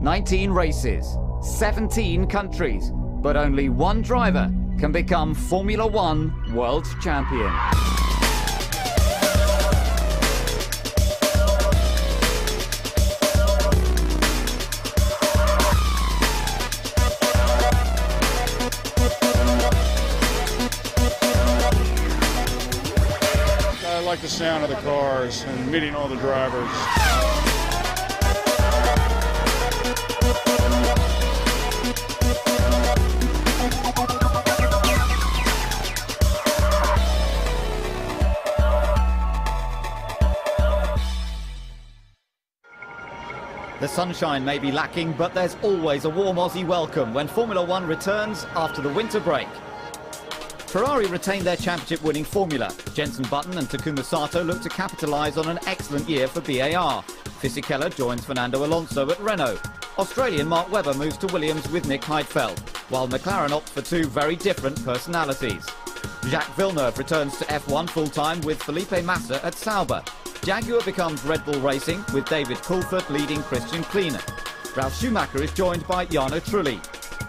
19 races, 17 countries, but only one driver can become Formula One world champion. I like the sound of the cars and meeting all the drivers. The sunshine may be lacking, but there's always a warm Aussie welcome when Formula One returns after the winter break. Ferrari retained their championship-winning formula. Jenson Button and Takuma Sato look to capitalise on an excellent year for BAR. Fisichella joins Fernando Alonso at Renault. Australian Mark Webber moves to Williams with Nick Heidfeld, while McLaren opts for two very different personalities. Jacques Villeneuve returns to F1 full-time with Felipe Massa at Sauber. Jaguar becomes Red Bull Racing with David Coulthard leading Christian Kleiner. Ralf Schumacher is joined by Jarno Trulli.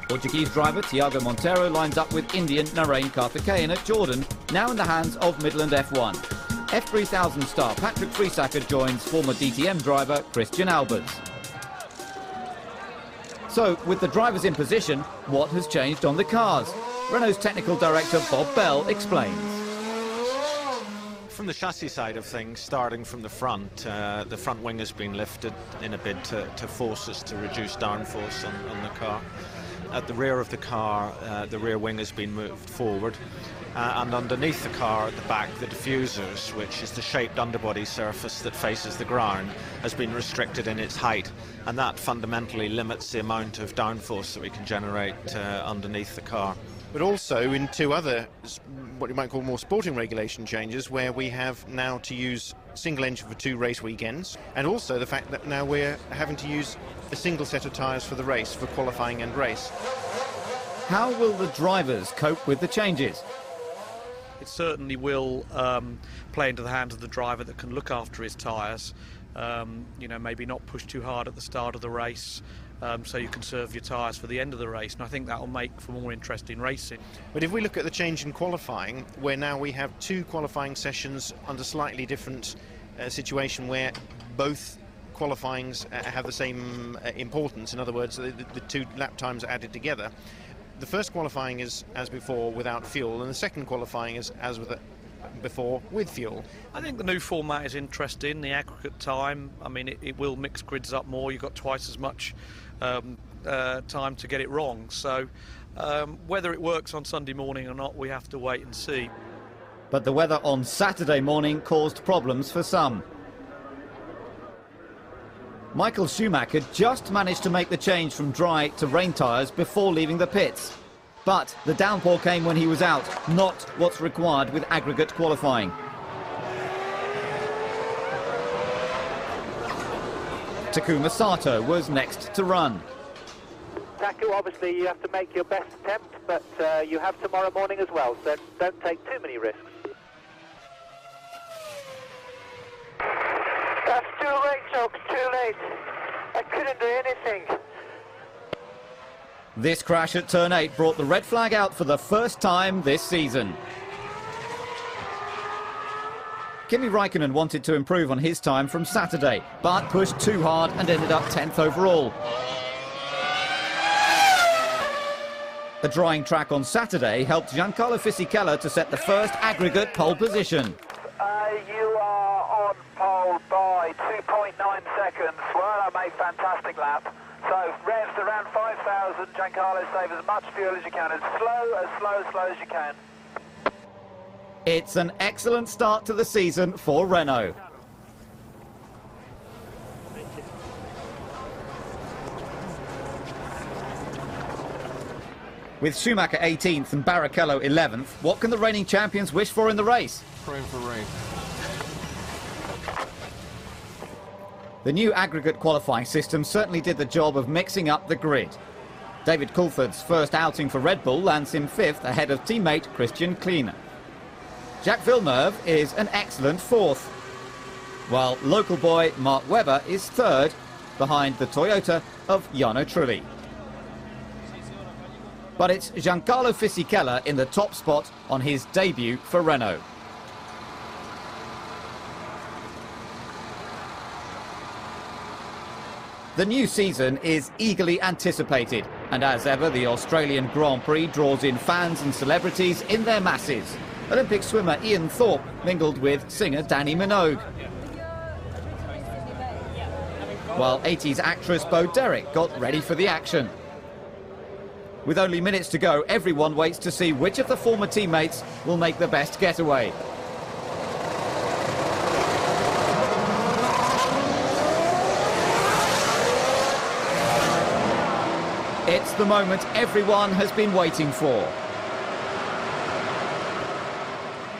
Portuguese driver Tiago Monteiro lines up with Indian Narain Karthikeyan at Jordan, now in the hands of Midland F1. F3000 star Patrick Friesacker joins former DTM driver Christian Alberts. So, with the drivers in position, what has changed on the cars? Renault's technical director Bob Bell explains. From the chassis side of things, starting from the front wing has been lifted in a bid to force us to reduce downforce on the car. At the rear of the car, the rear wing has been moved forward. And underneath the car at the back, the diffusers, which is the shaped underbody surface that faces the ground, has been restricted in its height. And that fundamentally limits the amount of downforce that we can generate underneath the car. But also in two other, what you might call more sporting regulation changes, where we have now to use single engine for 2 race weekends, and also the fact that now we're having to use a single set of tyres for the race, for qualifying and race. How will the drivers cope with the changes? It certainly will play into the hands of the driver that can look after his tyres. You know, maybe not push too hard at the start of the race, so you conserve your tyres for the end of the race, and I think that will make for more interesting racing. But if we look at the change in qualifying, where now we have 2 qualifying sessions under slightly different situation, where both qualifyings have the same importance, in other words, the 2 lap times are added together. The first qualifying is as before without fuel, and the second qualifying is as with before with fuel. I think the new format is interesting. The aggregate time, I mean, it will mix grids up more. You've got twice as much time to get it wrong. So whether it works on Sunday morning or not, we have to wait and see. But the weather on Saturday morning caused problems for some. Michael Schumacher just managed to make the change from dry to rain tyres before leaving the pits. But the downpour came when he was out, not what's required with aggregate qualifying. Takuma Sato was next to run. Taku, obviously you have to make your best attempt, but you have tomorrow morning as well, so don't take too many risks. That's too late, Chokes, too late. I couldn't do anything. This crash at turn 8 brought the red flag out for the first time this season. Kimi Räikkönen wanted to improve on his time from Saturday, but pushed too hard and ended up 10th overall. A drying track on Saturday helped Giancarlo Fisichella to set the first aggregate pole position. You are on pole by 2.9 seconds. Well, I made fantastic lap. So, revs around 5,000. Giancarlo, save as much fuel as you can, as slow as you can. It's an excellent start to the season for Renault. With Schumacher 18th and Barrichello 11th, what can the reigning champions wish for in the race? Praying for rain. The new aggregate qualifying system certainly did the job of mixing up the grid. David Coulthard's first outing for Red Bull lands him 5th ahead of teammate Christian Kleiner. Jacques Villeneuve is an excellent 4th, while local boy Mark Webber is 3rd behind the Toyota of Jarno Trulli. But it's Giancarlo Fisichella in the top spot on his debut for Renault. The new season is eagerly anticipated, and as ever, the Australian Grand Prix draws in fans and celebrities in their masses. Olympic swimmer Ian Thorpe mingled with singer Danny Minogue, while 80s actress Bo Derek got ready for the action. With only minutes to go, everyone waits to see which of the former teammates will make the best getaway. It's the moment everyone has been waiting for.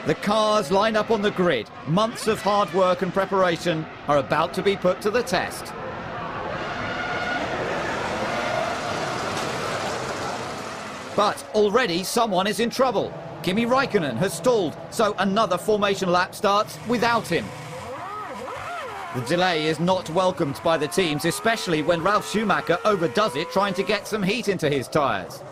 The cars line up on the grid. Months of hard work and preparation are about to be put to the test. But already someone is in trouble. Kimi Räikkönen has stalled, so another formation lap starts without him. The delay is not welcomed by the teams, especially when Ralf Schumacher overdoes it trying to get some heat into his tyres.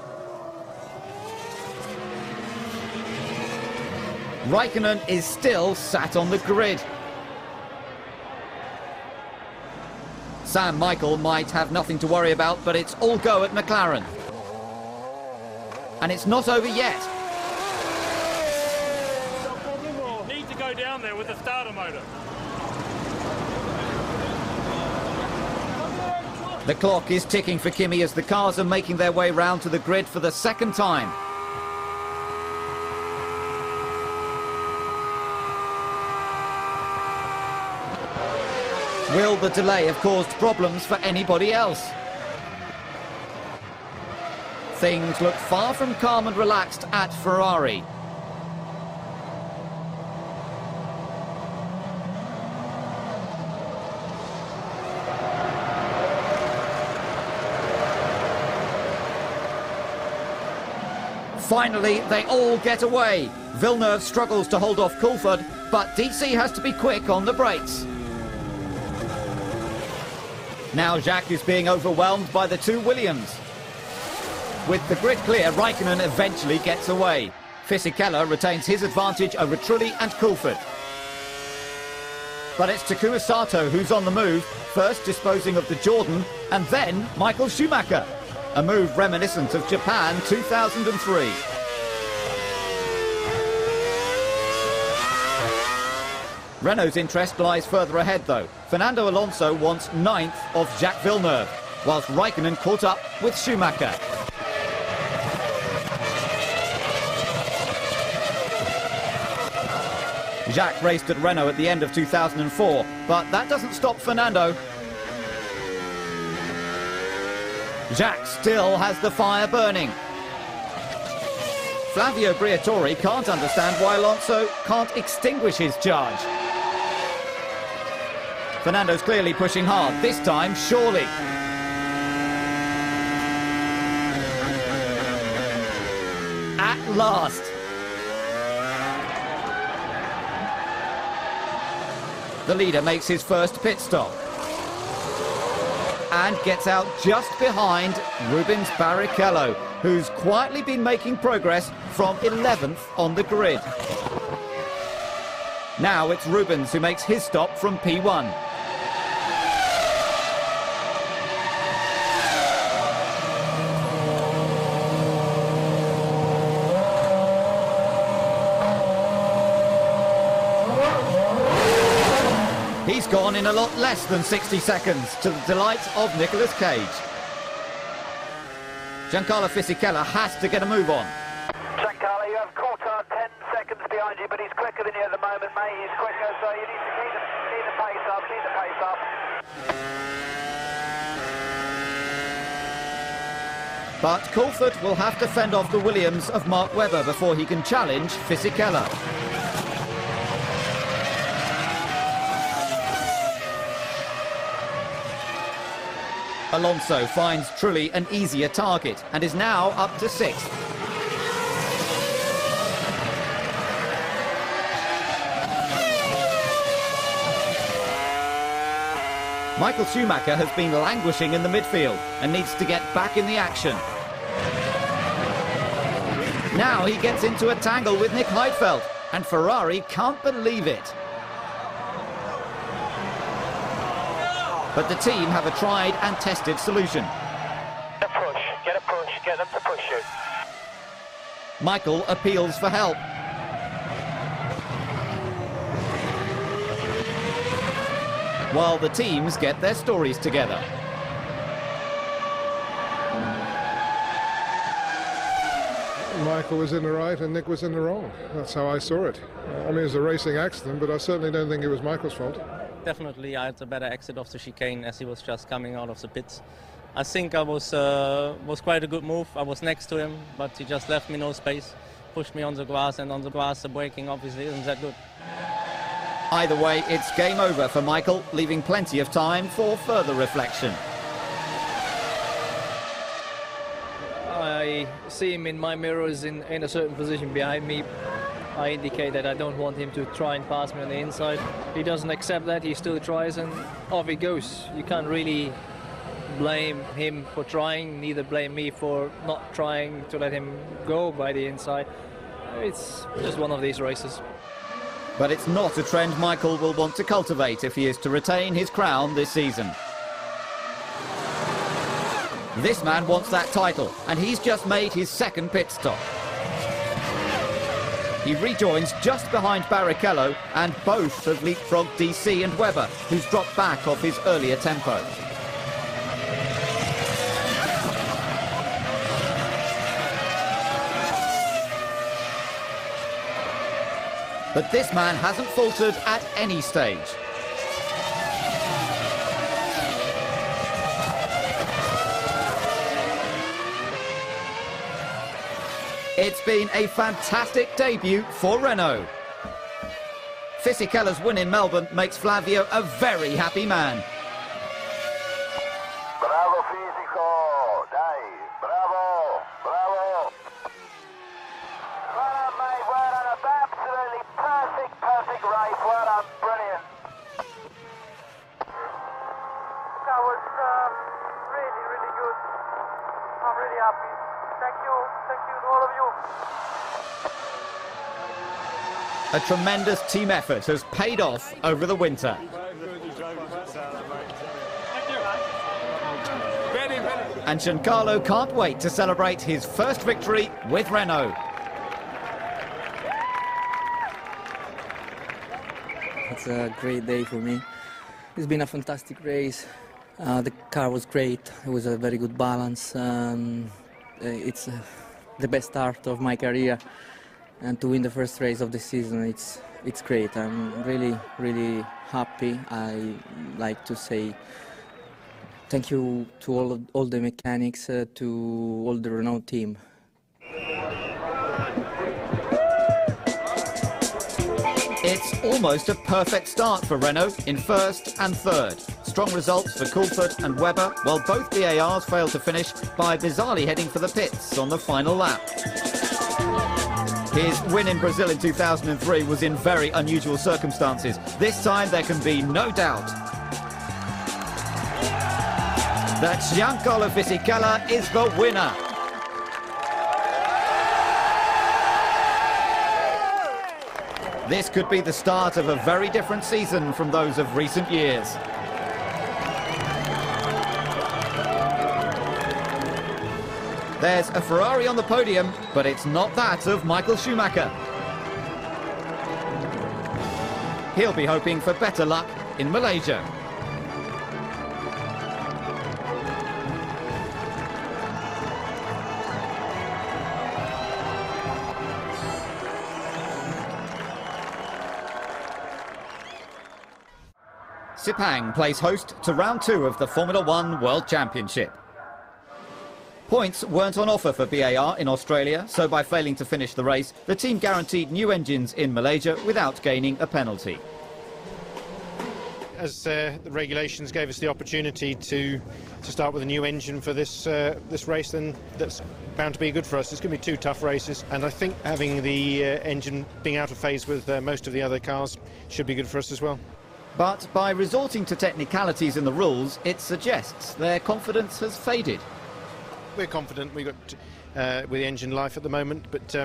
Räikkönen is still sat on the grid. Sam Michael might have nothing to worry about, but it's all go at McLaren. And it's not over yet. Need to go down there with the starter motor. The clock is ticking for Kimi as the cars are making their way round to the grid for the second time. Will the delay have caused problems for anybody else? Things look far from calm and relaxed at Ferrari. Finally, they all get away. Villeneuve struggles to hold off Coulthard, but DC has to be quick on the brakes. Now Jacques is being overwhelmed by the two Williams. With the grid clear, Räikkönen eventually gets away. Fisichella retains his advantage over Trulli and Coulthard. But it's Takuma Sato who's on the move, first disposing of the Jordan, and then Michael Schumacher. A move reminiscent of Japan 2003. Renault's interest lies further ahead though. Fernando Alonso wants 9th of Jacques Villeneuve, whilst Räikkönen caught up with Schumacher. Jacques raced at Renault at the end of 2004, but that doesn't stop Fernando. Jacques still has the fire burning. Flavio Briatore can't understand why Alonso can't extinguish his charge. Fernando's clearly pushing hard, this time surely. At last. The leader makes his first pit stop and gets out just behind Rubens Barrichello, who's quietly been making progress from 11th on the grid. Now it's Rubens who makes his stop from P1. He's gone in a lot less than 60 seconds, to the delight of Nicolas Cage. Giancarlo Fisichella has to get a move on. Giancarlo, you have Coulthard 10 seconds behind you, but he's quicker than you at the moment, mate. He's quicker, so you need the pace up, need the pace up. But Coulthard will have to fend off the Williams of Mark Webber before he can challenge Fisichella. Alonso finds Trulli an easier target and is now up to 6th. Michael Schumacher has been languishing in the midfield and needs to get back in the action. Now he gets into a tangle with Nick Heidfeld, and Ferrari can't believe it. But the team have a tried and tested solution. Get a push, get them to push you. Michael appeals for help. While the teams get their stories together. Michael was in the right and Nick was in the wrong. That's how I saw it. I mean, it was a racing accident, but I certainly don't think it was Michael's fault. Definitely, I had a better exit off the chicane as he was just coming out of the pits. I think I was quite a good move. I was next to him, but he just left me no space, pushed me on the grass, and on the grass the braking obviously isn't that good. Either way, it's game over for Michael, leaving plenty of time for further reflection. I see him in my mirrors in a certain position behind me. I indicate that I don't want him to try and pass me on the inside. He doesn't accept that, he still tries and off he goes. You can't really blame him for trying, neither blame me for not trying to let him go by the inside. It's just one of these races. But it's not a trend Michael will want to cultivate if he is to retain his crown this season. This man wants that title, and he's just made his second pit stop. He rejoins just behind Barrichello, and both have leapfrogged DC and Webber, who's dropped back off his earlier tempo. But this man hasn't faltered at any stage. It's been a fantastic debut for Renault. Fisichello's win in Melbourne makes Flavio a very happy man. Bravo, Fisico. Dai. Bravo. Bravo. Well done, mate. Well done. Absolutely perfect race. Well done. Brilliant. That was really good. I'm really happy. Thank you to all of you. A tremendous team effort has paid off over the winter. And Giancarlo can't wait to celebrate his first victory with Renault. It's a great day for me. It's been a fantastic race. The car was great. It was a very good balance. It's the best start of my career, and to win the first race of the season, it's great. I'm really happy. I like to say thank you to all the mechanics, to all the Renault team. It's almost a perfect start for Renault in first and third. Strong results for Coulthard and Webber, while both BARs failed to finish by bizarrely heading for the pits on the final lap. His win in Brazil in 2003 was in very unusual circumstances. This time there can be no doubt that Giancarlo Fisichella is the winner. This could be the start of a very different season from those of recent years. There's a Ferrari on the podium, but it's not that of Michael Schumacher. He'll be hoping for better luck in Malaysia. Sepang plays host to round 2 of the Formula 1 World Championship. Points weren't on offer for BAR in Australia, so by failing to finish the race, the team guaranteed new engines in Malaysia without gaining a penalty. As the regulations gave us the opportunity to start with a new engine for this race, then that's bound to be good for us. It's going to be 2 tough races, and I think having the engine being out of phase with most of the other cars should be good for us as well. But by resorting to technicalities in the rules, it suggests their confidence has faded. We're confident. We got with the engine life at the moment, but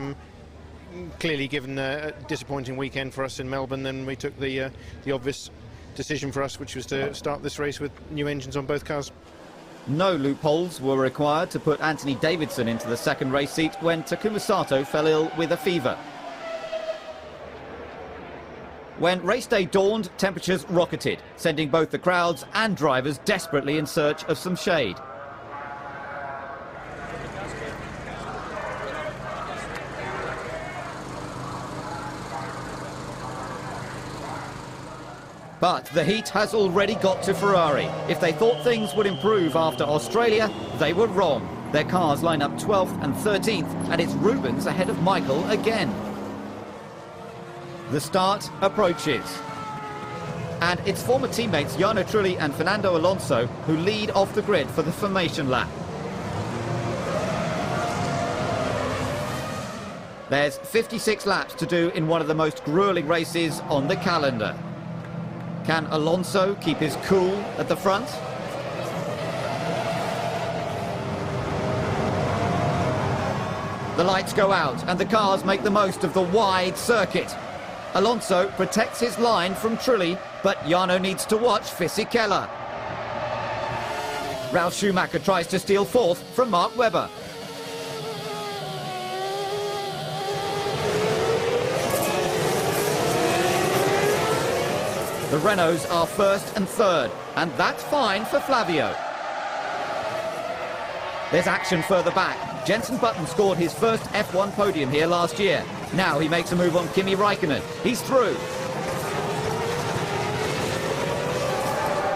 clearly, given a disappointing weekend for us in Melbourne, then we took the obvious decision for us, which was to start this race with new engines on both cars. No loopholes were required to put Anthony Davidson into the second race seat when Takuma Sato fell ill with a fever. When race day dawned, temperatures rocketed, sending both the crowds and drivers desperately in search of some shade. But the heat has already got to Ferrari. If they thought things would improve after Australia, they were wrong. Their cars line up 12th and 13th, and it's Rubens ahead of Michael again. The start approaches. And it's former teammates Jarno Trulli and Fernando Alonso who lead off the grid for the formation lap. There's 56 laps to do in one of the most grueling races on the calendar. Can Alonso keep his cool at the front? The lights go out and the cars make the most of the wide circuit. Alonso protects his line from Trulli, but Jarno needs to watch Fisichella. Ralf Schumacher tries to steal fourth from Mark Webber. The Renaults are first and third, and that's fine for Flavio. There's action further back. Jenson Button scored his first F1 podium here last year. Now he makes a move on Kimi Räikkönen. He's through.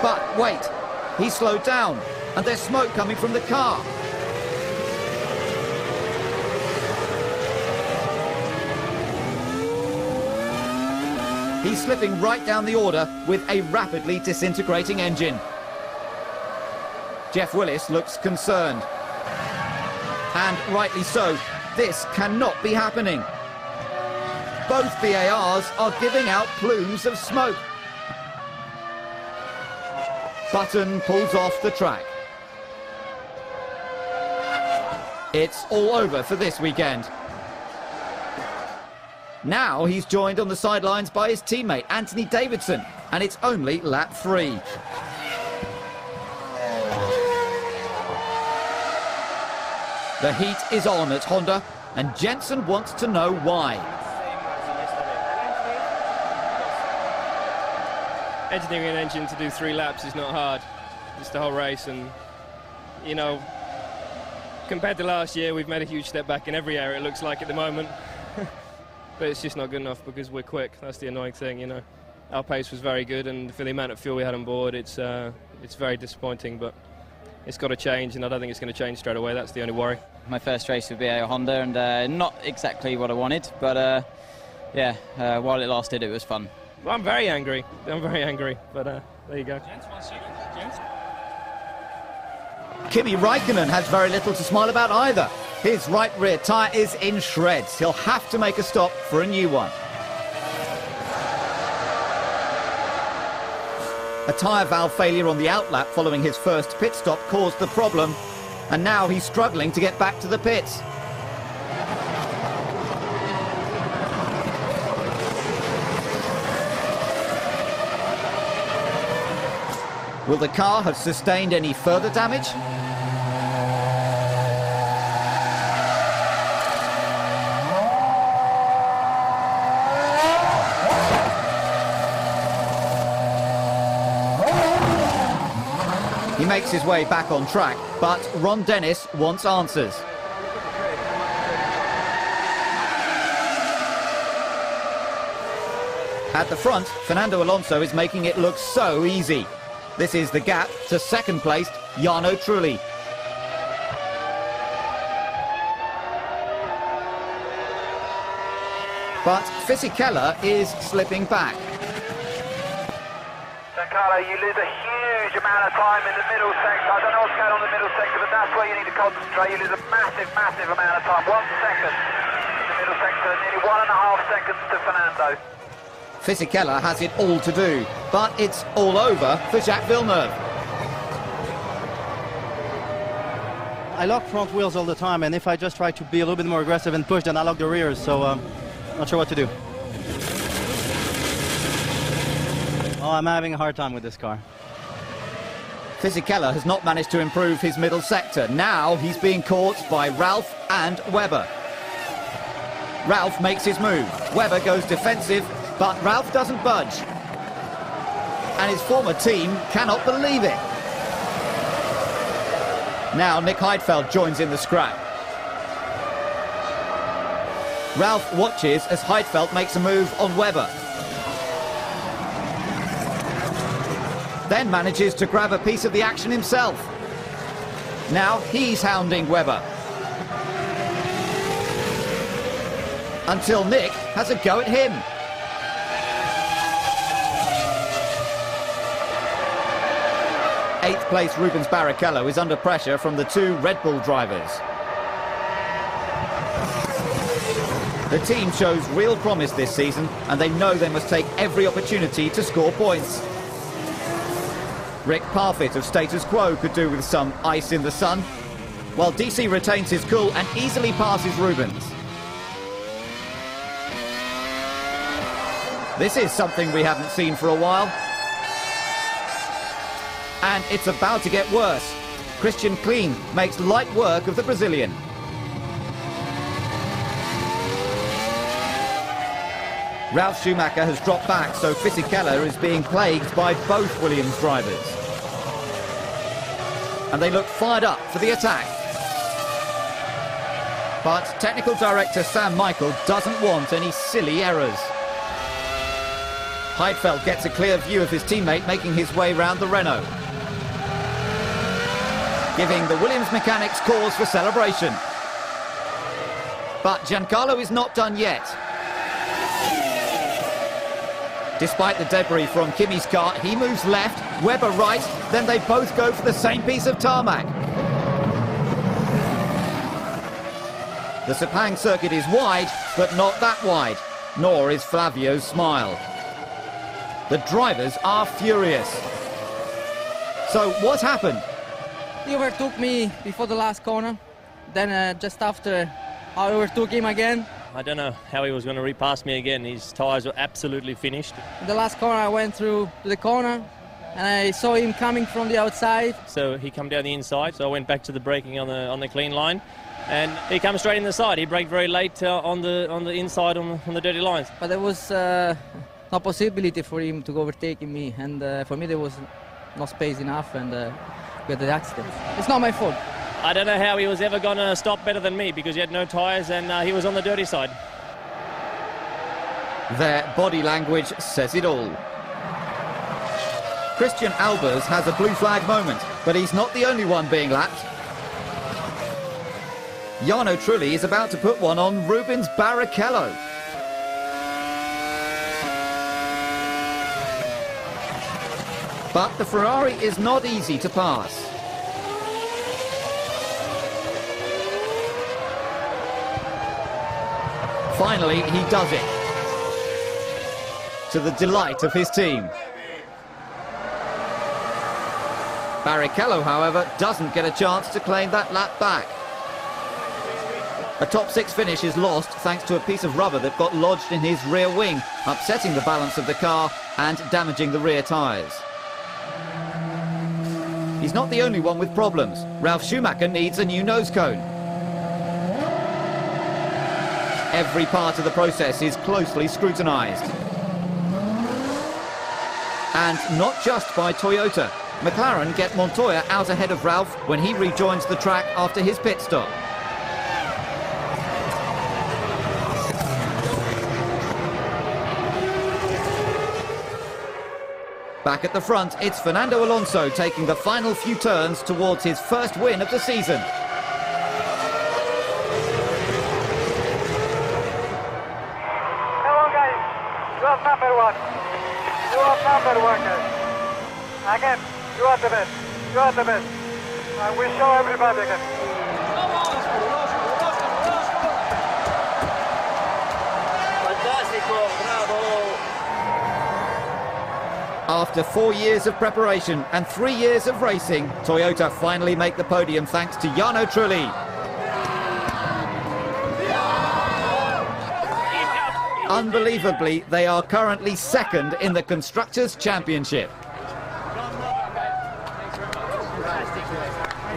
But wait, he's slowed down, and there's smoke coming from the car. He's slipping right down the order with a rapidly disintegrating engine. Jeff Willis looks concerned. And rightly so, this cannot be happening. Both VARs are giving out plumes of smoke. Button pulls off the track. It's all over for this weekend. Now he's joined on the sidelines by his teammate Anthony Davidson, and it's only lap 3. The heat is on at Honda, and Jenson wants to know why. Engineering an engine to do 3 laps is not hard. It's the whole race, and you know, compared to last year, we've made a huge step back in every area, it looks like at the moment. But it's just not good enough because we're quick. That's the annoying thing, you know. Our pace was very good, and for the amount of fuel we had on board, it's very disappointing, but it's got to change, and I don't think it's going to change straight away. That's the only worry. My first race with BA Honda, and not exactly what I wanted, but yeah, while it lasted, it was fun. Well, I'm very angry, but there you go. Kimi Räikkönen has very little to smile about either. His right rear tyre is in shreds. He'll have to make a stop for a new one. A tyre valve failure on the outlap following his first pit stop caused the problem, and now he's struggling to get back to the pits. Will the car have sustained any further damage? He makes his way back on track, but Ron Dennis wants answers. At the front, Fernando Alonso is making it look so easy. This is the gap to second placed Jarno Trulli. But Fisichella is slipping back. Giancarlo, you lose a huge amount of time in the middle sector. I don't know what's going on in the middle sector, but that's where you need to concentrate. You lose a massive, massive amount of time. 1 second in the middle sector, nearly 1.5 seconds to Fernando. Fisichella has it all to do, but it's all over for Jacques Villeneuve. I lock front wheels all the time, and if I just try to be a little bit more aggressive and push, then I lock the rears, so not sure what to do. Oh, I'm having a hard time with this car. Fisichella has not managed to improve his middle sector. Now he's being caught by Ralph and Webber. Ralph makes his move. Webber goes defensive, but Ralph doesn't budge. And his former team cannot believe it. Now Nick Heidfeld joins in the scrap. Ralph watches as Heidfeld makes a move on Webber. Then manages to grab a piece of the action himself. Now he's hounding Webber. Until Nick has a go at him. Eighth place Rubens Barrichello is under pressure from the two Red Bull drivers. The team shows real promise this season, and they know they must take every opportunity to score points. Rick Parfitt of Status Quo could do with some ice in the sun, while DC retains his cool and easily passes Rubens. This is something we haven't seen for a while. And it's about to get worse. Christian Klein makes light work of the Brazilian. Ralf Schumacher has dropped back, so Fisichella is being plagued by both Williams drivers. And they look fired up for the attack. But technical director Sam Michael doesn't want any silly errors. Heidfeld gets a clear view of his teammate making his way round the Renault, giving the Williams mechanics cause for celebration. But Giancarlo is not done yet. Despite the debris from Kimi's car, he moves left, Webber right, then they both go for the same piece of tarmac. The Sepang circuit is wide, but not that wide, nor is Flavio's smile. The drivers are furious. So what happened? He overtook me before the last corner. Then just after, I overtook him again. I don't know how he was going to repass me again. His tyres were absolutely finished. In the last corner, I went through the corner and I saw him coming from the outside. So he came down the inside, so I went back to the braking on the clean line. And he came straight in the side. He braked very late on the inside on the dirty lines. But there was no possibility for him to overtake me, and for me there was no space enough, and we had the accident. It's not my fault. I don't know how he was ever going to stop better than me, because he had no tyres and he was on the dirty side. Their body language says it all. Christian Albers has a blue flag moment, but he's not the only one being lapped. Jarno Trulli is about to put one on Rubens Barrichello. But the Ferrari is not easy to pass. Finally, he does it, to the delight of his team. Barrichello, however, doesn't get a chance to claim that lap back. A top six finish is lost thanks to a piece of rubber that got lodged in his rear wing, upsetting the balance of the car and damaging the rear tyres. He's not the only one with problems. Ralf Schumacher needs a new nose cone. Every part of the process is closely scrutinised. And not just by Toyota. McLaren get Montoya out ahead of Ralf when he rejoins the track after his pit stop. Back at the front, it's Fernando Alonso taking the final few turns towards his first win of the season. Come on, guys. You are number one. You are number one, guys. Again, you are the best. You are the best. And we show everybody again. Fantastico, bravo. After 4 years of preparation and 3 years of racing, Toyota finally make the podium thanks to Jarno Trulli. Unbelievably, they are currently second in the Constructors' Championship.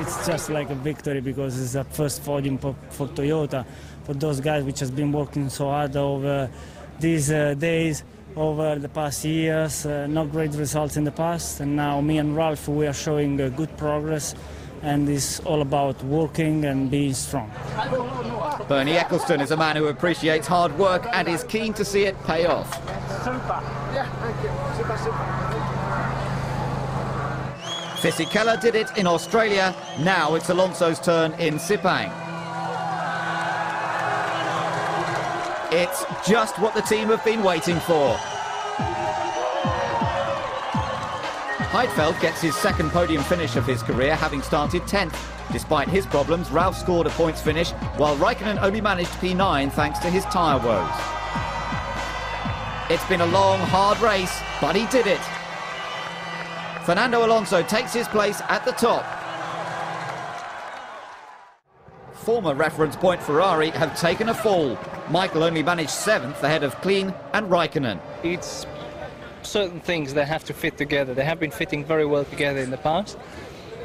It's just like a victory because it's the first podium for Toyota, for those guys which has been working so hard over these days, over the past years, not great results in the past, and now me and Ralph, we are showing good progress, and it's all about working and being strong. Bernie Eccleston is a man who appreciates hard work and is keen to see it pay off. Super. Yeah, thank you. Super. Fisichella did it in Australia, now it's Alonso's turn in Sepang. It's just what the team have been waiting for. Heidfeld gets his second podium finish of his career, having started 10th. Despite his problems, Ralph scored a points finish, while Raikkonen only managed P9 thanks to his tyre woes. It's been a long, hard race, but he did it. Fernando Alonso takes his place at the top. Former reference point Ferrari have taken a fall. Michael only managed 7th ahead of Klein and Raikkonen. It's certain things that have to fit together. They have been fitting very well together in the past,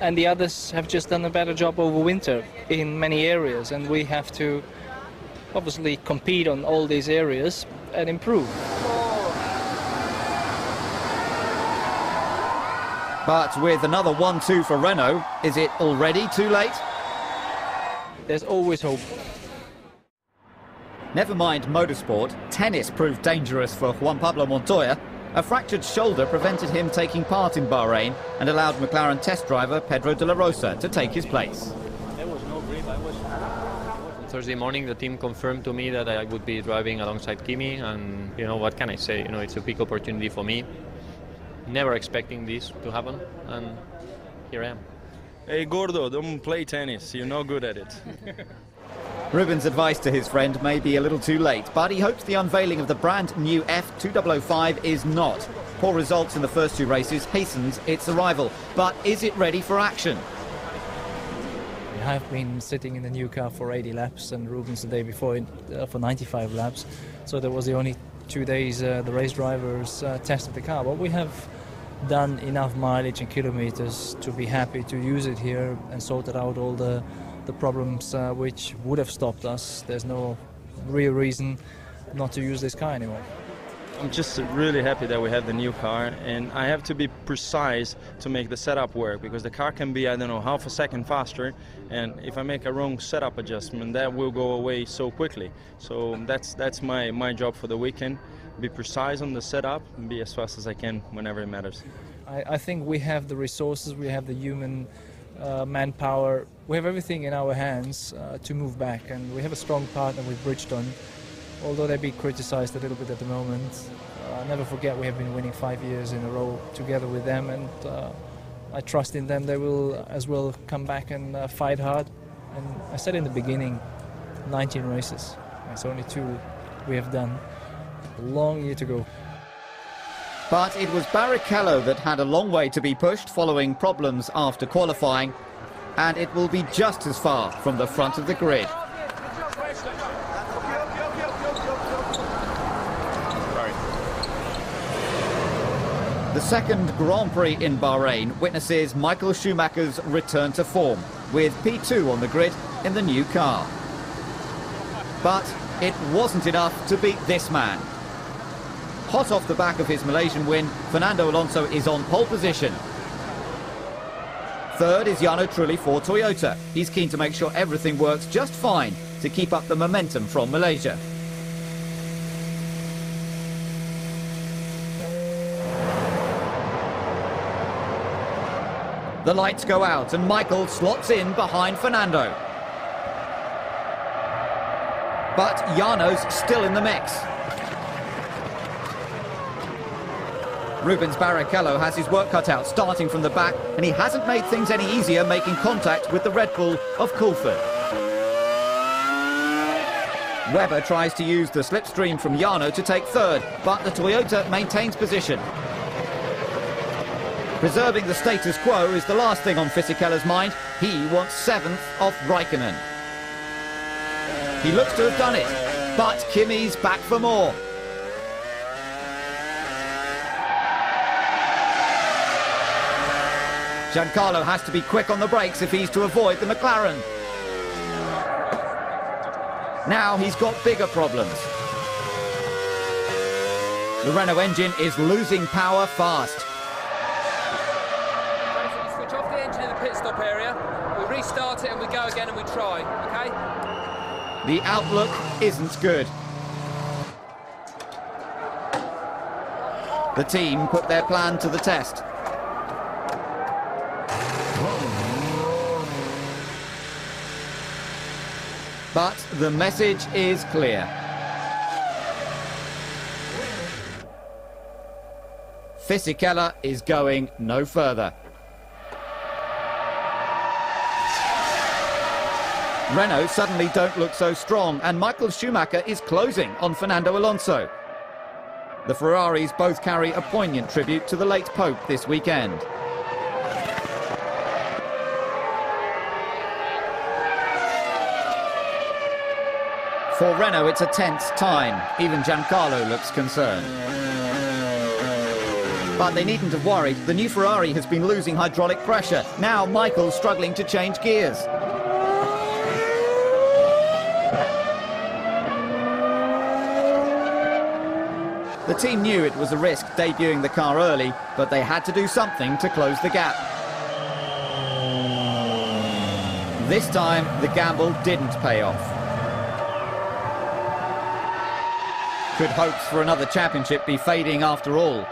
and the others have just done a better job over winter in many areas, and we have to obviously compete on all these areas and improve. But with another 1-2 for Renault, is it already too late? There's always hope. Never mind motorsport, tennis proved dangerous for Juan Pablo Montoya. A fractured shoulder prevented him taking part in Bahrain and allowed McLaren test driver Pedro de la Rosa to take his place. There was no grip. Thursday morning the team confirmed to me that I would be driving alongside Kimi, and you know, what can I say? You know, it's a big opportunity for me. Never expecting this to happen, and here I am. Hey Gordo, don't play tennis, you're not good at it. Ruben's advice to his friend may be a little too late, but he hopes the unveiling of the brand new F2005 is not. Poor results in the first 2 races hastens its arrival, but is it ready for action? We have been sitting in the new car for 80 laps, and Rubens the day before for 95 laps, so there was the only 2 days the race drivers tested the car, but we have done enough mileage and kilometers to be happy to use it here and sorted out all the problems which would have stopped us. There's no real reason not to use this car anymore. I'm just really happy that we have the new car, and I have to be precise to make the setup work, because the car can be, I don't know, half a second faster, and if I make a wrong setup adjustment, that will go away so quickly. So that's my job for the weekend. Be precise on the setup and be as fast as I can whenever it matters. I think we have the resources, we have the human manpower, we have everything in our hands to move back, and we have a strong partner with Bridgestone, although they're being criticised a little bit at the moment. Never forget, we have been winning 5 years in a row together with them, and I trust in them. They will as well come back and fight hard. And I said in the beginning, 19 races, it's only 2 we have done. A long year to go. But it was Barrichello that had a long way to be pushed following problems after qualifying, and it will be just as far from the front of the grid. The second Grand Prix in Bahrain witnesses Michael Schumacher's return to form, with P2 on the grid in the new car. But it wasn't enough to beat this man. Hot off the back of his Malaysian win, Fernando Alonso is on pole position. Third is Jarno Trulli for Toyota. He's keen to make sure everything works just fine to keep up the momentum from Malaysia. The lights go out and Michael slots in behind Fernando. But Jarno's still in the mix. Rubens Barrichello has his work cut out, starting from the back, and he hasn't made things any easier making contact with the Red Bull of Coulthard. Webber tries to use the slipstream from Jarno to take third, but the Toyota maintains position. Preserving the status quo is the last thing on Fisikella's mind. He wants 7th off Raikkonen. He looks to have done it, but Kimi's back for more. Giancarlo has to be quick on the brakes if he's to avoid the McLaren. Now he's got bigger problems. The Renault engine is losing power fast. So we switch off the engine in the pit stop area, we restart it and we go again and we try, okay? The outlook isn't good. The team put their plan to the test. But the message is clear. Fisichella is going no further. Renault suddenly don't look so strong, and Michael Schumacher is closing on Fernando Alonso. The Ferraris both carry a poignant tribute to the late Pope this weekend. For Renault, it's a tense time. Even Giancarlo looks concerned. But they needn't have worried. The new Ferrari has been losing hydraulic pressure. Now Michael's struggling to change gears. The team knew it was a risk debuting the car early, but they had to do something to close the gap. This time, the gamble didn't pay off. Could hopes for another championship be fading after all?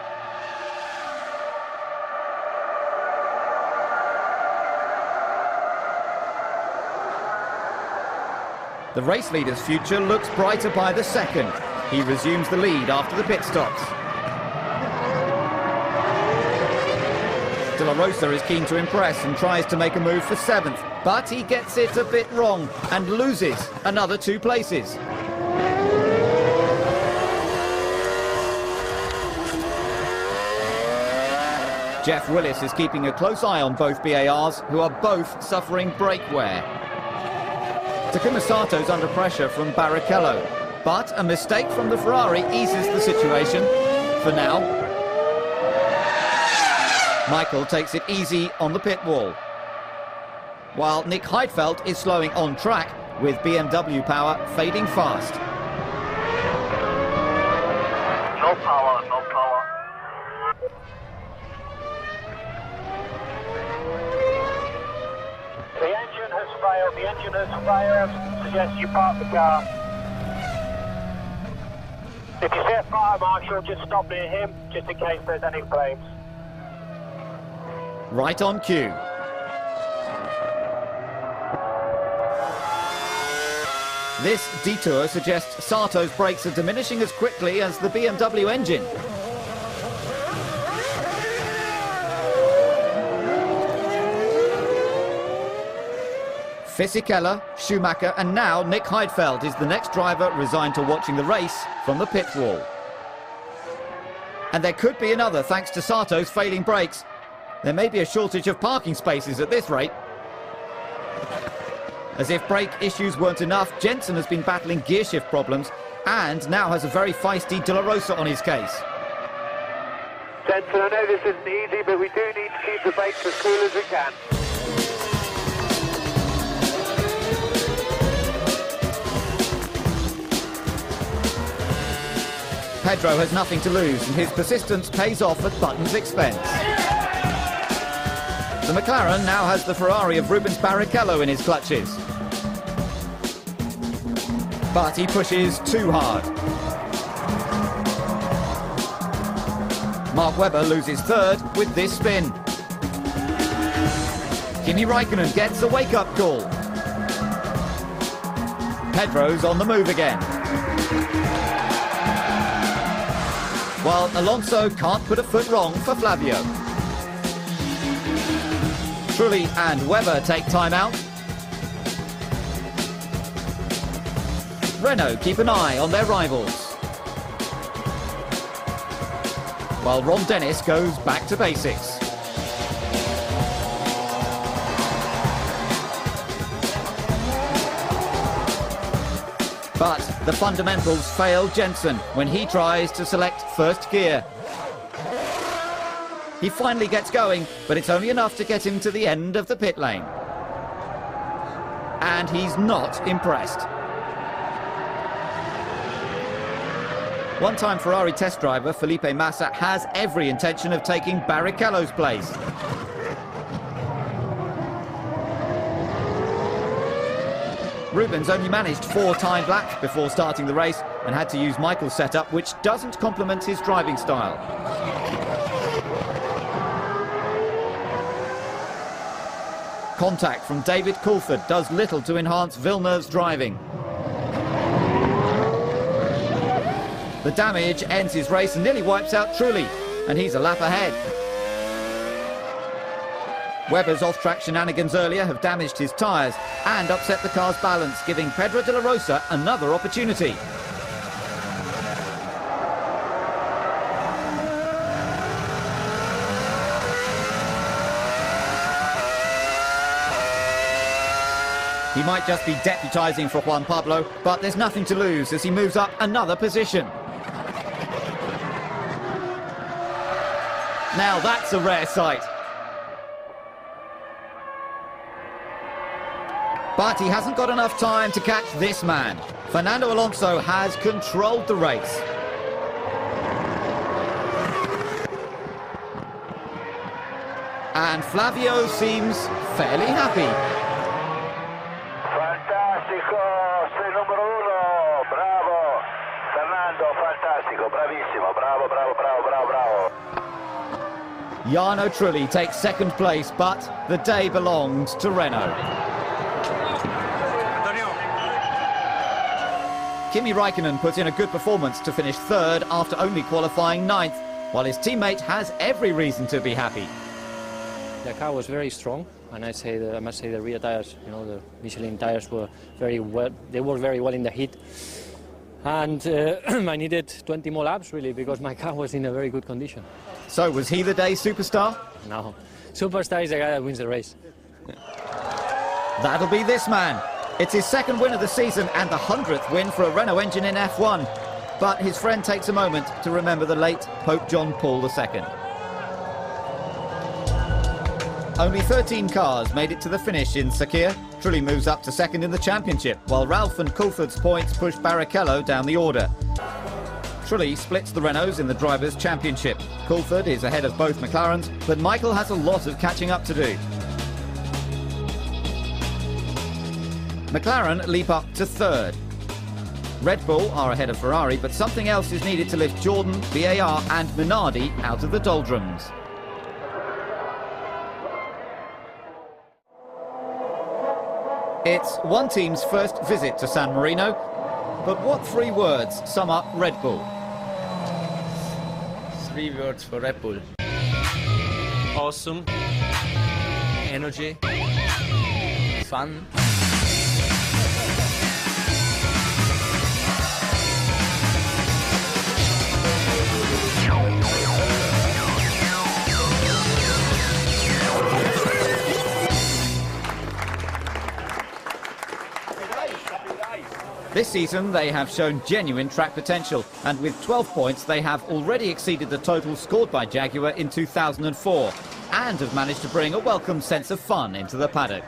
The race leader's future looks brighter by the second. He resumes the lead after the pit stops. De La Rosa is keen to impress and tries to make a move for 7th, but he gets it a bit wrong and loses another 2 places. Jeff Willis is keeping a close eye on both BARs, who are both suffering brake wear. Takuma Sato's under pressure from Barrichello, but a mistake from the Ferrari eases the situation for now. Michael takes it easy on the pit wall, while Nick Heidfeld is slowing on track with BMW power fading fast. No power, no power. The engine has failed, the engine has failed. Suggest you park the car. If you see a fire marshal, just stop near him, just in case there's any flames. Right on cue. This detour suggests Sato's brakes are diminishing as quickly as the BMW engine. Fisichella, Schumacher and now Nick Heidfeld is the next driver resigned to watching the race from the pit wall. And there could be another thanks to Sato's failing brakes. There may be a shortage of parking spaces at this rate. As if brake issues weren't enough, Jensen has been battling gear shift problems and now has a very feisty De La Rosa on his case. Jensen, I know this isn't easy, but we do need to keep the brakes as cool as we can. Pedro has nothing to lose and his persistence pays off at Button's expense. The McLaren now has the Ferrari of Rubens Barrichello in his clutches. But he pushes too hard. Mark Webber loses 3rd with this spin. Kimi Räikkönen gets a wake-up call. Pedro's on the move again. While Alonso can't put a foot wrong for Flavio. Trulli and Webber take time out. Renault keep an eye on their rivals. While Ron Dennis goes back to basics. But the fundamentals fail Jensen when he tries to select first gear. He finally gets going, but it's only enough to get him to the end of the pit lane. And he's not impressed. One-time Ferrari test driver Felipe Massa has every intention of taking Barrichello's place. Rubens only managed 4 timed laps before starting the race and had to use Michael's setup, which doesn't complement his driving style. Contact from David Coulthard does little to enhance Villeneuve's driving. The damage ends his race and nearly wipes out Trulli, and he's a lap ahead. Webber's off-track shenanigans earlier have damaged his tyres and upset the car's balance, giving Pedro de la Rosa another opportunity. He might just be deputising for Juan Pablo, but there's nothing to lose as he moves up another position. Now that's a rare sight. But he hasn't got enough time to catch this man. Fernando Alonso has controlled the race. And Flavio seems fairly happy. Fantastico, sei numero uno, bravo. Fernando, fantastico, bravissimo, bravo, bravo, bravo, bravo, bravo. Jarno Trulli takes second place, but the day belongs to Renault. Kimi Räikkönen put in a good performance to finish third after only qualifying 9th, while his teammate has every reason to be happy. The car was very strong, and I must say the rear tires, you know, the Michelin tires were very well. They worked very well in the heat, and I needed 20 more laps really because my car was in a very good condition. So was he the day's superstar? No, superstar is the guy that wins the race. That'll be this man. It's his second win of the season and the 100th win for a Renault engine in F1. But his friend takes a moment to remember the late Pope John Paul II. Only 13 cars made it to the finish in Sakir. Trulli moves up to second in the championship, while Ralph and Coulthard's points push Barrichello down the order. Trulli splits the Renaults in the Drivers' Championship. Coulthard is ahead of both McLarens, but Michael has a lot of catching up to do. McLaren leap up to third. Red Bull are ahead of Ferrari, but something else is needed to lift Jordan, VAR and Minardi out of the doldrums. It's one team's first visit to San Marino, but what 3 words sum up Red Bull? 3 words for Red Bull. Awesome. Energy. Fun. This season they have shown genuine track potential, and with 12 points they have already exceeded the total scored by Jaguar in 2004 and have managed to bring a welcome sense of fun into the paddock.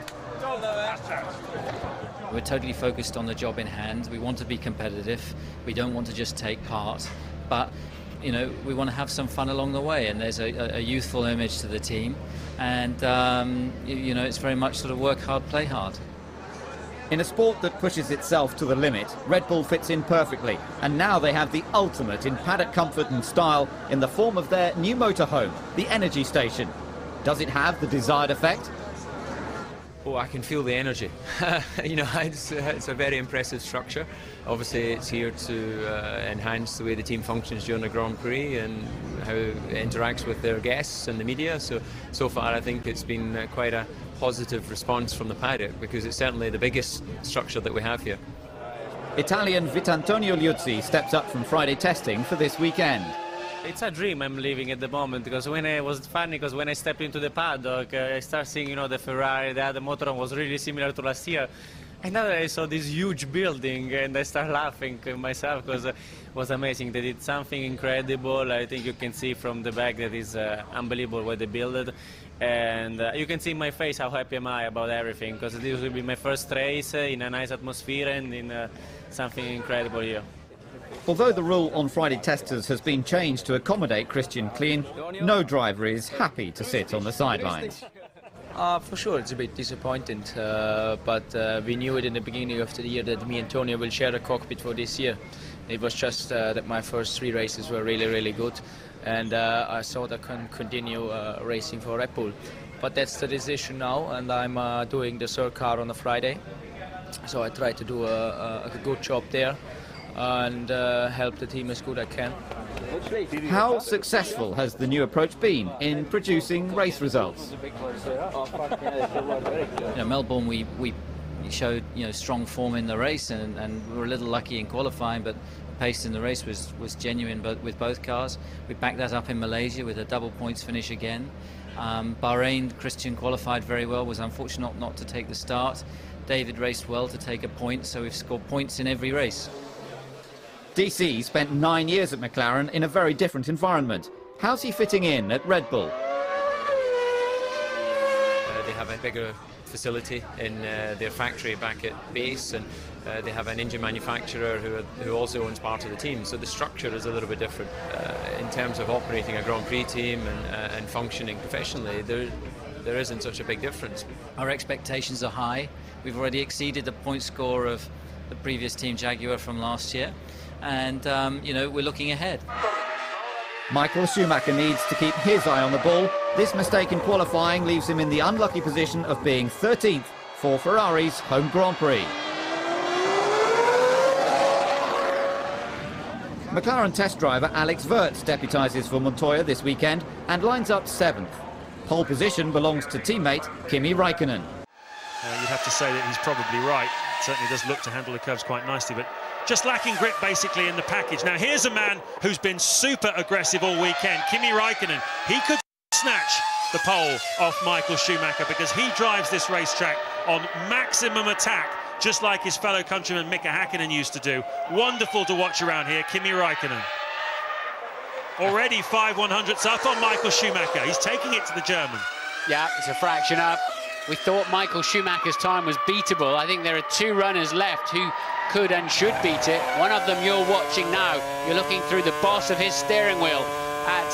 We're totally focused on the job in hand. We want to be competitive. We don't want to just take part, but you know, we want to have some fun along the way, and there's a youthful image to the team, and you know, it's very much sort of work hard, play hard. In a sport that pushes itself to the limit, Red Bull fits in perfectly, and now they have the ultimate in paddock comfort and style in the form of their new motorhome, the Energy Station. Does it have the desired effect? Oh, I can feel the energy. You know, it's a very impressive structure. Obviously, it's here to enhance the way the team functions during the Grand Prix and how it interacts with their guests and the media. So far, I think it's been quite a positive response from the paddock, because it's certainly the biggest structure that we have here. Italian Vitantonio Liuzzi steps up from Friday testing for this weekend. It's a dream I'm living at the moment, because when I was funny, because when I stepped into the paddock, I started seeing, you know, the Ferrari, the other motorhome was really similar to last year, And now I saw this huge building and I started laughing myself because it was amazing. They did something incredible. I think you can see from the back that is unbelievable what they built it. And you can see in my face how happy am I about everything, because this will be my first race in a nice atmosphere and in something incredible here. Although the rule on Friday testers has been changed to accommodate Christian Klein, no driver is happy to sit on the sidelines. For sure, it's a bit disappointing, but we knew it in the beginning of the year that me and Tony will share the cockpit for this year. It was just that my first 3 races were really, really good, and I thought I can continue racing for Red Bull. But that's the decision now, and I'm doing the third car on a Friday, so I try to do a good job there and help the team as good as I can. How successful has the new approach been in producing race results? Melbourne, we showed strong form in the race, and we were a little lucky in qualifying, but the pace in the race was genuine. But with both cars, we backed that up in Malaysia with a double points finish again. Bahrain, Christian qualified very well, was unfortunate not to take the start. David raced well to take a point, so we've scored points in every race. DC spent 9 years at McLaren in a very different environment. How's he fitting in at Red Bull? They have a bigger facility in their factory back at base, and they have an engine manufacturer who also owns part of the team. So the structure is a little bit different in terms of operating a Grand Prix team and functioning professionally. There isn't such a big difference. Our expectations are high. We've already exceeded the point score of the previous Team Jaguar from last year. And, we're looking ahead. Michael Schumacher needs to keep his eye on the ball. This mistake in qualifying leaves him in the unlucky position of being 13th for Ferrari's home Grand Prix. McLaren test driver Alex Wurz deputises for Montoya this weekend and lines up 7th. Pole position belongs to teammate Kimi Räikkönen. You'd have to say that he's probably right. Certainly does look to handle the curves quite nicely, but just lacking grip basically in the package. Now here's a man who's been super aggressive all weekend, Kimi Räikkönen. He could snatch the pole off Michael Schumacher because he drives this racetrack on maximum attack, just like his fellow countryman Mika Häkkinen used to do. Wonderful to watch around here, Kimi Räikkönen. Already 5/100ths up on Michael Schumacher. He's taking it to the German. Yeah, it's a fraction up. We thought Michael Schumacher's time was beatable. I think there are 2 runners left who could and should beat it. One of them you're watching now. You're looking through the boss of his steering wheel at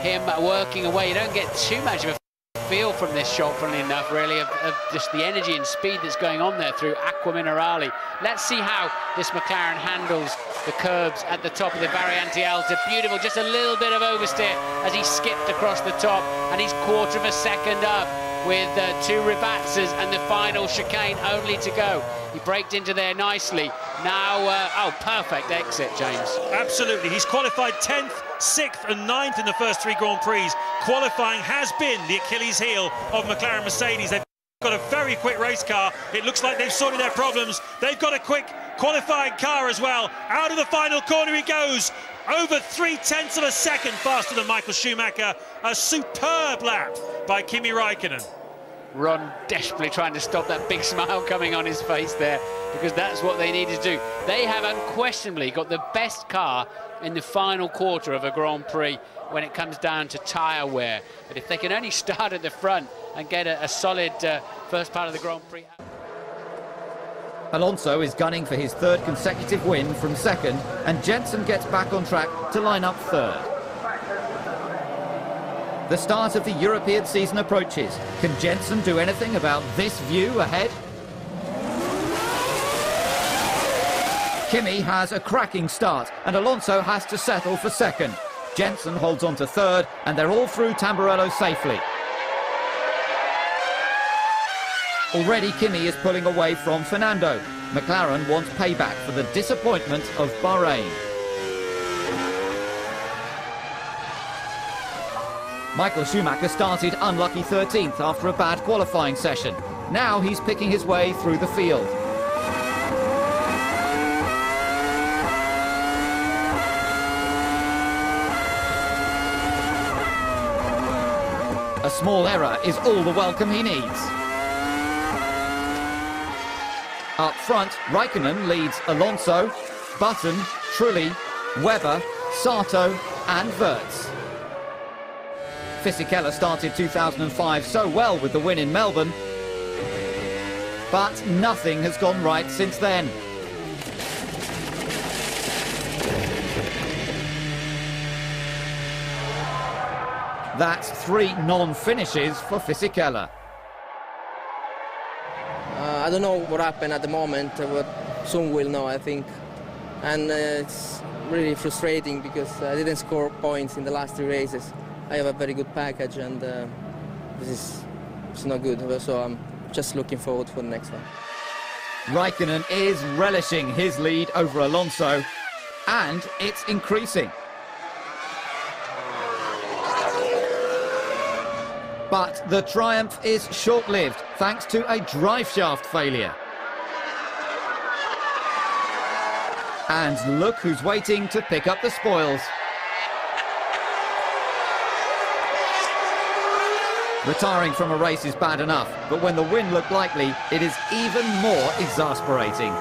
him working away. You don't get too much of a feel from this shot, funnily enough, really, of just the energy and speed that's going on there through Aqua Minerale. Let's see how this McLaren handles the curbs at the top of the Variante Alta. Beautiful, just a little bit of oversteer as he skipped across the top, and he's 1/4 of a second up with 2 rebatzers and the final chicane only to go. He braked into there nicely. Now, perfect exit, James. Absolutely. He's qualified 10th, 6th and 9th in the first 3 Grand Prix. Qualifying has been the Achilles heel of McLaren Mercedes. They've got a very quick race car. It looks like they've sorted their problems. They've got a quick qualifying car as well. Out of the final corner he goes. Over 0.3 of a second faster than Michael Schumacher. A superb lap by Kimi Räikkönen. Ron desperately trying to stop that big smile coming on his face there, because that's what they needed to do. They have unquestionably got the best car in the final quarter of a Grand Prix when it comes down to tyre wear. But if they can only start at the front and get a solid first part of the Grand Prix. Alonso is gunning for his 3rd consecutive win from 2nd, and Jensen gets back on track to line up 3rd. The start of the European season approaches. Can Jensen do anything about this view ahead? Kimi has a cracking start, and Alonso has to settle for 2nd. Jensen holds on to 3rd, and they're all through Tamburello safely. Already Kimi is pulling away from Fernando. McLaren wants payback for the disappointment of Bahrain. Michael Schumacher started unlucky 13th after a bad qualifying session. Now he's picking his way through the field. A small error is all the welcome he needs. Up front, Raikkonen leads Alonso, Button, Trulli, Webber, Sato and Wirtz. Fisichella started 2005 so well with the win in Melbourne, but nothing has gone right since then. That's 3 non-finishes for Fisichella. I don't know what happened at the moment, but soon we'll know, I think. And it's really frustrating because I didn't score points in the last 3 races. I have a very good package, and it's not good. So I'm just looking forward for the next one. Raikkonen is relishing his lead over Alonso, and it's increasing. But the triumph is short-lived, thanks to a drive shaft failure. And look who's waiting to pick up the spoils. Retiring from a race is bad enough, but when the win looked likely, it is even more exasperating.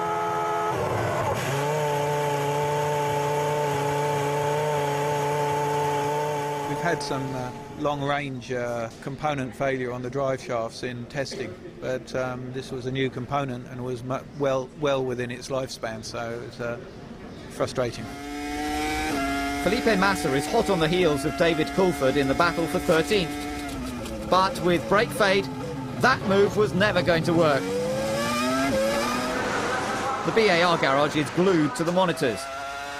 We've had some long-range component failure on the drive shafts in testing, but this was a new component and was well within its lifespan, so it's frustrating. Felipe Massa is hot on the heels of David Coulthard in the battle for 13th. But with brake fade, that move was never going to work. The BAR garage is glued to the monitors.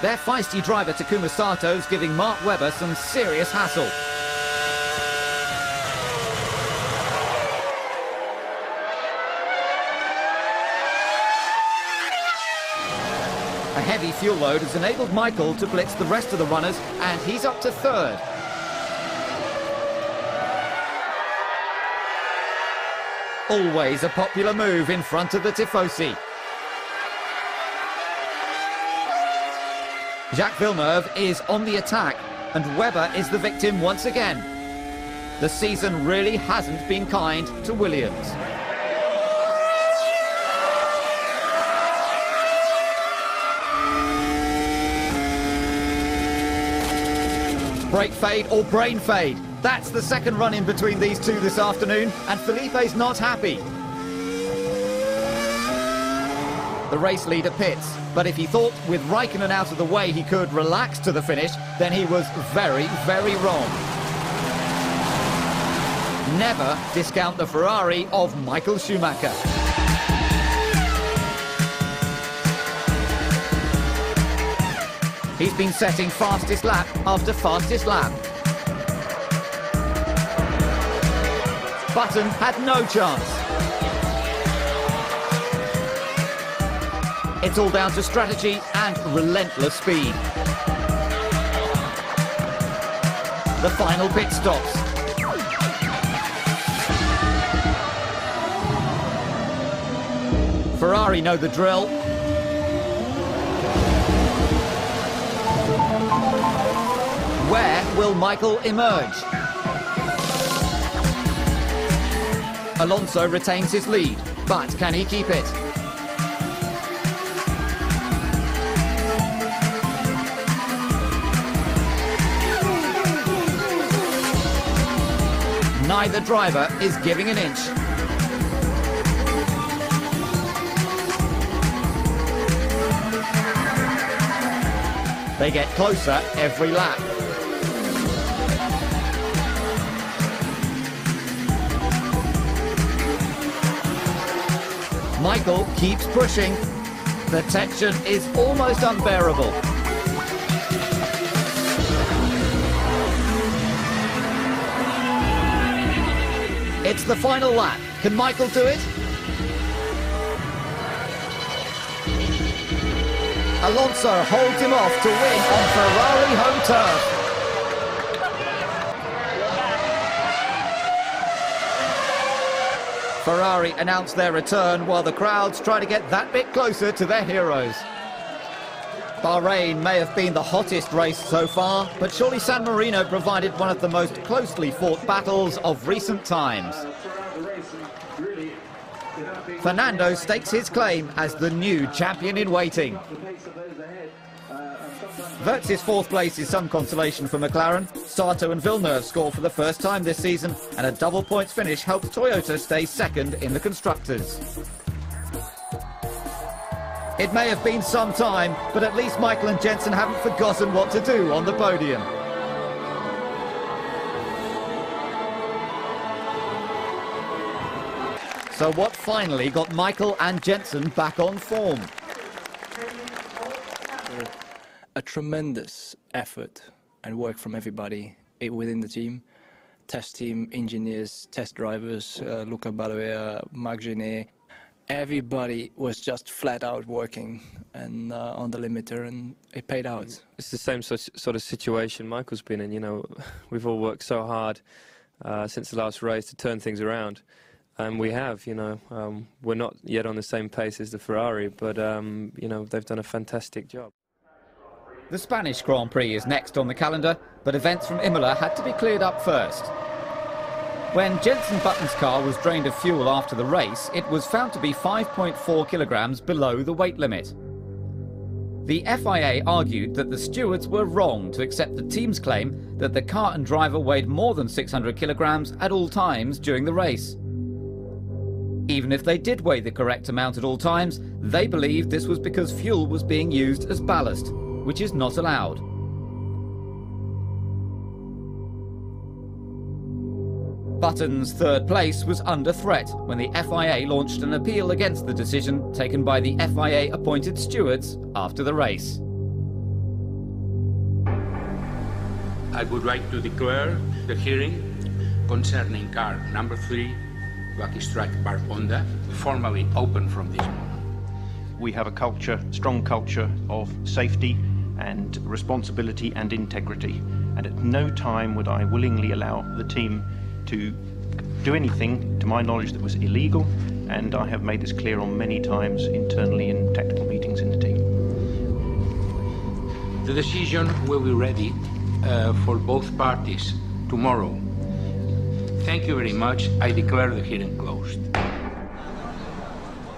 Their feisty driver Takuma Sato's giving Mark Webber some serious hassle. A heavy fuel load has enabled Michael to blitz the rest of the runners, and he's up to 3rd. Always a popular move in front of the Tifosi. Jacques Villeneuve is on the attack, and Webber is the victim once again. The season really hasn't been kind to Williams. Brake fade or brain fade. That's the second run in between these two this afternoon, and Felipe's not happy. The race leader pits, but if he thought with Raikkonen out of the way he could relax to the finish, then he was very, very wrong. Never discount the Ferrari of Michael Schumacher. He's been setting fastest lap after fastest lap. Button had no chance. It's all down to strategy and relentless speed. The final pit stops. Ferrari know the drill. Where will Michael emerge? Alonso retains his lead, but can he keep it? Neither driver is giving an inch. They get closer every lap. Michael keeps pushing. The tension is almost unbearable. It's the final lap. Can Michael do it? Alonso holds him off to win on Ferrari home turf. Ferrari announced their return while the crowds try to get that bit closer to their heroes. Bahrain may have been the hottest race so far, but surely San Marino provided one of the most closely fought battles of recent times. Fernando stakes his claim as the new champion in waiting. Wirtz's fourth place is some consolation for McLaren. Sato and Villeneuve score for the first time this season, and a double points finish helps Toyota stay second in the Constructors. It may have been some time, but at least Michael and Jensen haven't forgotten what to do on the podium. So what finally got Michael and Jensen back on form? A tremendous effort and work from everybody within the team. Test team, engineers, test drivers, Luca Balovea, Marc Genet. Everybody was just flat out working and on the limiter, and it paid out. It's the same sort of situation Michael's been in. You know, we've all worked so hard since the last race to turn things around. And we have, you know, we're not yet on the same pace as the Ferrari, but, you know, they've done a fantastic job. The Spanish Grand Prix is next on the calendar, but events from Imola had to be cleared up first. When Jensen Button's car was drained of fuel after the race, it was found to be 5.4 kilograms below the weight limit. The FIA argued that the stewards were wrong to accept the team's claim that the car and driver weighed more than 600 kilograms at all times during the race. Even if they did weigh the correct amount at all times, they believed this was because fuel was being used as ballast, which is not allowed. Button's third place was under threat when the FIA launched an appeal against the decision taken by the FIA-appointed stewards after the race. I would like to declare the hearing concerning car number 3, Lucky Strike Bar Honda, formally open from this moment. We have a culture, strong culture of safety and responsibility and integrity, and at no time would I willingly allow the team to do anything, to my knowledge, that was illegal, and I have made this clear on many times internally in technical meetings in the team. The decision will be ready for both parties tomorrow. Thank you very much. I declare the hearing closed.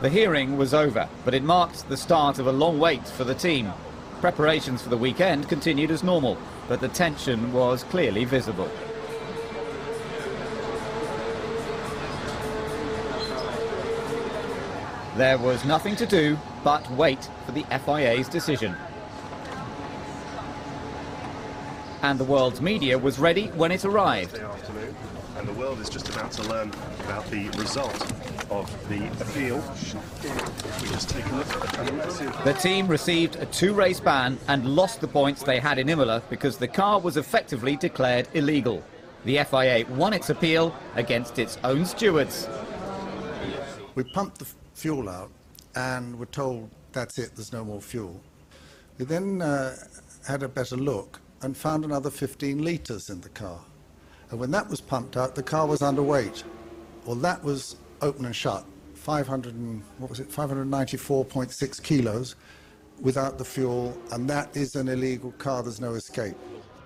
The hearing was over, but it marked the start of a long wait for the team. Preparations for the weekend continued as normal, but the tension was clearly visible. There was nothing to do but wait for the FIA's decision. And the world's media was ready when it arrived. And the world is just about to learn about the result of the appeal. We just take a look at the team received a 2-race ban and lost the points they had in Imola because the car was effectively declared illegal. The FIA won its appeal against its own stewards. We pumped the fuel out and were told that's it, there's no more fuel. We then had a better look and found another 15 litres in the car. And when that was pumped out, the car was underweight. Well, that was open and shut, 594.6 kilos without the fuel, and that is an illegal car, there's no escape.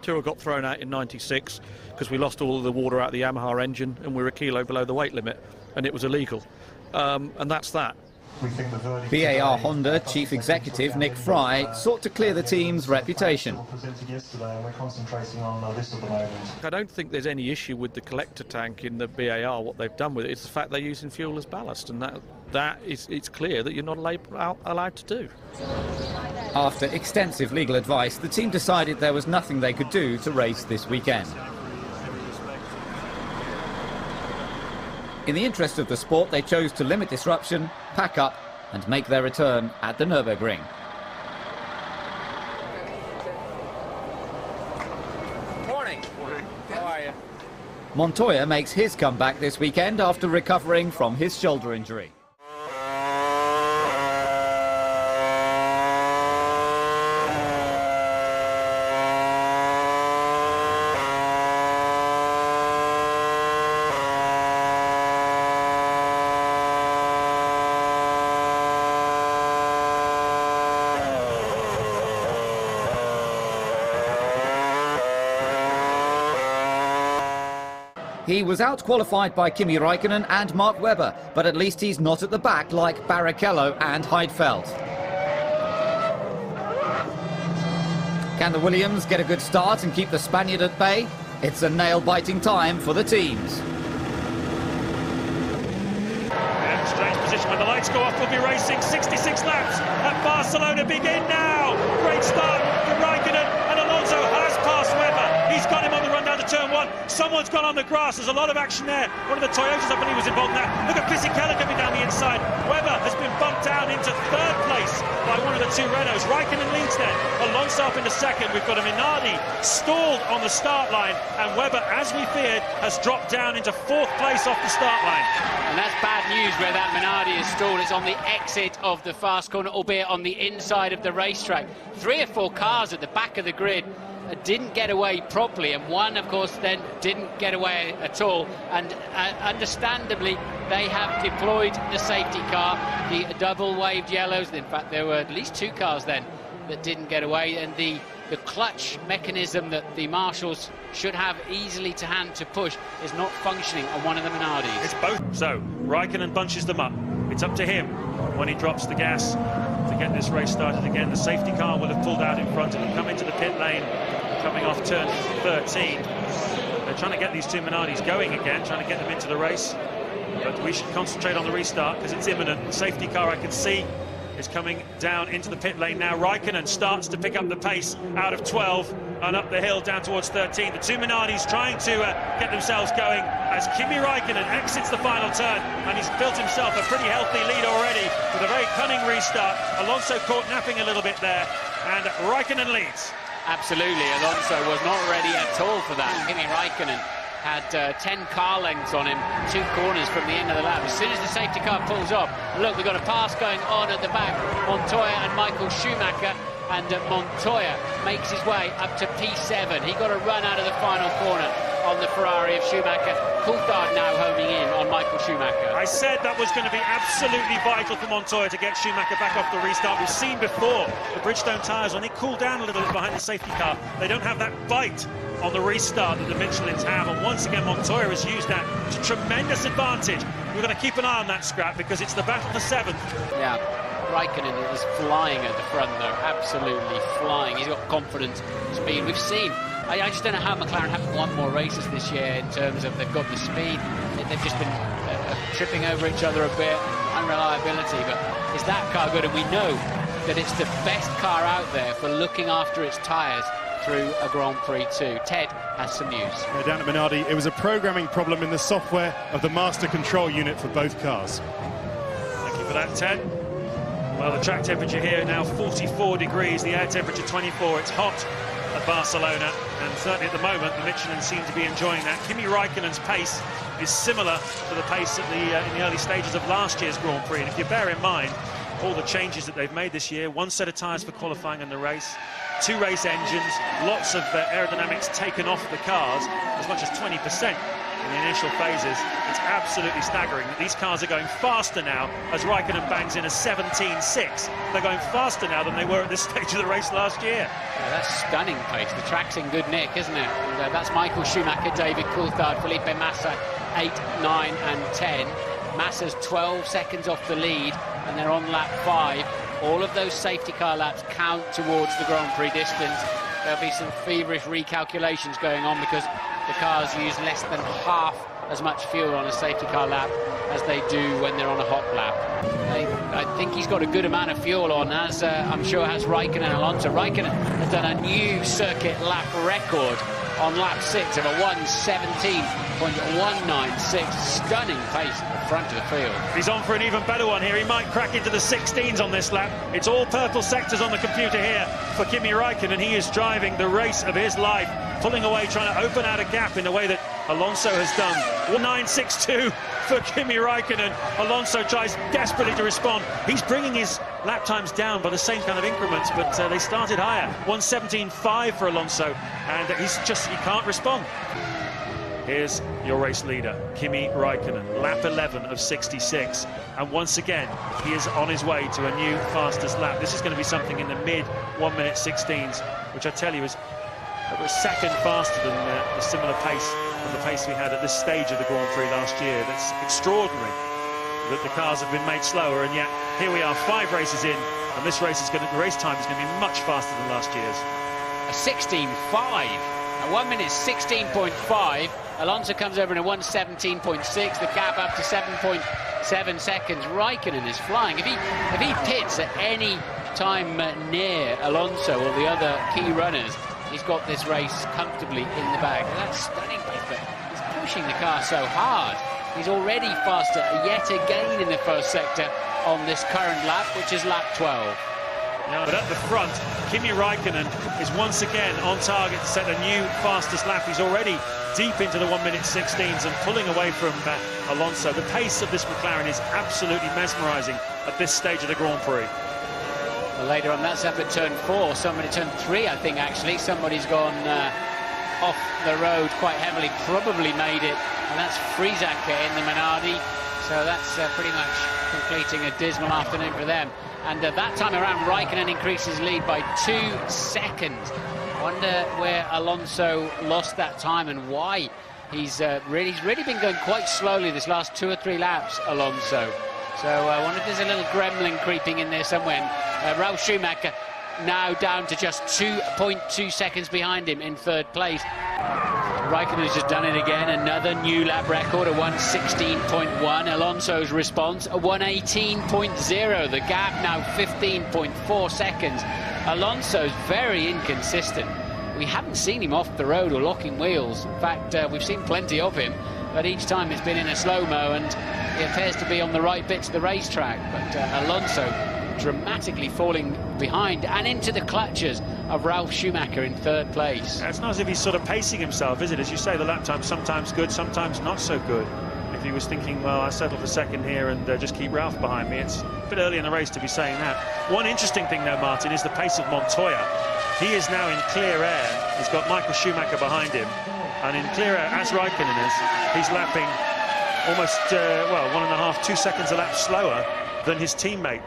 Tyrrell got thrown out in '96 because we lost all of the water out of the Yamaha engine and we were a kilo below the weight limit, and it was illegal. And that's that. BAR Honda Chief Executive Nick Fry sought to clear the team's reputation. I don't think there's any issue with the collector tank in the BAR, what they've done with it. It's the fact they're using fuel as ballast, and it's clear that you're not allowed to do. After extensive legal advice, the team decided there was nothing they could do to race this weekend. In the interest of the sport, they chose to limit disruption, pack up and make their return at the Nürburgring. Morning. How are you? Montoya makes his comeback this weekend after recovering from his shoulder injury. He was out-qualified by Kimi Räikkönen and Mark Webber, but at least he's not at the back like Barrichello and Heidfeld. Can the Williams get a good start and keep the Spaniard at bay? It's a nail-biting time for the teams. Strange position when the lights go off. We'll be racing 66 laps at Barcelona. Begin now. Great start for Raikkonen, and Alonso has passed Webber. He's got him on the run down to turn 1. Someone's gone on the grass. There's a lot of action there. One of the Toyotas, I believe, was involved in that. Look at Brachialer coming down the inside. Webber has been bumped down into 3rd place by one of the 2 Renaults. Raikkonen leads then. Alonso up into 2nd. We've got a Minardi stalled on the start line, and Webber, as we feared, has dropped down into 4th place off the start line. And that's bad news where that Minardi is stalled. It's on the exit of the fast corner, albeit on the inside of the racetrack. 3 or 4 cars at the back of the grid didn't get away properly, and one, of course, then didn't get away at all. And understandably, they have deployed the safety car, the double-waved yellows. In fact, there were at least 2 cars then that didn't get away, and the clutch mechanism that the marshals should have easily to hand to push is not functioning on one of the Minardis. It's both. So Raikkonen bunches them up. It's up to him when he drops the gas to get this race started again. The safety car will have pulled out in front and come into the pit lane coming off turn 13. They're trying to get these 2 Minardis going again, trying to get them into the race. But we should concentrate on the restart because it's imminent. The safety car, I can see, is coming down into the pit lane now. Raikkonen starts to pick up the pace out of 12 and up the hill down towards 13. The 2 Minardis trying to get themselves going as Kimi Räikkönen exits the final turn, and he's built himself a pretty healthy lead already with a very cunning restart. Alonso caught napping a little bit there, and Räikkönen leads. Absolutely, Alonso was not ready at all for that. Kimi Räikkönen had 10 car lengths on him, 2 corners from the end of the lap. As soon as the safety car pulls off, and look, we've got a pass going on at the back. Montoya and Michael Schumacher, and Montoya makes his way up to P7. He got a run out of the final corner on the Ferrari of Schumacher. Coulthard now homing in on Michael Schumacher. I said that was going to be absolutely vital for Montoya to get Schumacher back off the restart. We've seen before the Bridgestone tyres, when they cool down a little bit behind the safety car, they don't have that bite on the restart that the Michelins have, and once again Montoya has used that to tremendous advantage. We're going to keep an eye on that scrap because it's the battle for 7th. Yeah, Raikkonen is flying at the front though, absolutely flying. He's got confidence, speed. We've seen, I just don't know how McLaren haven't won more races this year in terms of they've got the speed. They've just been tripping over each other a bit, unreliability, but is that car good? And we know that it's the best car out there for looking after its tyres through a Grand Prix too. Ted has some news. Yeah, down at Minardi, it was a programming problem in the software of the master control unit for both cars. Thank you for that, Ted. Well, the track temperature here now 44 degrees, the air temperature 24. It's hot at Barcelona, and certainly at the moment the Michelin seem to be enjoying that. Kimi Räikkönen's pace is similar to the pace at in the early stages of last year's Grand Prix, and if you bear in mind all the changes that they've made this year, 1 set of tyres for qualifying and the race, 2 race engines, lots of aerodynamics taken off the cars, as much as 20% in the initial phases. It's absolutely staggering that these cars are going faster now as Raikkonen bangs in a 17.6. They're going faster now than they were at this stage of the race last year. Yeah, that's stunning pace. The track's in good nick, isn't it? And, that's Michael Schumacher, David Coulthard, Felipe Massa, 8, 9 and 10. Massa's 12 seconds off the lead, and they're on lap 5. All of those safety car laps count towards the Grand Prix distance. There'll be some feverish recalculations going on because the cars use less than half as much fuel on a safety car lap as they do when they're on a hot lap. I think he's got a good amount of fuel on, as I'm sure has Raikkonen and Alonso. Raikkonen has done a new circuit lap record on lap 6 of a 1:17.196. Stunning pace at the front of the field. He's on for an even better one here. He might crack into the 16s on this lap. It's all purple sectors on the computer here for Kimi Räikkönen. He is driving the race of his life, pulling away, trying to open out a gap in the way that Alonso has done. 1:962 for Kimi Räikkönen. Alonso tries desperately to respond. He's bringing his lap times down by the same kind of increments, but they started higher. 1:17.5 for Alonso, and he can't respond. Here's your race leader, Kimi Räikkönen, lap 11 of 66, and once again he is on his way to a new fastest lap. This is going to be something in the mid 1:16s, which I tell you is over a second faster than the similar pace from the pace we had at this stage of the Grand Prix last year. That's extraordinary that the cars have been made slower, and yet here we are 5 races in, and this race is the race time is going to be much faster than last year's. A 16.5. At 1 minute 16.5. Alonso comes over in a 1:17.6. The gap up to 7.7 seconds. Raikkonen is flying. If he pits at any time near Alonso or the other key runners, he's got this race comfortably in the bag. And that's stunning, but he's pushing the car so hard. He's already faster yet again in the first sector on this current lap, which is lap 12. Now, but at the front, Kimi Räikkönen is once again on target to set a new fastest lap. He's already deep into the 1 minute 16s and pulling away from Alonso. The pace of this McLaren is absolutely mesmerising at this stage of the Grand Prix. Well, later on, that's up at turn 4. Somebody turn 3, I think, actually. Somebody's gone off the road quite heavily, probably made it, and that's Friesacke in the Minardi. So that's pretty much completing a dismal afternoon for them. And that time around, Raikkonen increases lead by 2 seconds. I wonder where Alonso lost that time and why. He's really been going quite slowly this last 2 or 3 laps, Alonso. So I wonder if there's a little gremlin creeping in there somewhere. Ralf Schumacher now down to just 2.2 seconds behind him in 3rd place. Raikkonen has just done it again, another new lap record, a 1:16.1. Alonso's response, a 1:18.0. The gap now 15.4 seconds. Alonso's very inconsistent. We haven't seen him off the road or locking wheels. In fact, we've seen plenty of him, but each time it's been in a slow-mo, and he appears to be on the right bits of the racetrack. But Alonso dramatically falling behind and into the clutches of Ralf Schumacher in 3rd place. It's not as if he's sort of pacing himself, is it? As you say, the lap time sometimes good, sometimes not so good. If he was thinking, well, I settle for 2nd here and just keep Ralf behind me, it's a bit early in the race to be saying that. One interesting thing, though, Martin, is the pace of Montoya. He is now in clear air. He's got Michael Schumacher behind him, and in clear air, as Raikkonen is, he's lapping almost, well, 1.5, 2 seconds a lap slower than his teammate.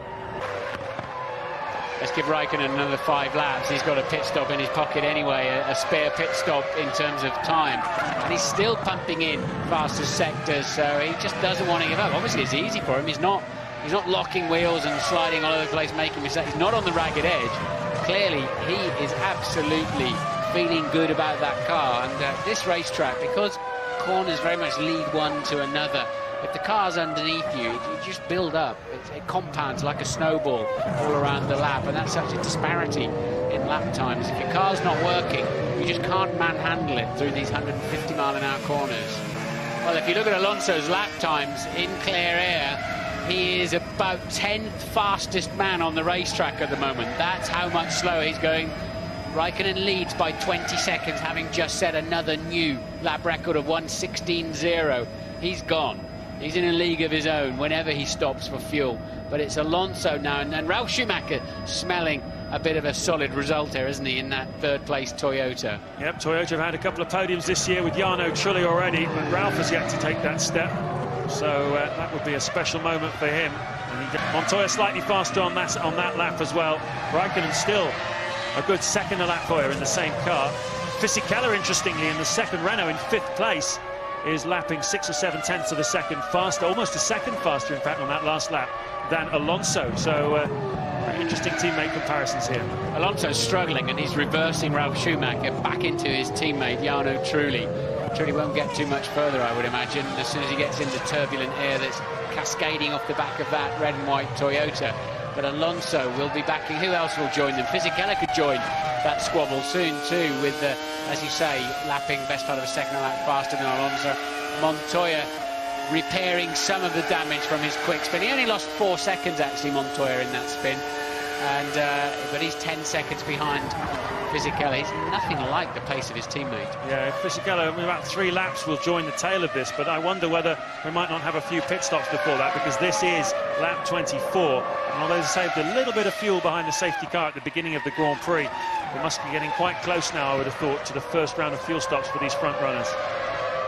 Let's give Raikkonen another 5 laps. He's got a pit stop in his pocket anyway, a spare pit stop in terms of time. And he's still pumping in faster sectors, so he just doesn't want to give up. Obviously, it's easy for him. He's not locking wheels and sliding all over the place, making mistakes. He's not on the ragged edge. Clearly, he is absolutely feeling good about that car. And this racetrack, because corners very much lead one to another, if the car's underneath you, you just build up. It compounds like a snowball all around the lap, and that's such a disparity in lap times. If your car's not working, you just can't manhandle it through these 150-mile-an-hour corners. Well, if you look at Alonso's lap times in clear air, he is about 10th fastest man on the racetrack at the moment. That's how much slower he's going. Raikkonen leads by 20 seconds, having just set another new lap record of 1:16.0. He's gone. He's in a league of his own whenever he stops for fuel. But it's Alonso now, and Ralf Schumacher smelling a bit of a solid result here, isn't he, in that 3rd place Toyota? Yep, Toyota have had a couple of podiums this year with Jarno Trulli already, but Ralf has yet to take that step. So that would be a special moment for him. And Montoya slightly faster on that lap as well. Raikkonen still a good 2nd a lap for her in the same car. Fisichella, interestingly, in the 2nd Renault in 5th place, is lapping 6 or 7 tenths of a second faster, almost a second faster, in fact, on that last lap than Alonso. So very interesting teammate comparisons here. Alonso's struggling, and he's reversing Ralf Schumacher back into his teammate Jarno Trulli. Trulli won't get too much further, I would imagine, as soon as he gets into turbulent air that's cascading off the back of that red and white Toyota. But Alonso will be backing. Who else will join them? Fisichella could join that squabble soon too, with, as you say, lapping best part of a second a lap faster than Alonso. Montoya repairing some of the damage from his quick spin. He only lost 4 seconds, actually, Montoya, in that spin. And but he's 10 seconds behind Fisichella. He's nothing like the pace of his teammate. Yeah, Fisichella, in about 3 laps, will join the tail of this, but I wonder whether we might not have a few pit stops before that, because this is lap 24. And although they saved a little bit of fuel behind the safety car at the beginning of the Grand Prix, we must be getting quite close now, I would have thought, to the first round of fuel stops for these front runners.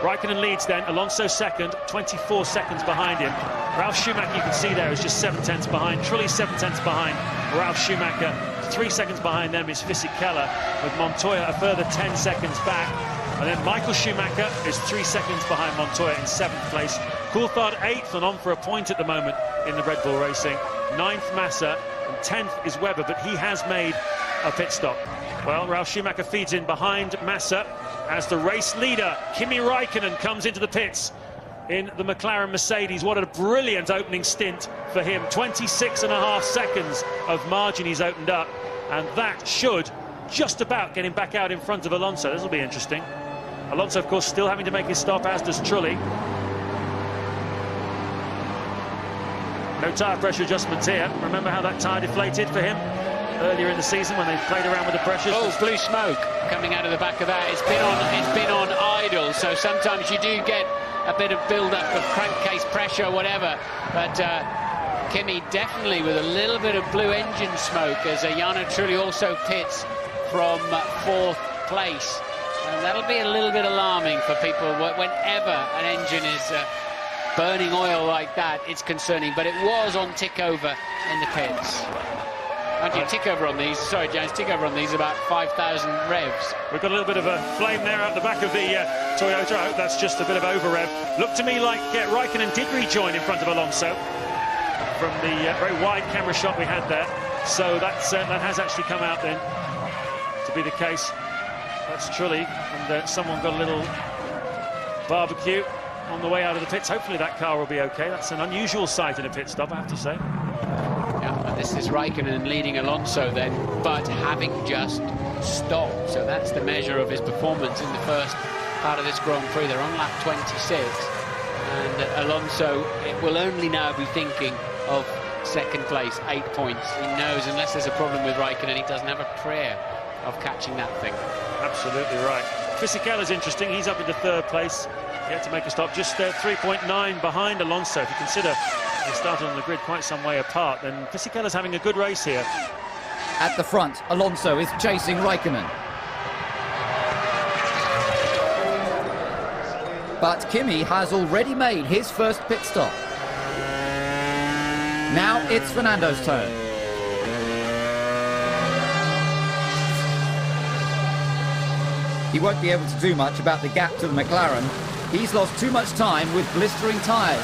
Raikkonen leads then, Alonso 2nd, 24 seconds behind him. Ralf Schumacher, you can see there, is just 7 tenths behind. Trulli 7 tenths behind Ralf Schumacher. 3 seconds behind them is Fisichella, with Montoya a further 10 seconds back. And then Michael Schumacher is 3 seconds behind Montoya in 7th place. Coulthard 8th and on for a point at the moment in the Red Bull Racing. 9th Massa and 10th is Webber, but he has made a pit stop. Well, Ralf Schumacher feeds in behind Massa as the race leader, Kimi Räikkönen, comes into the pits in the McLaren Mercedes. What a brilliant opening stint for him. 26.5 seconds of margin he's opened up, and that should just about get him back out in front of Alonso. This will be interesting. Alonso, of course, still having to make his stop, as does Trulli. No tyre pressure adjustments here. Remember how that tyre deflated for him earlier in the season when they played around with the pressures? Oh, blue smoke coming out of the back of that. It's been on idle, so sometimes you do get a bit of build-up of crankcase pressure, whatever. But Kimi definitely with a little bit of blue engine smoke as Jarno Trulli also pits from 4th place. And that'll be a little bit alarming for people whenever an engine is burning oil like that. It's concerning, but it was on tick over in the pits. Tick over on these, sorry James, tick over on these about 5,000 revs. We've got a little bit of a flame there out the back of the Toyota. I hope that's just a bit of over rev. Looked to me like Raikkonen did rejoin in front of Alonso from the very wide camera shot we had there. So that has actually come out then to be the case. That's Trulli, and someone got a little barbecue on the way out of the pits. Hopefully that car will be okay. That's an unusual sight in a pit stop, I have to say. Yeah, and this is Raikkonen leading Alonso then, but having just stopped. So that's the measure of his performance in the first part of this Grand Prix. They're on lap 26, and Alonso will only now be thinking of 2nd place, 8 points. He knows unless there's a problem with Raikkonen, he doesn't have a prayer of catching that thing. Absolutely right. Fisichella is interesting. He's up into 3rd place. He had to make a stop, just 3.9 behind Alonso. If you consider they started on the grid quite some way apart, then Fisichella's having a good race here. At the front, Alonso is chasing Raikkonen. But Kimi has already made his first pit stop. Now it's Fernando's turn. He won't be able to do much about the gap to the McLaren. He's lost too much time with blistering tyres.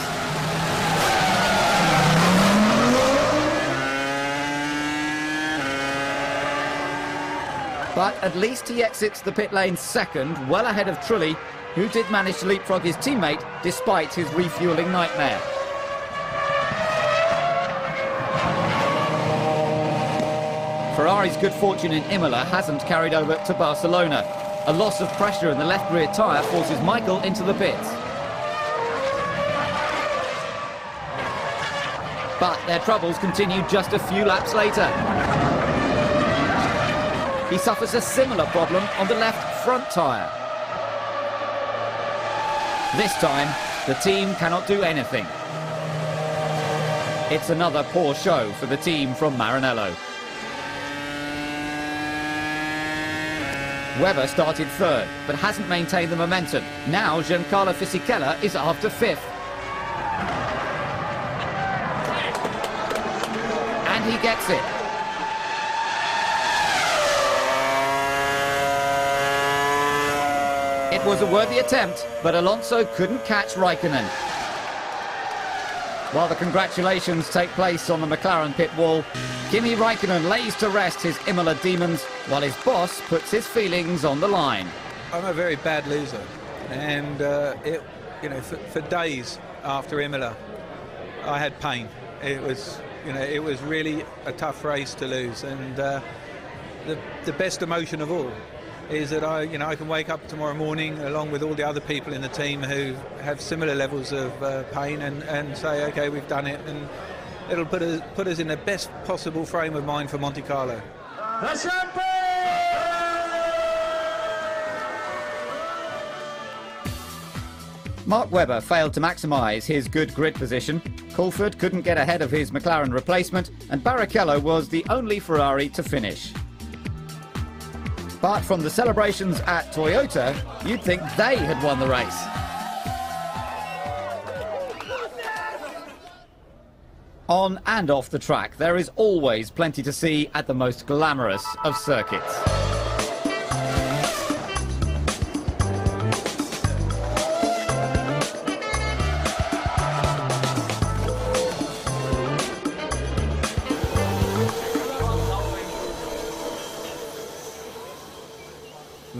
But at least he exits the pit lane 2nd, well ahead of Trulli, who did manage to leapfrog his teammate despite his refuelling nightmare. Ferrari's good fortune in Imola hasn't carried over to Barcelona. A loss of pressure in the left rear tyre forces Michael into the pits. But their troubles continue just a few laps later. He suffers a similar problem on the left front tyre. This time, the team cannot do anything. It's another poor show for the team from Maranello. Webber started 3rd, but hasn't maintained the momentum. Now Giancarlo Fisichella is after 5th. And he gets it. It was a worthy attempt, but Alonso couldn't catch Raikkonen. While the congratulations take place on the McLaren pit wall, Kimi Räikkönen lays to rest his Imola demons, while his boss puts his feelings on the line. I'm a very bad loser, and for days after Imola, I had pain. It was really a tough race to lose, and the best emotion of all is that I can wake up tomorrow morning along with all the other people in the team who have similar levels of pain and say, okay, we've done it, and it'll put us in the best possible frame of mind for Monte Carlo. Mark Webber failed to maximise his good grid position. Coulthard couldn't get ahead of his McLaren replacement, and Barrichello was the only Ferrari to finish. But from the celebrations at Toyota, you'd think they had won the race. On and off the track, there is always plenty to see at the most glamorous of circuits.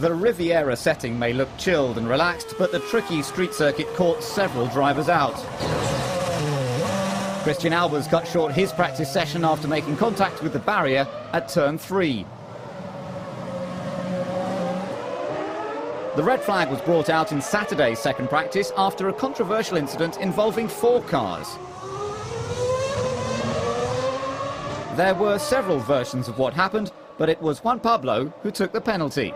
The Riviera setting may look chilled and relaxed, but the tricky street circuit caught several drivers out. Christian Albers cut short his practice session after making contact with the barrier at turn 3. The red flag was brought out in Saturday's second practice after a controversial incident involving 4 cars. There were several versions of what happened, but it was Juan Pablo who took the penalty.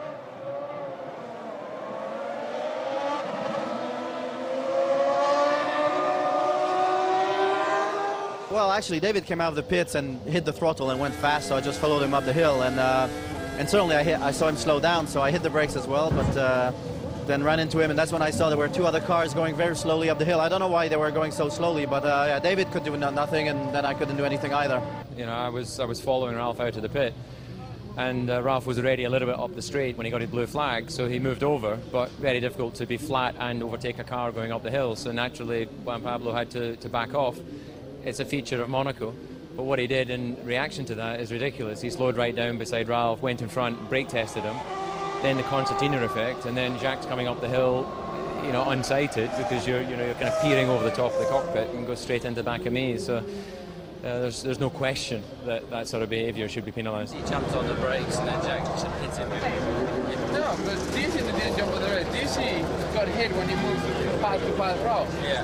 Well, actually, David came out of the pits and hit the throttle and went fast, so I just followed him up the hill. And certainly I saw him slow down, so I hit the brakes as well, but then ran into him, and that's when I saw there were 2 other cars going very slowly up the hill. I don't know why they were going so slowly, but yeah, David could do nothing, and then I couldn't do anything either. You know, I was following Ralph out of the pit, and Ralph was already a little bit up the straight when he got his blue flag, so he moved over, but very difficult to be flat and overtake a car going up the hill, so naturally Juan Pablo had to back off. It's a feature of Monaco. But what he did in reaction to that is ridiculous. He slowed right down beside Ralph, went in front, brake tested him, then the concertina effect, and then Jacques coming up the hill, you know, unsighted, because you're kind of peering over the top of the cockpit and go straight into the back of me. So there's no question that that sort of behaviour should be penalised. He jumped on the brakes and then Jacques just hit him. No, but DC didn't jump on the brakes. DC got hit when he moved to pass Ralph. Yeah.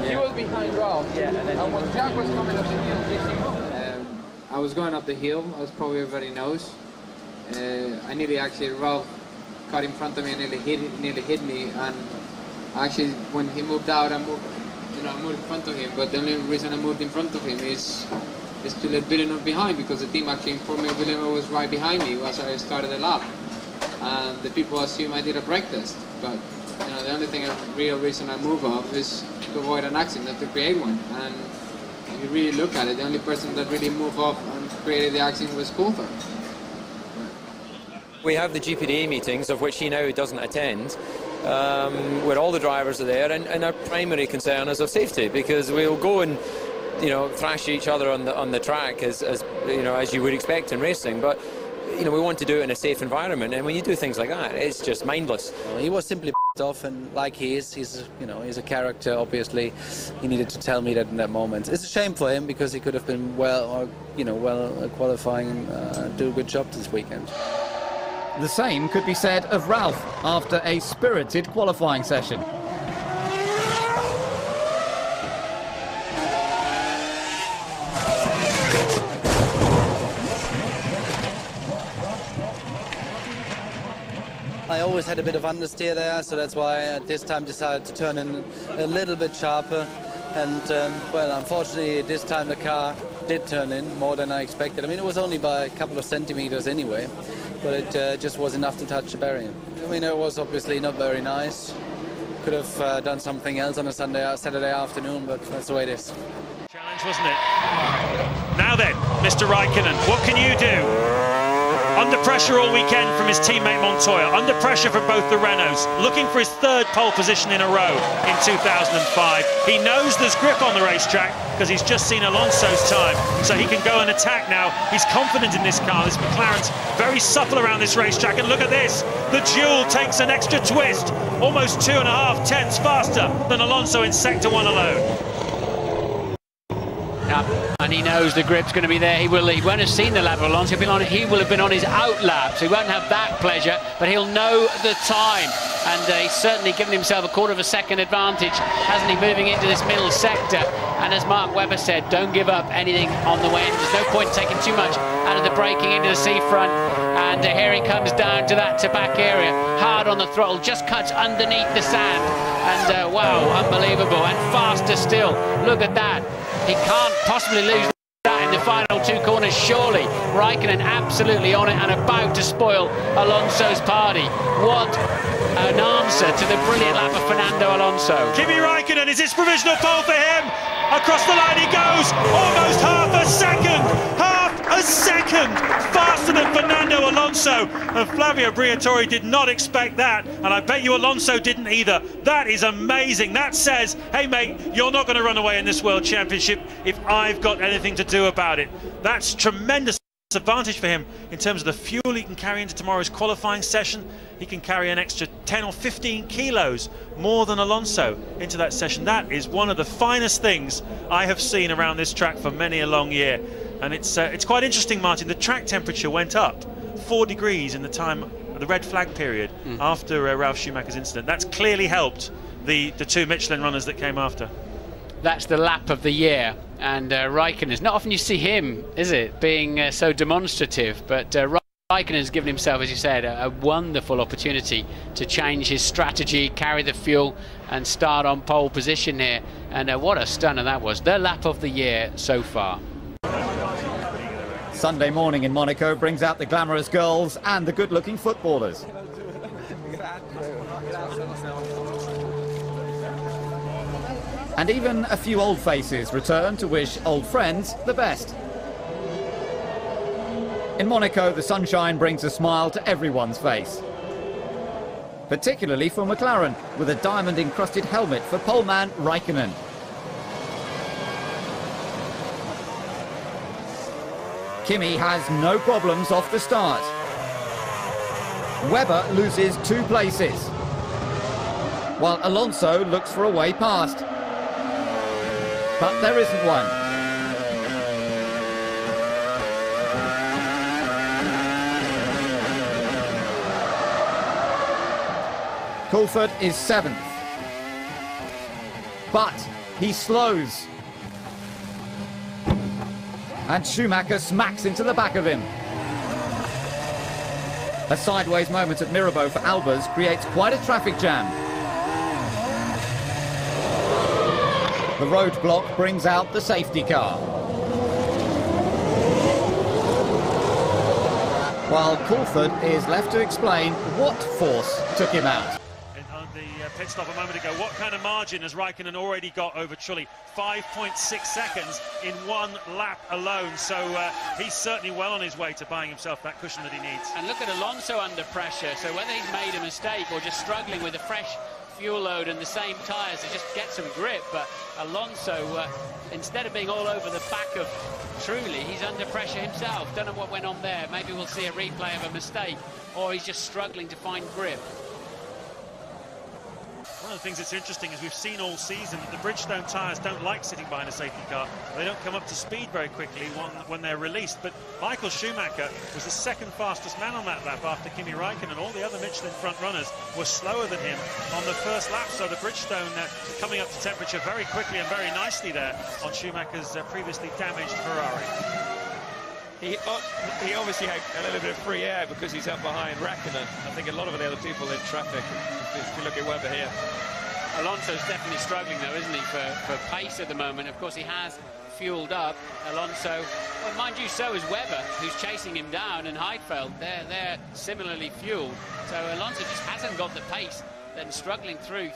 He was behind Ralph. Yeah. And when Jacques was coming up the hill, DC moved. I was going up the hill. I was probably over the nose. I nearly actually, Ralph got in front of me and nearly hit me. And actually, when he moved out, I moved in front of him. But the only reason I moved in front of him is to let Villeneuve behind, because the team actually informed me Villeneuve was right behind me as I started the lap. And the people assume I did a brake test. But you know, the only real reason I move off is to avoid an accident, to create one. And if you really look at it, the only person that really moved off and created the accident was Coulthard. We have the GPDA meetings, of which he now doesn't attend, where all the drivers are there, and our primary concern is of safety, because we'll go and, you know, thrash each other on the track as you know, as you would expect in racing, but you know, we want to do it in a safe environment, and when you do things like that, it's just mindless. He was simply off, and like he's a character. Obviously, he needed to tell me that in that moment. It's a shame for him, because he could have been well qualifying and do a good job this weekend. The same could be said of Ralph after a spirited qualifying session. I always had a bit of understeer there, so that's why I at this time decided to turn in a little bit sharper. And well, unfortunately, this time the car did turn in more than I expected. I mean, it was only by a couple of centimeters anyway, but it just was enough to touch the barrier. I mean, it was obviously not very nice. Could have done something else on a Saturday afternoon, but that's the way it is. Challenge, wasn't it? Now then, Mr. Raikkonen, what can you do? Under pressure all weekend from his teammate Montoya, under pressure from both the Renaults, looking for his 3rd pole position in a row in 2005. He knows there's grip on the racetrack because he's just seen Alonso's time, so he can go and attack now. He's confident in this car. This McLaren's very supple around this racetrack, and look at this. The Duel takes an extra twist, almost 2.5 tenths faster than Alonso in Sector 1 alone. And he knows the grip's going to be there. He won't have seen the lap of Alonso. He will have been on his out lap, so he won't have that pleasure, but he'll know the time. And he's certainly given himself a 1/4 of a second advantage, hasn't he, moving into this middle sector. And as Mark Webber said, don't give up anything on the way. There's no point taking too much out of the braking into the seafront. And here he comes down to that back area, hard on the throttle, just cuts underneath the sand. And wow, unbelievable, and faster still. Look at that. He can't possibly lose that in the final 2 corners, surely. Raikkonen absolutely on it and about to spoil Alonso's party. What an answer to the brilliant lap of Fernando Alonso. Kimi Räikkönen, is this provisional pole for him? Across the line he goes, almost half a second faster than Fernando Alonso. And Flavio Briatore did not expect that, and I bet you Alonso didn't either. That is amazing. That says, hey mate, you're not going to run away in this World Championship if I've got anything to do about it. That's tremendous. advantage for him in terms of the fuel he can carry into tomorrow's qualifying session. He can carry an extra 10 or 15 kilos more than Alonso into that session. That is one of the finest things I have seen around this track for many a long year. And it's quite interesting, Martin. The track temperature went up 4 degrees in the time of the red flag period after Ralf Schumacher's incident. That's clearly helped the two Michelin runners that came after. That's the lap of the year, and Raikkonen, it's not often you see him, is it, being so demonstrative, but Raikkonen has given himself, as you said, a wonderful opportunity to change his strategy, carry the fuel and start on pole position here, and what a stunner that was. The lap of the year so far. Sunday morning in Monaco brings out the glamorous girls and the good-looking footballers. And even a few old faces return to wish old friends the best. In Monaco, the sunshine brings a smile to everyone's face. Particularly for McLaren, with a diamond-encrusted helmet for poleman Raikkonen. Kimi has no problems off the start. Webber loses 2 places, while Alonso looks for a way past. But there isn't one. Coulthard is 7th. But he slows. And Schumacher smacks into the back of him. A sideways moment at Mirabeau for Albers creates quite a traffic jam. The roadblock brings out the safety car. While Coulthard is left to explain what force took him out. On the pit stop a moment ago, what kind of margin has Raikkonen already got over Trulli? 5.6 seconds in 1 lap alone, so he's certainly well on his way to buying himself that cushion that he needs. And look at Alonso under pressure, so whether he's made a mistake or just struggling with a fresh fuel load and the same tyres to just get some grip, but Alonso, instead of being all over the back of Trulli, he's under pressure himself. Don't know what went on there. Maybe we'll see a replay of a mistake, or he's just struggling to find grip. One of the things that's interesting is we've seen all season that the Bridgestone tyres don't like sitting behind a safety car. They don't come up to speed very quickly when they're released. But Michael Schumacher was the 2nd fastest man on that lap after Kimi Räikkönen, and all the other Michelin front runners were slower than him on the first lap. So the Bridgestone coming up to temperature very quickly and very nicely there on Schumacher's previously damaged Ferrari. He obviously had a little bit of free air because he's up behind Raikkonen. I think a lot of the other people in traffic, if you look at Webber here. Alonso's definitely struggling though, isn't he, for pace at the moment. Of course, he has fueled up. Alonso, well, mind you, so is Webber, who's chasing him down, and Heidfeld. They're similarly fueled. So Alonso just hasn't got the pace, then struggling through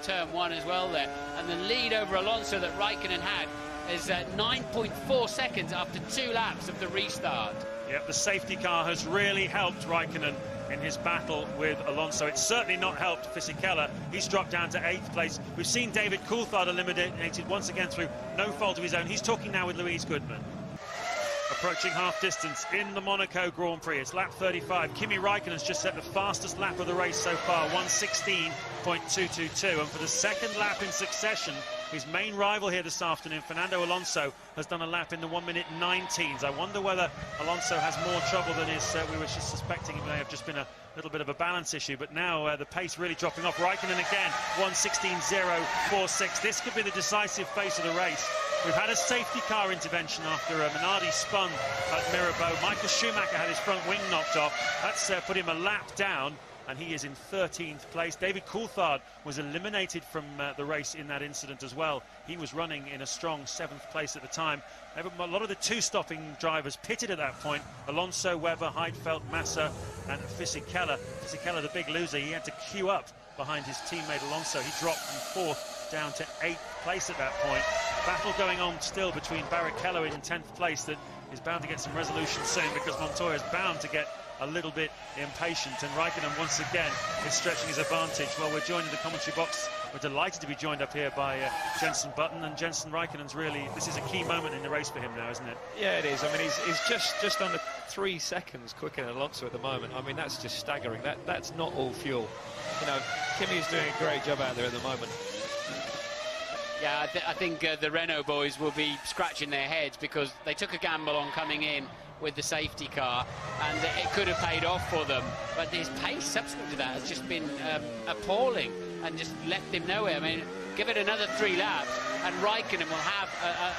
turn 1 as well there. And the lead over Alonso that Raikkonen had is 9.4 seconds after 2 laps of the restart. Yep, the safety car has really helped Raikkonen in his battle with Alonso. It's certainly not helped Fisichella. He's dropped down to 8th place. We've seen David Coulthard eliminated once again through no fault of his own. He's talking now with Louise Goodman. Approaching half distance in the Monaco Grand Prix. It's lap 35. Kimi Räikkönen has just set the fastest lap of the race so far, 1:16.222. And for the 2nd lap in succession, his main rival here this afternoon, Fernando Alonso, has done a lap in the 1:19s. I wonder whether Alonso has more trouble than we were just suspecting. It may have just been a little bit of a balance issue, but now the pace really dropping off. Raikkonen again, 1:16.046. This could be the decisive pace of the race. We've had a safety car intervention after Minardi spun at Mirabeau. Michael Schumacher had his front wing knocked off. That's put him a lap down, and he is in 13th place. David Coulthard was eliminated from the race in that incident as well. He was running in a strong 7th place at the time. A lot of the 2-stopping drivers pitted at that point. Alonso, Webber, Heidfeld, Massa and Fisichella. Fisichella, the big loser, he had to queue up behind his teammate Alonso. He dropped from 4th down to 8th place at that point. Battle going on still between Barrichello in 10th place that is bound to get some resolution soon, because Montoya is bound to get a little bit impatient, and Raikkonen once again is stretching his advantage. Well, we're joined in the commentary box. We're delighted to be joined up here by Jenson Button, and Jenson Raikkonen's really, this is a key moment in the race for him now, isn't it? Yeah, it is. I mean, he's just under 3 seconds quicker than Alonso at the moment. I mean, that's just staggering. That's not all fuel. You know, Kimi's doing a great job out there at the moment. Yeah, I think the Renault boys will be scratching their heads because they took a gamble on coming in with the safety car, and it could have paid off for them. But his pace subsequent to that has just been appalling and just left him nowhere. I mean, give it another 3 laps, and Raikkonen will have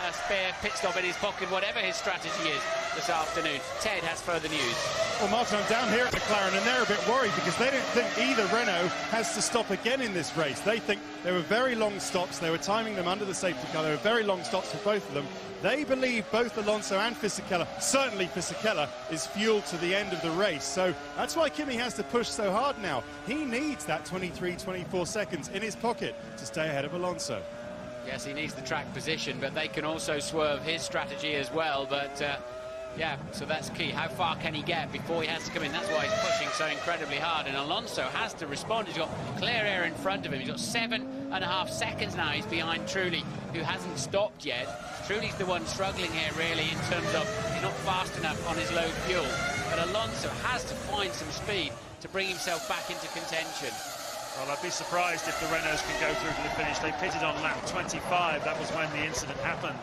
a spare pit stop in his pocket, whatever his strategy is this afternoon. Ted has further news. Well, Martin, I'm down here at McLaren, and they're a bit worried because they don't think either Renault has to stop again in this race. They think they were very long stops. They were timing them under the safety car. They were very long stops for both of them. They believe both Alonso and Fisichella, certainly Fisichella, is fueled to the end of the race. So that's why Kimi has to push so hard now. He needs that 23, 24 seconds in his pocket to stay ahead of Alonso. Yes, he needs the track position, but they can also swerve his strategy as well. But yeah, so that's key. How far can he get before he has to come in? That's why he's pushing so incredibly hard. And Alonso has to respond. He's got clear air in front of him. He's got 7.5 seconds now. He's behind Trulli, who hasn't stopped yet. Trulli's the one struggling here, really, in terms of he's not fast enough on his low fuel. But Alonso has to find some speed to bring himself back into contention. Well, I'd be surprised if the Renaults can go through to the finish. They pitted on lap 25. That was when the incident happened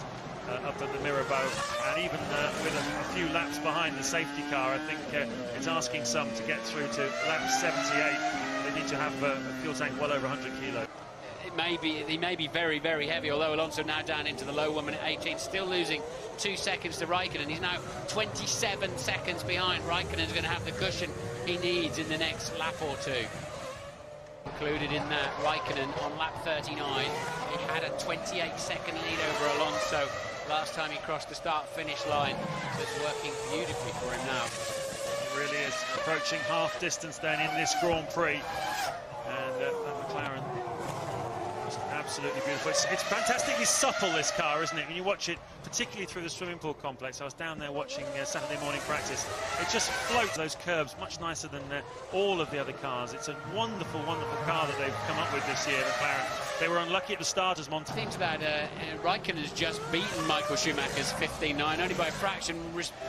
up at the Mirabeau. And even with a few laps behind the safety car, I think it's asking some to get through to lap 78. They need to have a fuel tank well over 100 kilos. He may be very, very heavy, although Alonso now down into the low 1 minute 18, still losing 2 seconds to Raikkonen. He's now 27 seconds behind. Raikkonen's going to have the cushion he needs in the next lap or two. Included in that, Raikkonen on lap 39. He had a 28-second lead over Alonso last time he crossed the start-finish line. So it's working beautifully for him now. It really is. Approaching half distance then in this Grand Prix. And that McLaren is absolutely beautiful. It's fantastically supple, this car, isn't it? When you watch it, particularly through the swimming pool complex. I was down there watching Saturday morning practice. It just floats those curves much nicer than all of the other cars. It's a wonderful, wonderful car that they've come up with this year, McLaren. They were unlucky at the start, as Monty. Think that Raikkonen has just beaten Michael Schumacher's 15.9, only by a fraction.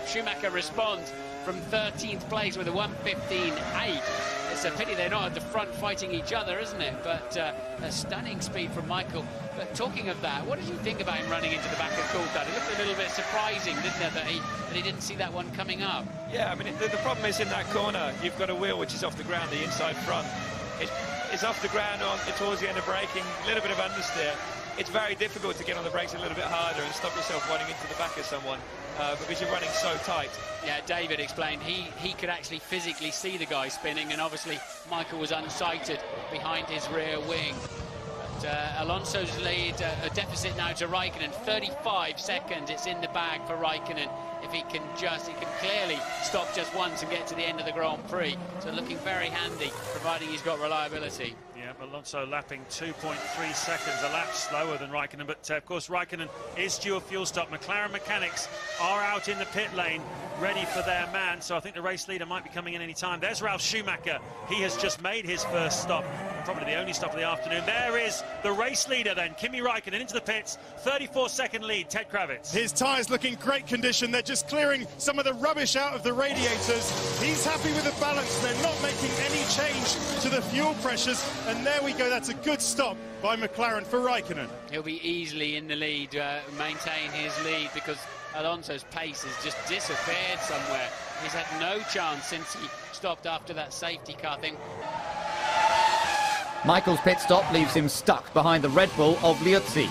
Schumacher responds from 13th place with a 1:15.8. It's a pity they're not at the front fighting each other, isn't it? But a stunning speed from Michael. But talking of that, what did you think about him running into the back of Coulthard? It looked a little bit surprising, didn't it, that he didn't see that one coming up? Yeah, I mean, the problem is in that corner, you've got a wheel which is off the ground, the inside front. It's off the ground towards the end of braking, a little bit of understeer. It's very difficult to get on the brakes a little bit harder and stop yourself running into the back of someone because you're running so tight. Yeah, David explained he could actually physically see the guy spinning, and obviously Michael was unsighted behind his rear wing. But Alonso's lead, a deficit now to Raikkonen, 35 seconds. It's in the bag for Raikkonen. If he can clearly stop just once and get to the end of the Grand Prix. So looking very handy, providing he's got reliability. Yeah, Alonso lapping 2.3 seconds, a lap slower than Raikkonen, but of course Raikkonen is due a fuel stop. McLaren mechanics are out in the pit lane, ready for their man, so I think the race leader might be coming in any time. There's Ralf Schumacher. He has just made his first stop, probably the only stop of the afternoon. There is the race leader then, Kimi Räikkönen into the pits, 34-second lead, Ted Kravitz. His tyres looking great condition. They're just clearing some of the rubbish out of the radiators. He's happy with the balance. They're not making any change to the fuel pressures. And there we go. That's a good stop by McLaren for Raikkonen. He'll be easily in the lead, maintain his lead, because Alonso's pace has just disappeared somewhere. He's had no chance since he stopped after that safety car thing. Michael's pit stop leaves him stuck behind the Red Bull of Liuzzi.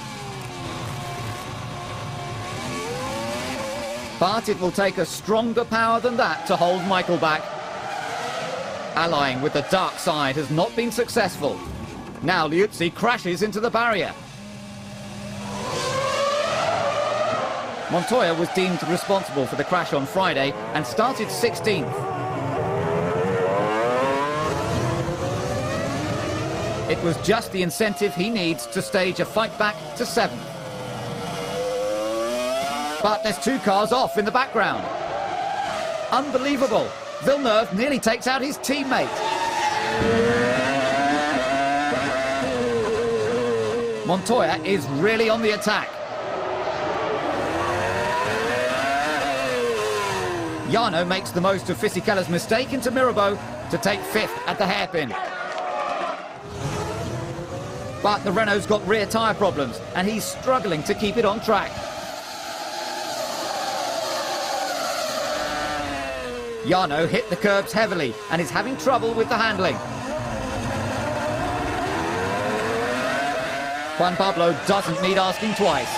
But it will take a stronger power than that to hold Michael back. Allying with the dark side has not been successful. Now Liuzzi crashes into the barrier. Montoya was deemed responsible for the crash on Friday and started 16th. It was just the incentive he needs to stage a fight back to 7th. But there's 2 cars off in the background. Unbelievable. Villeneuve nearly takes out his teammate. Montoya is really on the attack. Jarno makes the most of Fisichelle's mistake into Mirabeau to take 5th at the hairpin. But the Renault's got rear tyre problems and he's struggling to keep it on track. Jarno hit the curbs heavily and is having trouble with the handling. Juan Pablo doesn't need asking twice.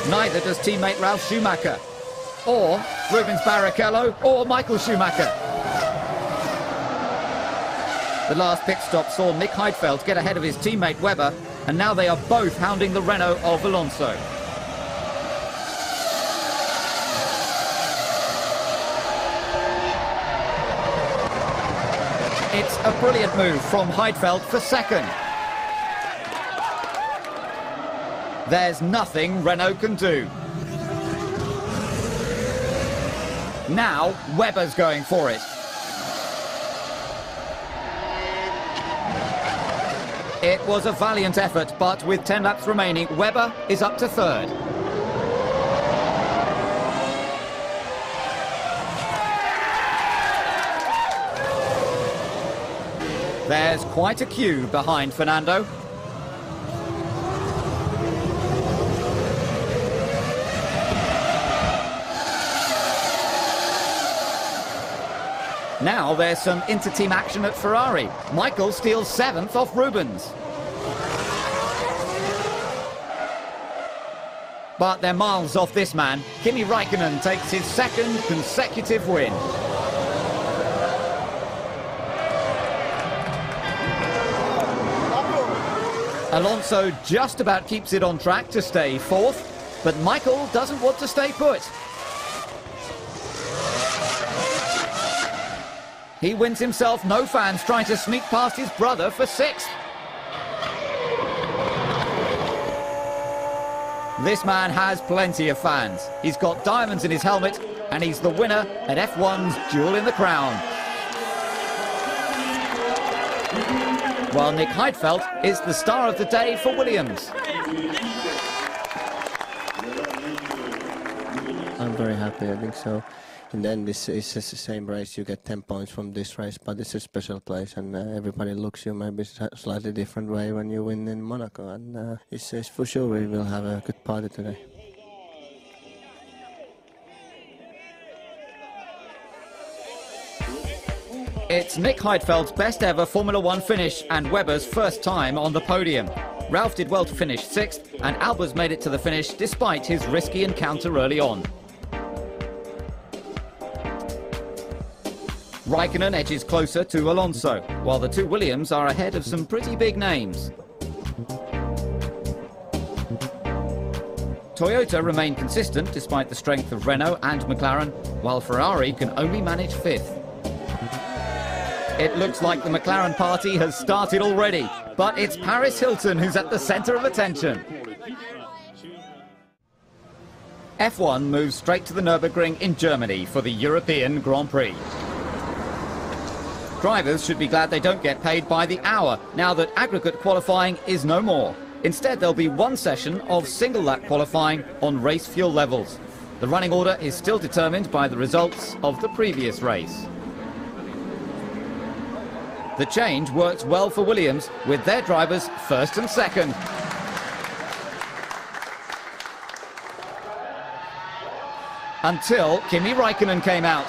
Neither does teammate Ralf Schumacher, or Rubens Barrichello, or Michael Schumacher. The last pit stop saw Nick Heidfeld get ahead of his teammate Webber, and now they are both hounding the Renault of Alonso. It's a brilliant move from Heidfeld for 2nd. There's nothing Renault can do. Now Webber's going for it. It was a valiant effort, but with 10 laps remaining, Webber is up to 3rd. There's quite a queue behind Fernando. Now there's some inter-team action at Ferrari. Michael steals 7th off Rubens. But they're miles off this man. Kimi Räikkönen takes his 2nd consecutive win. Alonso just about keeps it on track to stay 4th, but Michael doesn't want to stay put. He wins himself no fans trying to sneak past his brother for 6th. This man has plenty of fans. He's got diamonds in his helmet, and he's the winner at F1's Jewel in the Crown. While Nick Heidfeld is the star of the day for Williams. I'm very happy, I think so. In the end, this is the same race. You get 10 points from this race, but it's a special place, and everybody looks you maybe a slightly different way when you win in Monaco. And it's for sure we will have a good party today. It's Nick Heidfeld's best ever Formula 1 finish and Webber's first time on the podium. Ralf did well to finish 6th, and Albers made it to the finish despite his risky encounter early on. Raikkonen edges closer to Alonso, while the two Williams are ahead of some pretty big names. Toyota remain consistent despite the strength of Renault and McLaren, while Ferrari can only manage 5th. It looks like the McLaren party has started already, but it's Paris Hilton who's at the centre of attention. F1 moves straight to the Nürburgring in Germany for the European Grand Prix. Drivers should be glad they don't get paid by the hour, now that aggregate qualifying is no more. Instead, there'll be one session of single-lap qualifying on race fuel levels. The running order is still determined by the results of the previous race. The change works well for Williams, with their drivers 1st and 2nd. Until Kimi Räikkönen came out.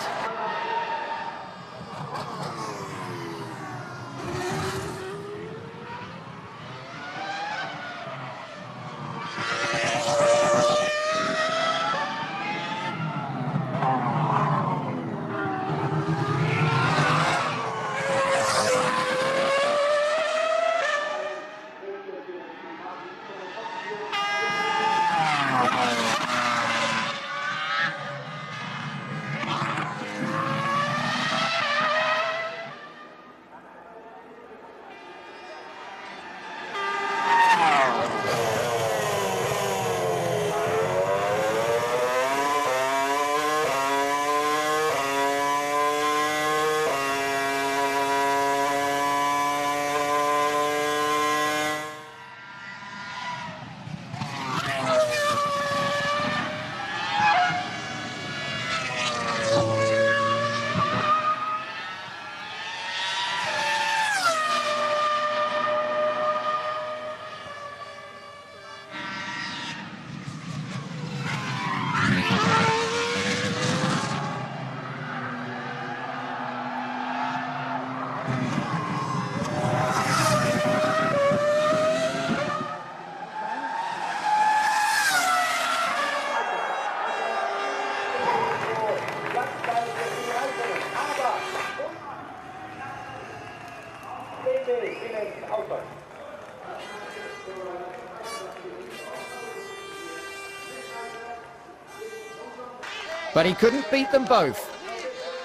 But he couldn't beat them both.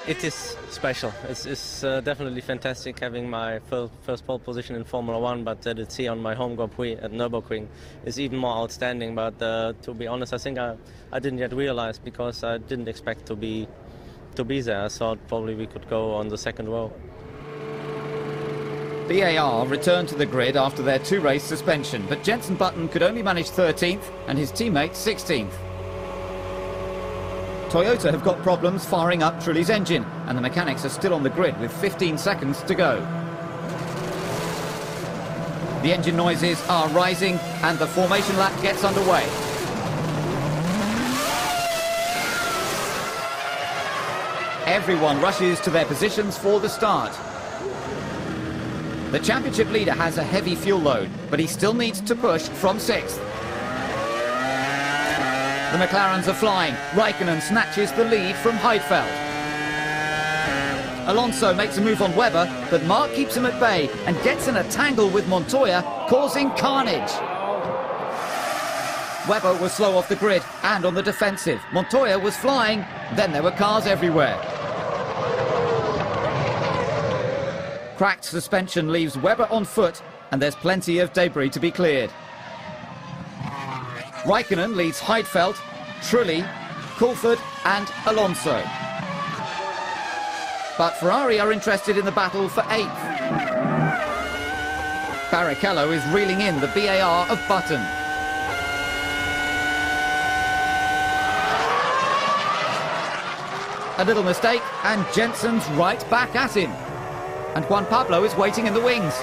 It is special. It's definitely fantastic having my first pole position in Formula 1, but to see on my home Grand Prix at Nürburgring is even more outstanding. But to be honest, I think I didn't yet realize, because I didn't expect to be there. I thought probably we could go on the second row. BAR returned to the grid after their two-race suspension, but Jenson Button could only manage 13th and his teammate 16th. Toyota have got problems firing up Trulli's engine, and the mechanics are still on the grid with 15 seconds to go. The engine noises are rising and the formation lap gets underway. Everyone rushes to their positions for the start. The championship leader has a heavy fuel load, but he still needs to push from 6th. The McLarens are flying. Raikkonen snatches the lead from Heidfeld. Alonso makes a move on Webber, but Mark keeps him at bay and gets in a tangle with Montoya, causing carnage. Webber was slow off the grid and on the defensive. Montoya was flying, then there were cars everywhere. Cracked suspension leaves Webber on foot, and there's plenty of debris to be cleared. Raikkonen leads Heidfeld, Trulli, Coulthard and Alonso. But Ferrari are interested in the battle for 8th. Barrichello is reeling in the BAR of Button. A little mistake and Jenson's right back at him. And Juan Pablo is waiting in the wings.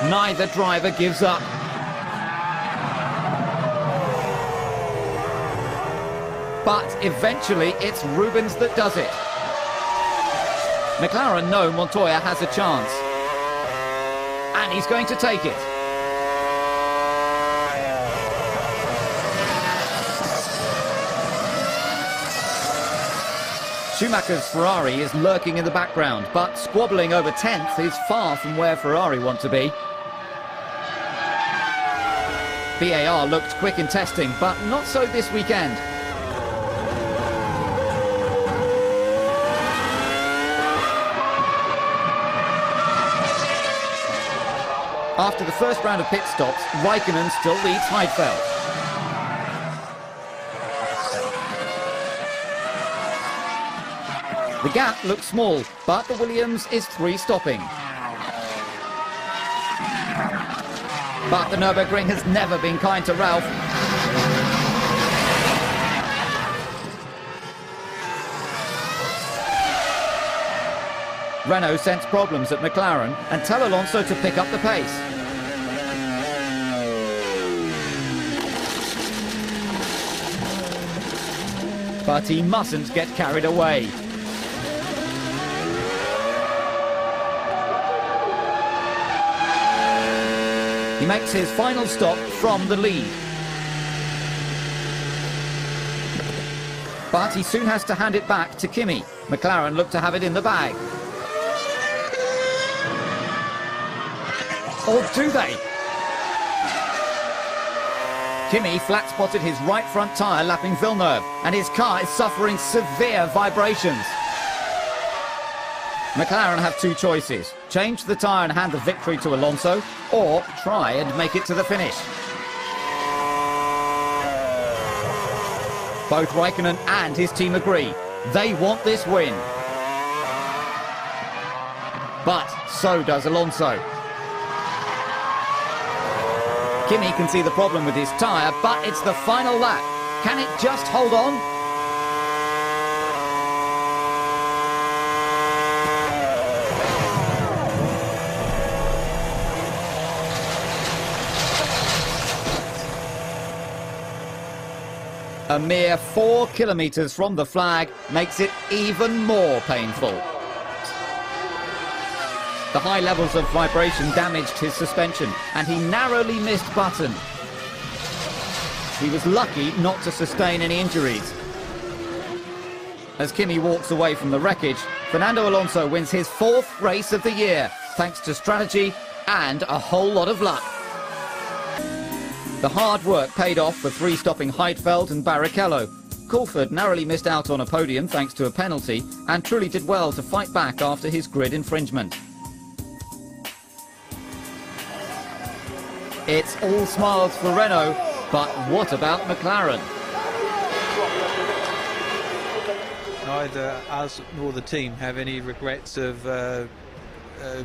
Neither driver gives up. But eventually it's Rubens that does it. McLaren know Montoya has a chance. And he's going to take it. Schumacher's Ferrari is lurking in the background, but squabbling over 10th is far from where Ferrari want to be. BAR looked quick in testing, but not so this weekend. After the first round of pit stops, Raikkonen still leads Heidfeld. The gap looks small, but the Williams is 3 stopping. But the Nürburgring has never been kind to Ralph. Renault sense problems at McLaren and tell Alonso to pick up the pace. But he mustn't get carried away. He makes his final stop from the lead. But he soon has to hand it back to Kimi. McLaren look to have it in the bag. Or do they? Kimi flat-spotted his right front tyre lapping Villeneuve, and his car is suffering severe vibrations. McLaren have 2 choices. Change the tyre and hand the victory to Alonso, or try and make it to the finish. Both Raikkonen and his team agree. They want this win. But so does Alonso. Kimi can see the problem with his tyre, but it's the final lap. Can it just hold on? A mere 4 kilometres from the flag makes it even more painful. The high levels of vibration damaged his suspension, and he narrowly missed Button. He was lucky not to sustain any injuries. As Kimi walks away from the wreckage, Fernando Alonso wins his 4th race of the year, thanks to strategy and a whole lot of luck. The hard work paid off for 3 stopping Heidfeld and Barrichello. Coulthard narrowly missed out on a podium thanks to a penalty and truly did well to fight back after his grid infringement. It's all smiles for Renault, but what about McLaren? Neither us nor the team have any regrets of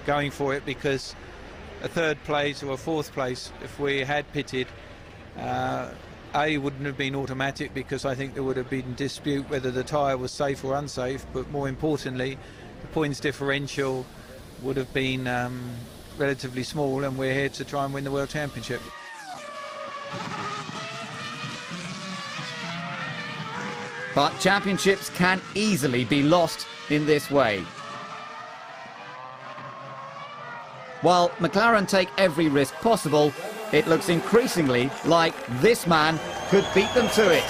going for it, because a 3rd place or a 4th place, if we had pitted, A, wouldn't have been automatic, because I think there would have been dispute whether the tyre was safe or unsafe, but more importantly, the points differential would have been relatively small, and we're here to try and win the World Championship. But championships can easily be lost in this way. While McLaren take every risk possible, it looks increasingly like this man could beat them to it.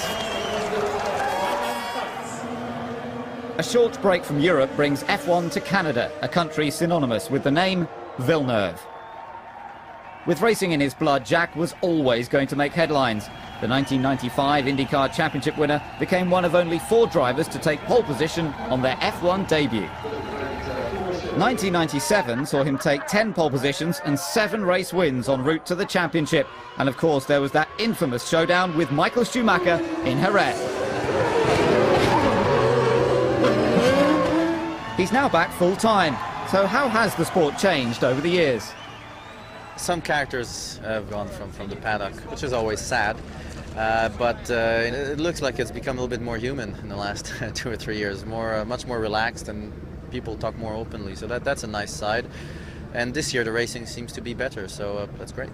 A short break from Europe brings F1 to Canada, a country synonymous with the name Villeneuve. With racing in his blood, Jack was always going to make headlines. The 1995 IndyCar Championship winner became one of only 4 drivers to take pole position on their F1 debut. 1997 saw him take 10 pole positions and 7 race wins en route to the championship. And of course there was that infamous showdown with Michael Schumacher in Jerez. He's now back full-time. So how has the sport changed over the years? Some characters have gone from the paddock, which is always sad. But it looks like it's become a little bit more human in the last 2 or 3 years. Much more relaxed, and people talk more openly. So that's a nice side. And this year the racing seems to be better, so that's great.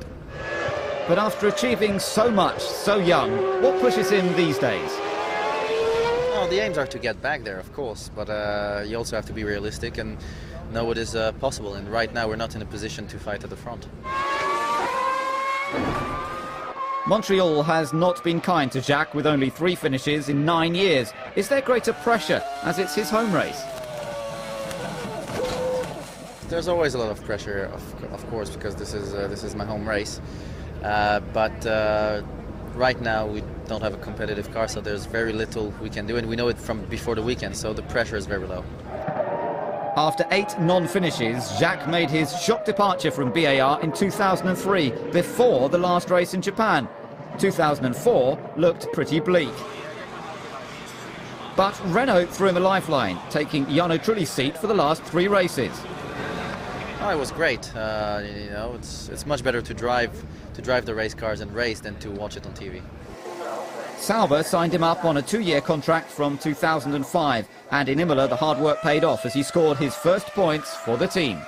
But after achieving so much, so young, what pushes him these days? Well, the aims are to get back there, of course, but you also have to be realistic and know what is possible. And right now we're not in a position to fight at the front. Montreal has not been kind to Jacques with only 3 finishes in 9 years. Is there greater pressure as it's his home race? There's always a lot of pressure, of course, because this is my home race. But right now we don't have a competitive car, so there's very little we can do, and we know it from before the weekend, so the pressure is very low. After 8 non-finishes, Jacques made his shock departure from BAR in 2003, before the last race in Japan. 2004 looked pretty bleak. But Renault threw him a lifeline, taking Jarno Trulli's seat for the last 3 races. Oh, it was great. You know, it's much better to drive the race cars and race than to watch it on TV. Sauber signed him up on a 2-year contract from 2005, and in Imola the hard work paid off as he scored his first points for the team.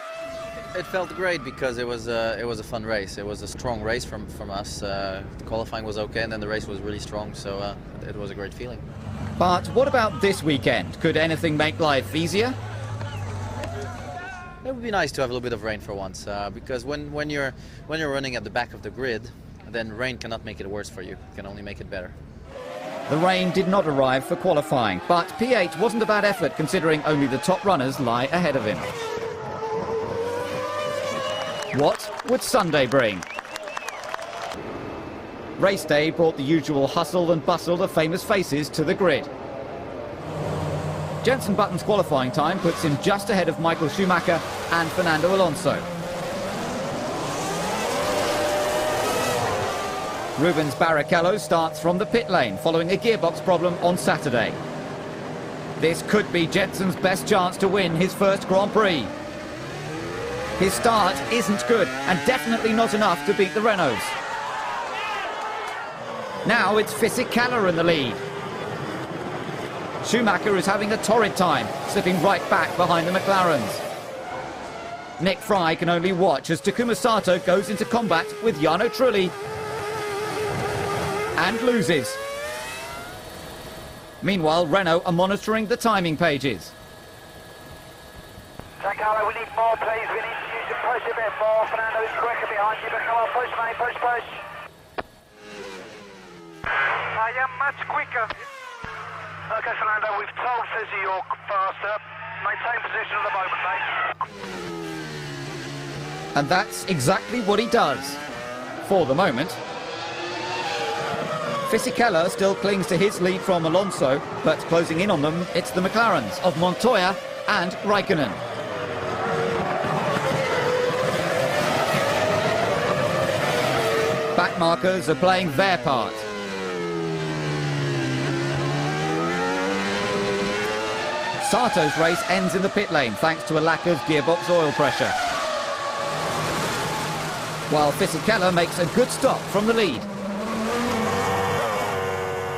It felt great because it was a fun race. It was a strong race from us. The qualifying was okay, and then the race was really strong, so it was a great feeling. But what about this weekend? Could anything make life easier? It would be nice to have a little bit of rain for once, because when you're running at the back of the grid, then rain cannot make it worse for you. It can only make it better. The rain did not arrive for qualifying, but P8 wasn't a bad effort considering only the top runners lie ahead of him. What would Sunday bring? Race day brought the usual hustle and bustle of famous faces to the grid. Jenson Button's qualifying time puts him just ahead of Michael Schumacher and Fernando Alonso. Rubens Barrichello starts from the pit lane following a gearbox problem on Saturday. This could be Jenson's best chance to win his first Grand Prix. His start isn't good and definitely not enough to beat the Renaults. Now it's Fisichella in the lead. Schumacher is having a torrid time, slipping right back behind the McLarens. Nick Fry can only watch as Takuma Sato goes into combat with Jarno Trulli and loses. Meanwhile, Renault are monitoring the timing pages. Giancarlo, we need more, please. We need you to push a bit more. Fernando is quicker behind you, but come on, push, mate, push, push. I am much quicker. Okay, Fernando, we've told Fizzy you're faster. Maintain position at the moment, mate. And that's exactly what he does. For the moment. Fisichella still clings to his lead from Alonso, but closing in on them, it's the McLarens of Montoya and Raikkonen. Back markers are playing their part. Sato's race ends in the pit lane thanks to a lack of gearbox oil pressure. While Fisichella makes a good stop from the lead.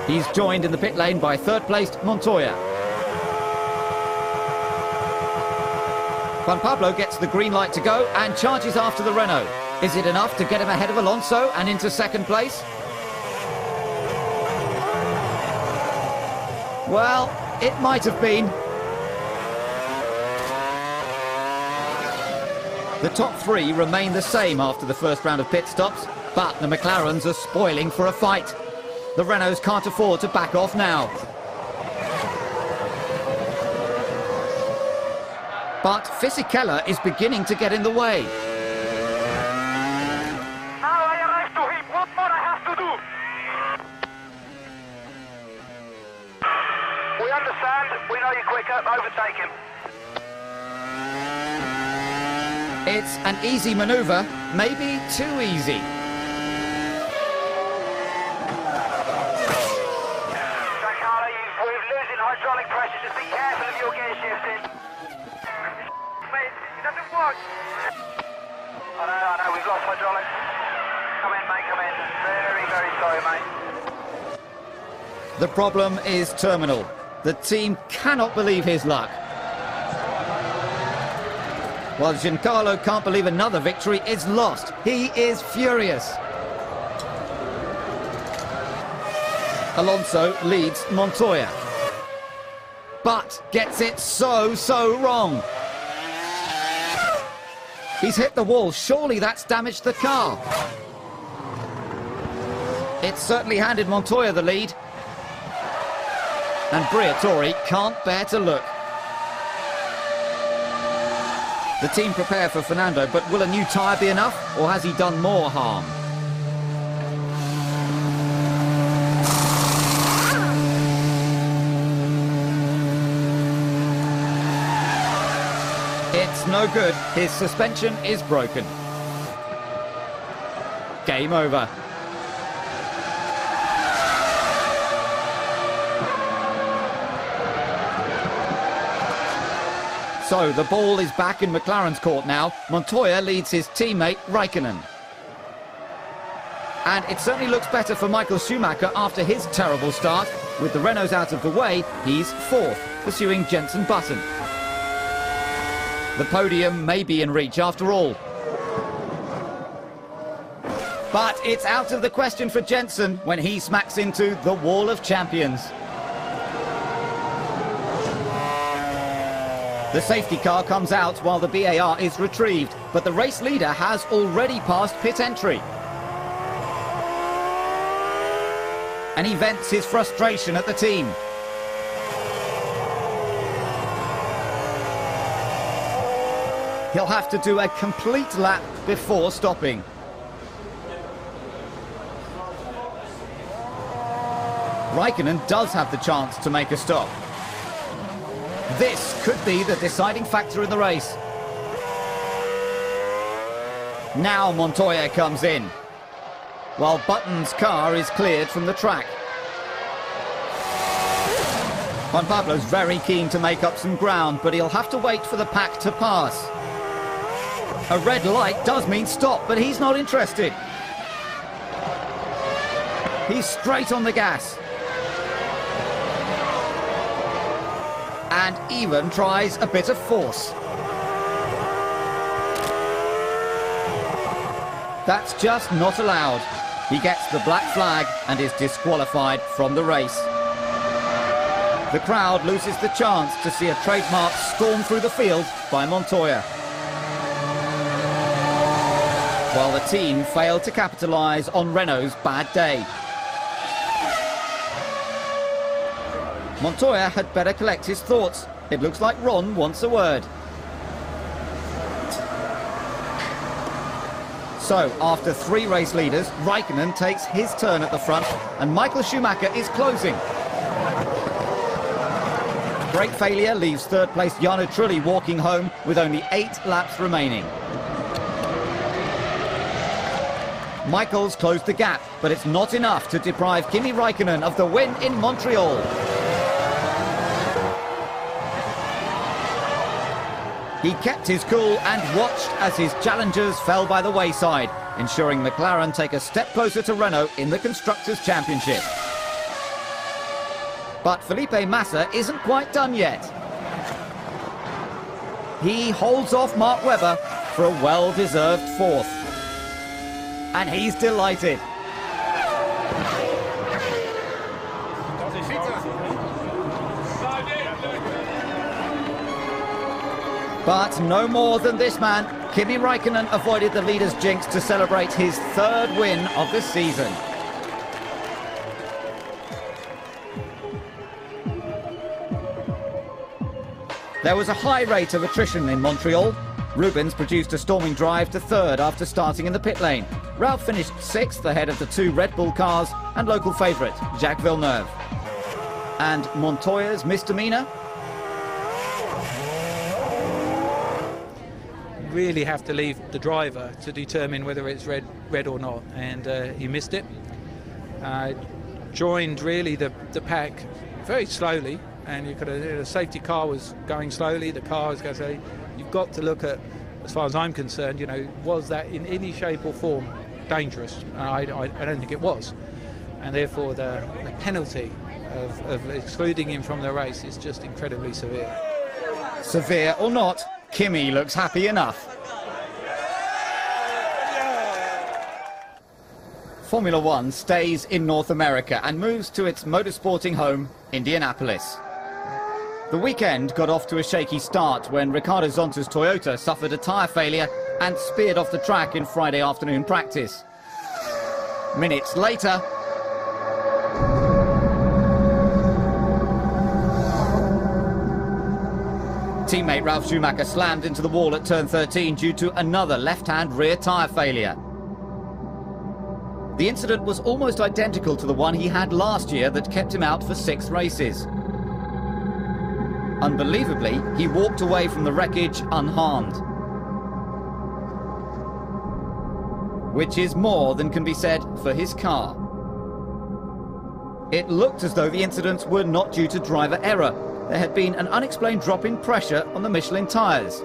He's joined in the pit lane by third-placed Montoya. Juan Pablo gets the green light to go and charges after the Renault. Is it enough to get him ahead of Alonso and into second place? Well, it might have been. The top three remain the same after the first round of pit stops, but the McLarens are spoiling for a fight. The Renaults can't afford to back off now. But Fisichella is beginning to get in the way. Now I arrive to him. What more I have to do? We understand. We know you're quicker. Overtake him. It's an easy manoeuvre, maybe too easy. We're losing hydraulic pressure. Just be careful of your gear shifting. Mate, it doesn't work. I know, we've lost hydraulics. Come in, mate, come in. Very, very sorry, mate. The problem is terminal. The team cannot believe his luck. While Giancarlo can't believe another victory is lost. He is furious. Alonso leads Montoya. But gets it so wrong. He's hit the wall. Surely that's damaged the car. It's certainly handed Montoya the lead. And Briatore can't bear to look. The team prepare for Fernando, but will a new tyre be enough, or has he done more harm? It's no good. His suspension is broken. Game over. So the ball is back in McLaren's court now. Montoya leads his teammate Raikkonen. And it certainly looks better for Michael Schumacher after his terrible start. With the Renaults out of the way, he's fourth, pursuing Jenson Button. The podium may be in reach after all. But it's out of the question for Jenson when he smacks into the wall of champions. The safety car comes out while the BAR is retrieved, but the race leader has already passed pit entry. And he vents his frustration at the team. He'll have to do a complete lap before stopping. Raikkonen does have the chance to make a stop. This could be the deciding factor in the race. Now Montoya comes in, while Button's car is cleared from the track. Juan Pablo's very keen to make up some ground, but he'll have to wait for the pack to pass. A red light does mean stop, but he's not interested. He's straight on the gas. And even tries a bit of force. That's just not allowed. He gets the black flag and is disqualified from the race. The crowd loses the chance to see a trademark storm through the field by Montoya. While the team failed to capitalise on Renault's bad day. Montoya had better collect his thoughts. It looks like Ron wants a word. So, after 3 race leaders, Raikkonen takes his turn at the front, and Michael Schumacher is closing. Brake failure leaves third place Jarno Trulli walking home with only 8 laps remaining. Michael's closed the gap, but it's not enough to deprive Kimi Räikkönen of the win in Montreal. He kept his cool and watched as his challengers fell by the wayside, ensuring McLaren take a step closer to Renault in the Constructors' Championship. But Felipe Massa isn't quite done yet. He holds off Mark Webber for a well-deserved 4th. And he's delighted. But no more than this man. Kimi Räikkönen avoided the leader's jinx to celebrate his 3rd win of the season. There was a high rate of attrition in Montreal. Rubens produced a storming drive to 3rd after starting in the pit lane. Ralph finished 6th ahead of the 2 Red Bull cars and local favourite Jacques Villeneuve. And Montoya's misdemeanour? Really have to leave the driver to determine whether it's red or not, and he missed it. Joined really the pack very slowly, and you could have, the safety car was going slowly, the car was going to say, you've got to look at, as far as I'm concerned, you know, was that in any shape or form dangerous? I don't think it was, and therefore the penalty of excluding him from the race is just incredibly severe. Severe or not, Kimi looks happy enough. Formula One stays in North America and moves to its motorsporting home, Indianapolis. The weekend got off to a shaky start when Ricardo Zonta's Toyota suffered a tyre failure and speared off the track in Friday afternoon practice. Minutes later, teammate Ralf Schumacher slammed into the wall at turn 13 due to another left-hand rear tyre failure. The incident was almost identical to the one he had last year that kept him out for 6 races. Unbelievably, he walked away from the wreckage unharmed. Which is more than can be said for his car. It looked as though the incidents were not due to driver error. There had been an unexplained drop in pressure on the Michelin tyres.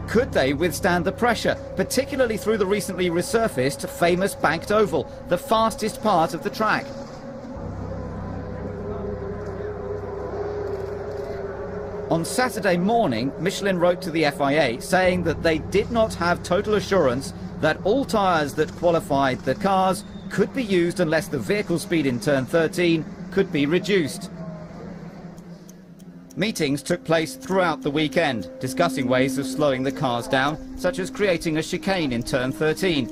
Could they withstand the pressure, particularly through the recently resurfaced famous banked oval, the fastest part of the track? On Saturday morning, Michelin wrote to the FIA saying that they did not have total assurance that all tyres that qualified the cars could be used unless the vehicle speed in turn 13 could be reduced. Meetings took place throughout the weekend, discussing ways of slowing the cars down, such as creating a chicane in turn 13.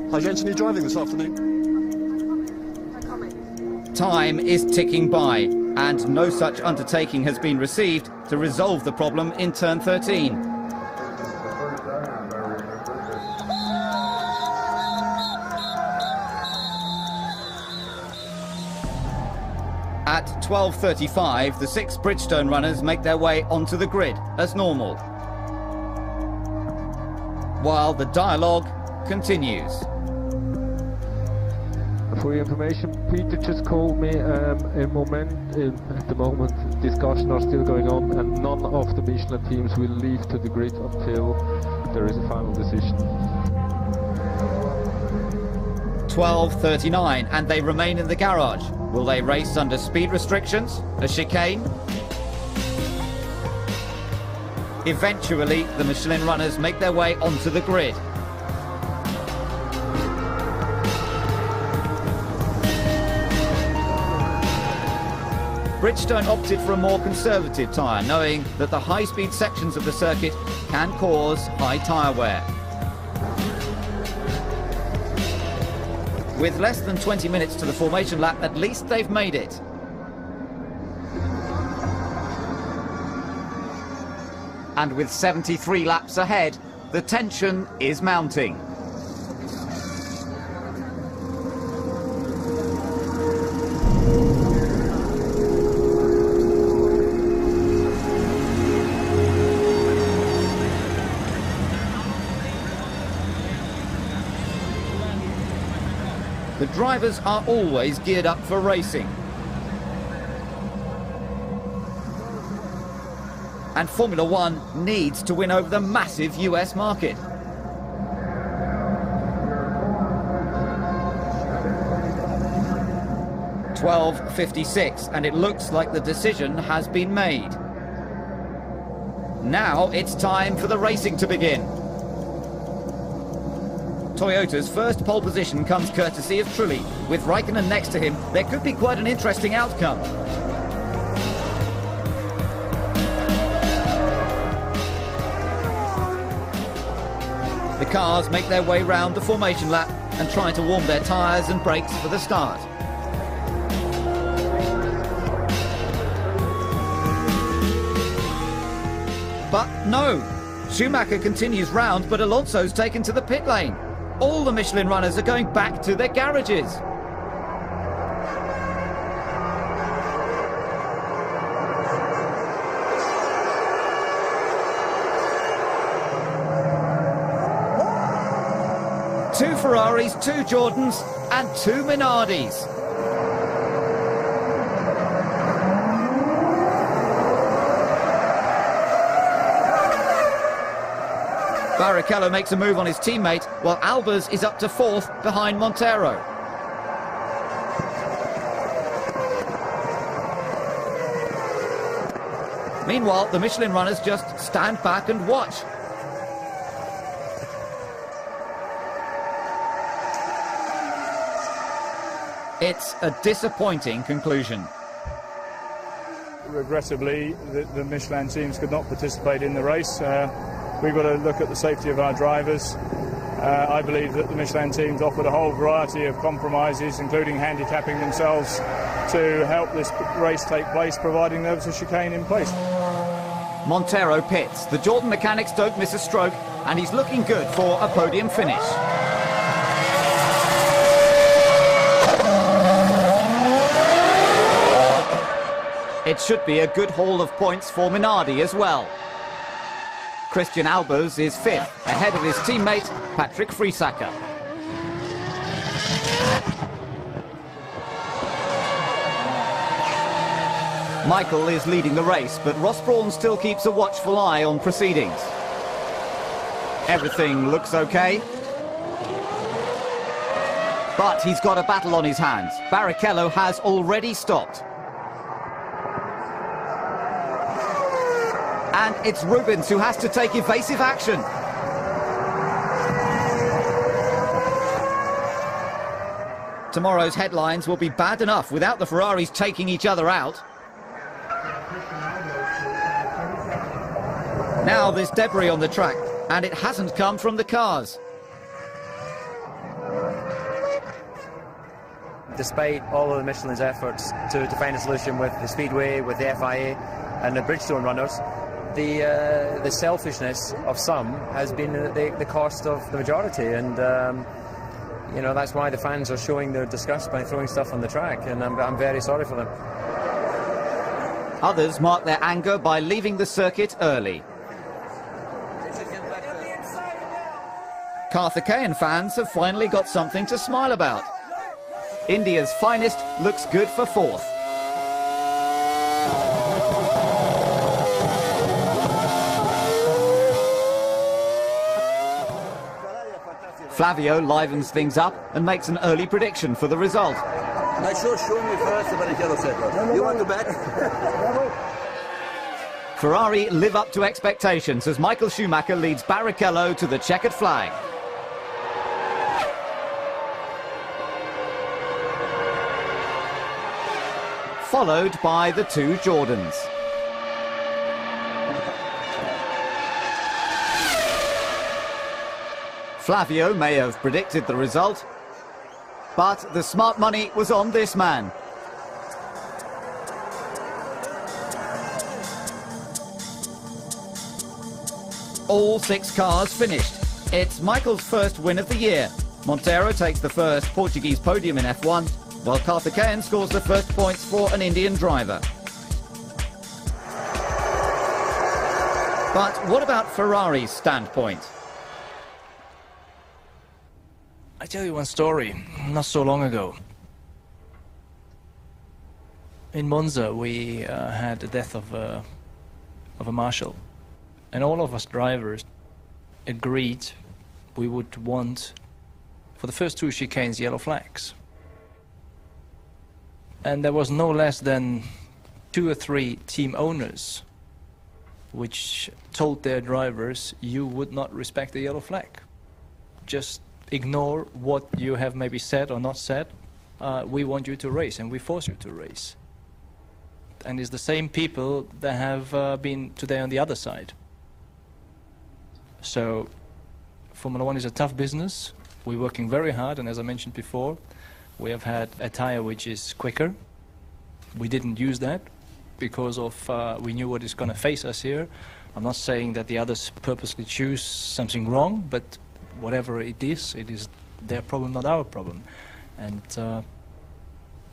Hi Jensen, are you driving this afternoon? Time is ticking by, and no such undertaking has been received to resolve the problem in turn 13. At 12:35, the 6 Bridgestone runners make their way onto the grid as normal, while the dialogue continues. For your information, Peter just called me at the moment discussions are still going on and none of the Michelin teams will leave to the grid until there is a final decision. 12:39 and they remain in the garage. Will they race under speed restrictions? A chicane? Eventually, the Michelin runners make their way onto the grid. Bridgestone opted for a more conservative tyre, knowing that the high-speed sections of the circuit can cause high tyre wear. With less than 20 minutes to the formation lap, at least they've made it. And with 73 laps ahead, the tension is mounting. The drivers are always geared up for racing. And Formula One needs to win over the massive US market. (12:56), and it looks like the decision has been made. Now it's time for the racing to begin. Toyota's first pole position comes courtesy of Trulli. With Raikkonen next to him, there could be quite an interesting outcome. The cars make their way round the formation lap and try to warm their tyres and brakes for the start. But no, Schumacher continues round, but Alonso's taken to the pit lane. All the Michelin runners are going back to their garages. Two Ferraris, two Jordans and two Minardis. Barrichello makes a move on his teammate, while Albers is up to fourth behind Montero. Meanwhile, the Michelin runners just stand back and watch. It's a disappointing conclusion. Regrettably, the Michelin teams could not participate in the race. We've got to look at the safety of our drivers. I believe that the Michelin teams offered a whole variety of compromises, including handicapping themselves to help this race take place, providing there was a chicane in place. Montero pits. The Jordan mechanics don't miss a stroke, and he's looking good for a podium finish. It should be a good haul of points for Minardi as well. Christian Albers is fifth, ahead of his teammate, Patrick Friesacker. Michael is leading the race, but Ross Brawn still keeps a watchful eye on proceedings. Everything looks okay. But he's got a battle on his hands. Barrichello has already stopped. And it's Rubens who has to take evasive action. Tomorrow's headlines will be bad enough without the Ferraris taking each other out. Now there's debris on the track, and it hasn't come from the cars. Despite all of the Michelin's efforts to find a solution with the Speedway, with the FIA and the Bridgestone runners, the selfishness of some has been the cost of the majority, and you know, that's why the fans are showing their disgust by throwing stuff on the track, and I'm very sorry for them. Others mark their anger by leaving the circuit early. Karthikeyan fans have finally got something to smile about. India's finest looks good for fourth. Flavio livens things up and makes an early prediction for the result. My show showed me first, Brachialer Sound. You want to bet? Ferrari live up to expectations as Michael Schumacher leads Barrichello to the checkered flag. Followed by the two Jordans. Flavio may have predicted the result, But the smart money was on this man. All 6 cars finished. It's Michael's first win of the year. Monteiro takes the first Portuguese podium in F1, while Karthikeyan scores the first points for an Indian driver. But what about Ferrari's standpoint? I tell you one story, not so long ago. In Monza we had the death of a marshal, and all of us drivers agreed we would want, for the first 2 chicanes, yellow flags. And there was no less than 2 or 3 team owners which told their drivers, you would not respect the yellow flag. Just ignore what you have maybe said or not said. We want you to race, and we force you to race. And it's the same people that have been today on the other side. So Formula One is a tough business. We're working very hard, and as I mentioned before, we have had a tire which is quicker. We didn't use that because of we knew what is going to face us here. I'm not saying that the others purposely choose something wrong, but whatever it is their problem, not our problem. And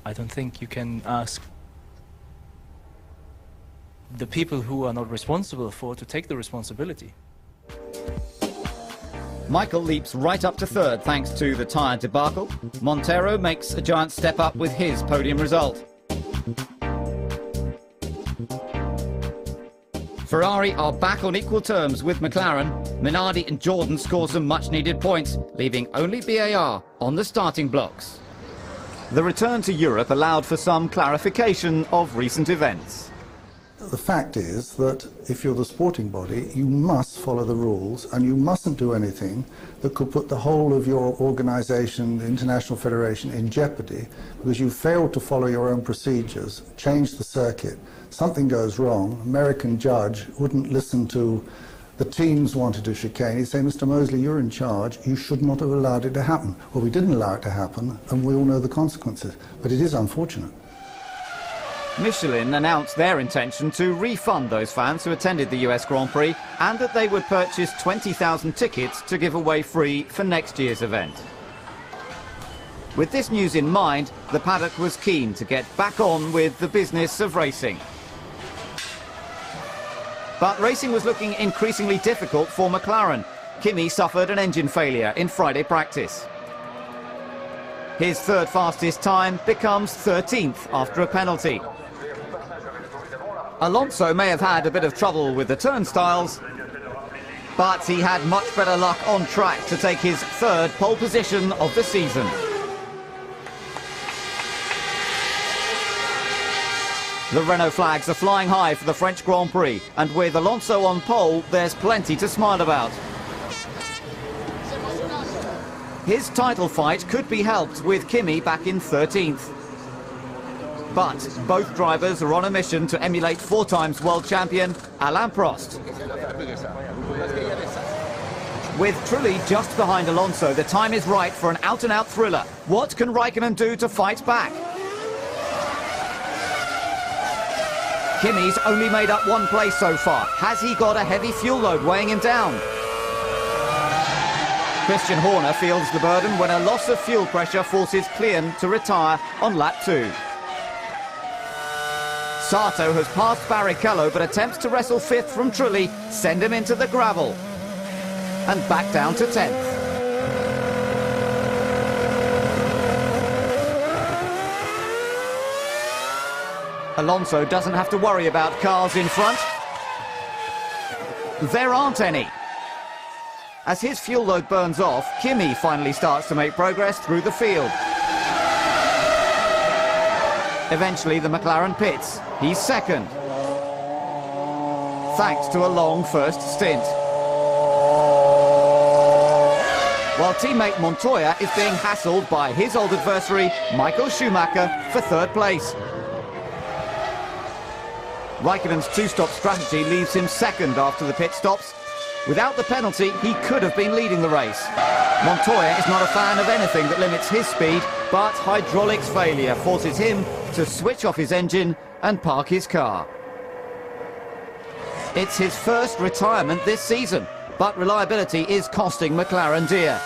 I don't think you can ask the people who are not responsible for to take the responsibility. Michael leaps right up to 3rd thanks to the tyre debacle. Monteiro makes a giant step up with his podium result. Ferrari are back on equal terms with McLaren. Minardi and Jordan score some much-needed points, leaving only BAR on the starting blocks. The return to Europe allowed for some clarification of recent events. The fact is that if you're the sporting body, you must follow the rules, and you mustn't do anything that could put the whole of your organisation, the International Federation, in jeopardy because you failed to follow your own procedures, change the circuit. Something goes wrong, American judge wouldn't listen to the teams wanted to chicane. He'd say, Mr. Mosley, you're in charge, you should not have allowed it to happen. Well, we didn't allow it to happen, and we all know the consequences, but it is unfortunate. Michelin announced their intention to refund those fans who attended the US Grand Prix, and that they would purchase 20,000 tickets to give away free for next year's event. With this news in mind, the paddock was keen to get back on with the business of racing. But racing was looking increasingly difficult for McLaren. Kimi suffered an engine failure in Friday practice. His 3rd fastest time becomes 13th after a penalty. Alonso may have had a bit of trouble with the turnstiles, but he had much better luck on track to take his 3rd pole position of the season. The Renault flags are flying high for the French Grand Prix, and with Alonso on pole, there's plenty to smile about. His title fight could be helped with Kimi back in 13th. But both drivers are on a mission to emulate 4 times world champion Alain Prost. With Trulli just behind Alonso, the time is right for an out-and-out thriller. What can Raikkonen do to fight back? Kimi's only made up 1 place so far. Has he got a heavy fuel load weighing him down? Christian Horner feels the burden when a loss of fuel pressure forces Klian to retire on lap 2. Sato has passed Barrichello, but attempts to wrestle 5th from Trulli send him into the gravel. And back down to 10th. Alonso doesn't have to worry about cars in front. There aren't any. As his fuel load burns off, Kimi finally starts to make progress through the field. Eventually, the McLaren pits. He's 2nd, thanks to a long first stint. While teammate Montoya is being hassled by his old adversary, Michael Schumacher, for 3rd place. Raikkonen's 2-stop strategy leaves him 2nd after the pit stops. Without the penalty, he could have been leading the race. Montoya is not a fan of anything that limits his speed, but hydraulics failure forces him to switch off his engine and park his car. It's his first retirement this season, but reliability is costing McLaren dear.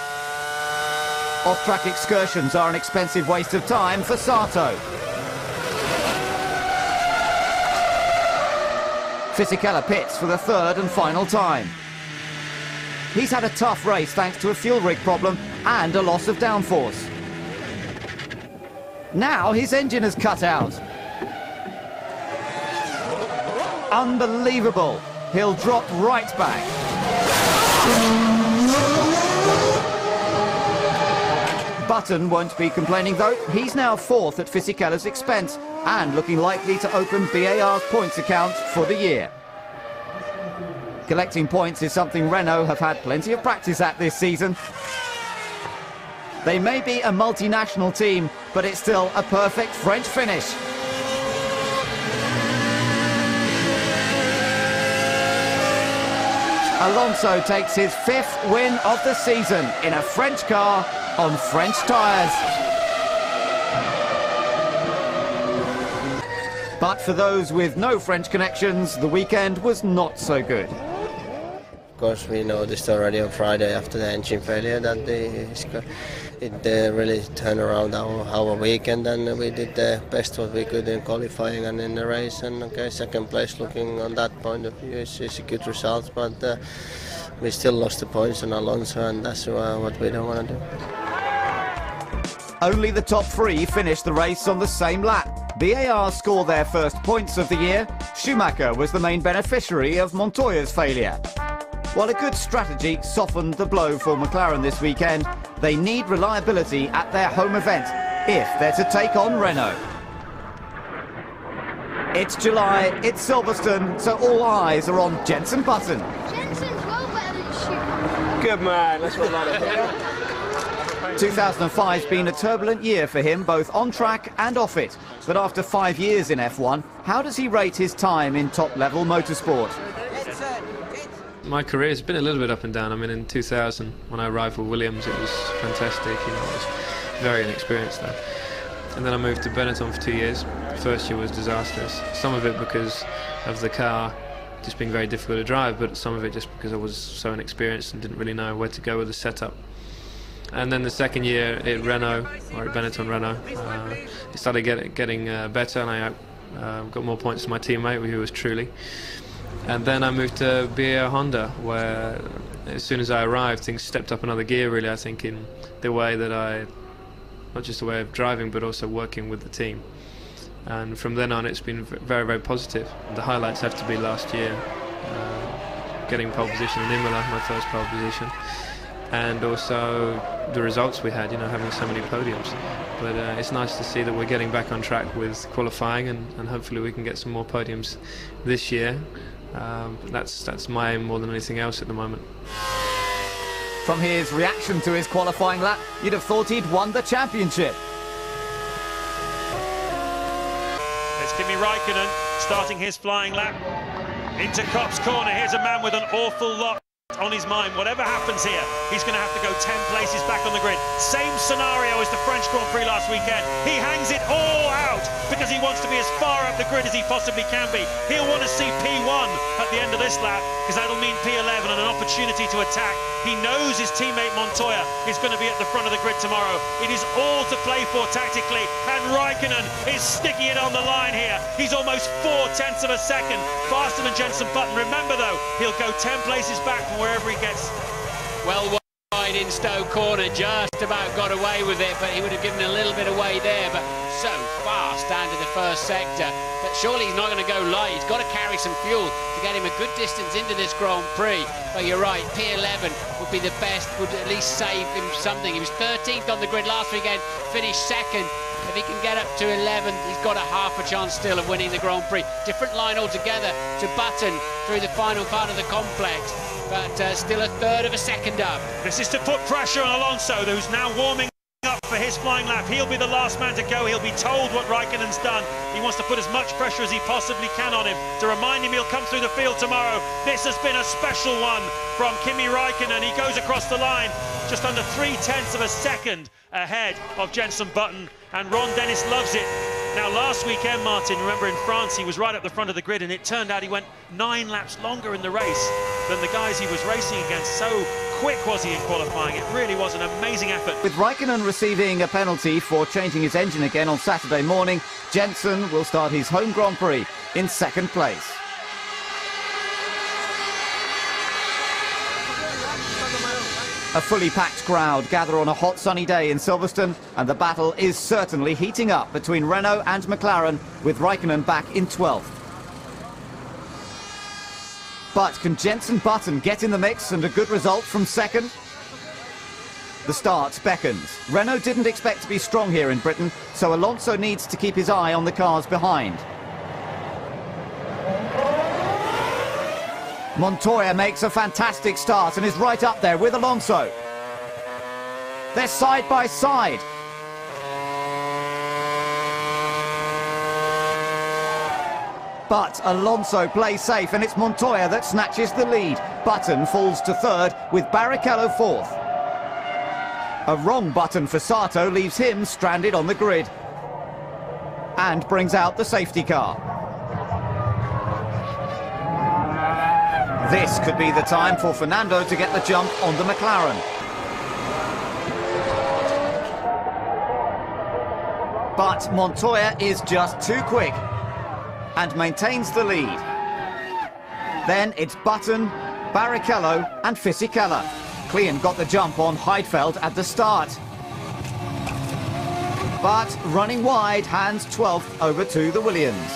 Off-track excursions are an expensive waste of time for Sato. Fisichella pits for the third and final time. He's had a tough race thanks to a fuel rig problem and a loss of downforce. Now his engine has cut out. Unbelievable. He'll drop right back. Button won't be complaining though. He's now fourth at Fisichella's expense and looking likely to open BAR's points account for the year. Collecting points is something Renault have had plenty of practice at this season. They may be a multinational team, but it's still a perfect French finish. Alonso takes his fifth win of the season in a French car on French tyres. But for those with no French connections, the weekend was not so good. Of course, we noticed already on Friday after the engine failure that it really turned around our weekend, and we did the best what we could in qualifying and in the race. And okay, second place, looking on that point of view, is a good result, but we still lost the points on Alonso, and that's what we don't want to do. Only the top three finished the race on the same lap. BAR scored their first points of the year. Schumacher was the main beneficiary of Montoya's failure. While a good strategy softened the blow for McLaren this weekend, they need reliability at their home event if they're to take on Renault. It's July, it's Silverstone, so all eyes are on Jenson Button. Jenson's well better than Schumacher. Good man, let's go that up. 2005's been a turbulent year for him, both on track and off it. But after 5 years in F1, how does he rate his time in top-level motorsport? My career has been a little bit up and down. I mean, in 2000, when I arrived with Williams, it was fantastic. You know, I was very inexperienced there. And then I moved to Benetton for 2 years. The first year was disastrous. Some of it because of the car just being very difficult to drive, but some of it just because I was so inexperienced and didn't really know where to go with the setup. And then the second year at Renault, or at Benetton Renault, it started getting better, and I got more points than my teammate, who was Trulli. And then I moved to BAR Honda, where as soon as I arrived, things stepped up another gear, really, I think, in the way that not just the way of driving, but also working with the team. And from then on, it's been very, very positive. The highlights have to be last year, getting pole position in Imola, my first pole position, and also the results we had, you know, having so many podiums. But it's nice to see that we're getting back on track with qualifying, and hopefully we can get some more podiums this year. That's my aim more than anything else at the moment. From his reaction to his qualifying lap, you'd have thought he'd won the championship. There's Kimi Räikkönen starting his flying lap into Copse Corner. Here's a man with an awful lot on his mind. Whatever happens here, he's going to have to go 10 places back on the grid. Same scenario as the French Grand Prix last weekend. He hangs it all out because he wants to be as far up the grid as he possibly can be. He'll want to see P1 at the end of this lap, because that'll mean P11 and an opportunity to attack. He knows his teammate Montoya is going to be at the front of the grid tomorrow. It is all to play for tactically, and Raikkonen is sticking it on the line here. He's almost 0.4 of a second faster than Jenson Button. Remember though, he'll go 10 places back from wherever he gets. Well wide in Stowe Corner, just about got away with it, but he would have given a little bit away there, but so fast down to the first sector. But surely he's not going to go light. He's got to carry some fuel to get him a good distance into this Grand Prix. But you're right, P11 would be the best, would at least save him something. He was 13th on the grid last weekend, finished second. If he can get up to 11, he's got a half a chance still of winning the Grand Prix. Different line altogether to Button through the final part of the complex, but still a third of a second up. This is to put pressure on Alonso, who's now warming up for his flying lap. He'll be the last man to go. He'll be told what Raikkonen's done. He wants to put as much pressure as he possibly can on him to remind him he'll come through the field tomorrow. This has been a special one from Kimi Räikkönen. He goes across the line just under 0.3 of a second ahead of Jenson Button, and Ron Dennis loves it. Now, last weekend, Martin, remember in France, he was right at the front of the grid, and it turned out he went 9 laps longer in the race than the guys he was racing against. So quick was he in qualifying. It really was an amazing effort. With Raikkonen receiving a penalty for changing his engine again on Saturday morning, Jenson will start his home Grand Prix in 2nd place. A fully packed crowd gather on a hot sunny day in Silverstone, and the battle is certainly heating up between Renault and McLaren, with Raikkonen back in 12th. But can Jenson Button get in the mix and a good result from 2nd? The start beckons. Renault didn't expect to be strong here in Britain, so Alonso needs to keep his eye on the cars behind. Montoya makes a fantastic start and is right up there with Alonso. They're side by side. But Alonso plays safe, and it's Montoya that snatches the lead. Button falls to 3rd with Barrichello 4th. A wrong button for Sato leaves him stranded on the grid and brings out the safety car. This could be the time for Fernando to get the jump on the McLaren. But Montoya is just too quick and maintains the lead. Then it's Button, Barrichello and Fisichella. Klein got the jump on Heidfeld at the start. But running wide hands 12th over to the Williams.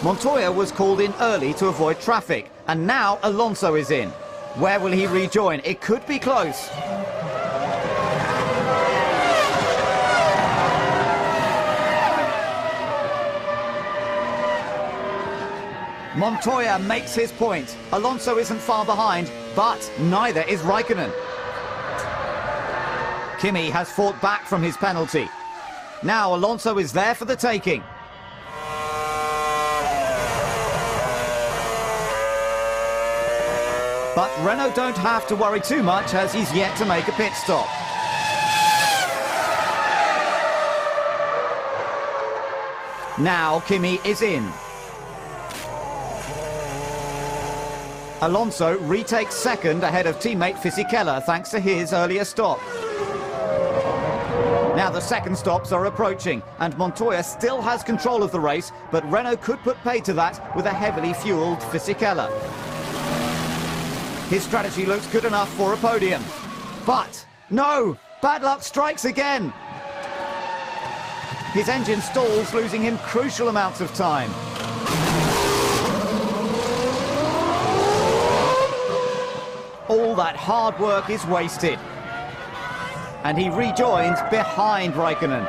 Montoya was called in early to avoid traffic, and now Alonso is in. Where will he rejoin? It could be close. Montoya makes his point. Alonso isn't far behind, but neither is Raikkonen. Kimi has fought back from his penalty. Now Alonso is there for the taking. But Renault don't have to worry too much, as he's yet to make a pit stop. Now Kimi is in. Alonso retakes 2nd ahead of teammate Fisichella thanks to his earlier stop. Now the 2nd stops are approaching, and Montoya still has control of the race, but Renault could put paid to that with a heavily fueled Fisichella. His strategy looks good enough for a podium. But, no! Bad luck strikes again! His engine stalls, losing him crucial amounts of time. All that hard work is wasted. And he rejoins behind Raikkonen.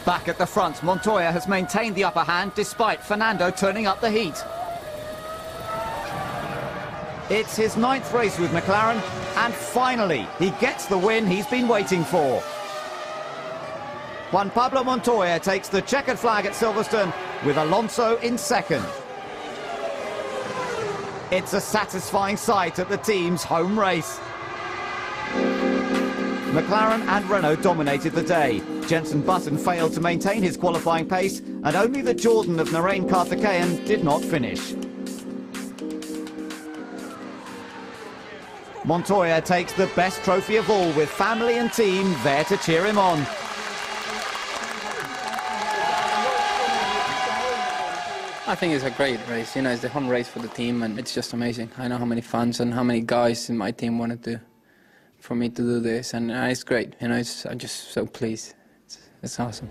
Back at the front, Montoya has maintained the upper hand despite Fernando turning up the heat. It's his 9th race with McLaren, and finally he gets the win he's been waiting for. Juan Pablo Montoya takes the checkered flag at Silverstone with Alonso in 2nd. It's a satisfying sight at the team's home race. McLaren and Renault dominated the day. Jenson Button failed to maintain his qualifying pace, and only the Jordan of Narain Karthikeyan did not finish. Montoya takes the best trophy of all, with family and team there to cheer him on. I think it's a great race. You know, it's the home race for the team, and it's just amazing. I know how many fans and how many guys in my team wanted for me to do this, and it's great. You know, I'm just so pleased. It's awesome.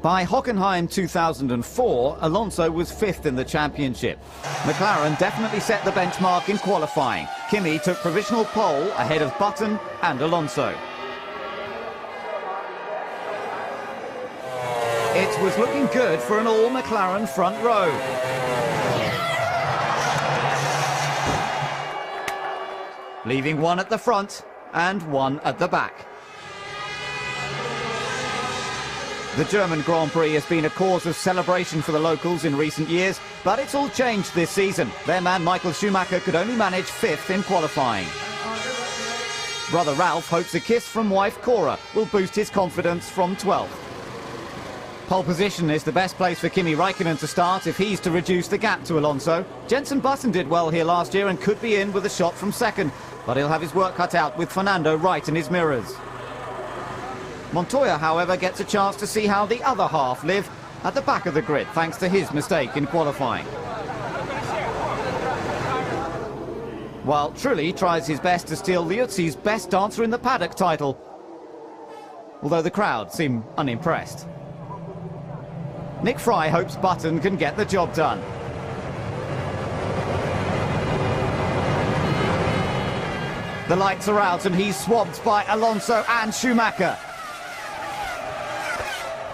By Hockenheim 2004, Alonso was 5th in the championship. McLaren definitely set the benchmark in qualifying. Kimi took provisional pole ahead of Button and Alonso. It was looking good for an all-McLaren front row. Leaving one at the front and one at the back. The German Grand Prix has been a cause of celebration for the locals in recent years, but it's all changed this season. Their man Michael Schumacher could only manage 5th in qualifying. Brother Ralph hopes a kiss from wife Cora will boost his confidence from 12th. Pole position is the best place for Kimi Räikkönen to start if he's to reduce the gap to Alonso. Jenson Button did well here last year and could be in with a shot from 2nd, but he'll have his work cut out with Fernando right in his mirrors. Montoya, however, gets a chance to see how the other half live at the back of the grid, thanks to his mistake in qualifying. While Trulli tries his best to steal Liuzzi's best dancer in the paddock title, although the crowd seem unimpressed. Nick Fry hopes Button can get the job done. The lights are out and he's swamped by Alonso and Schumacher.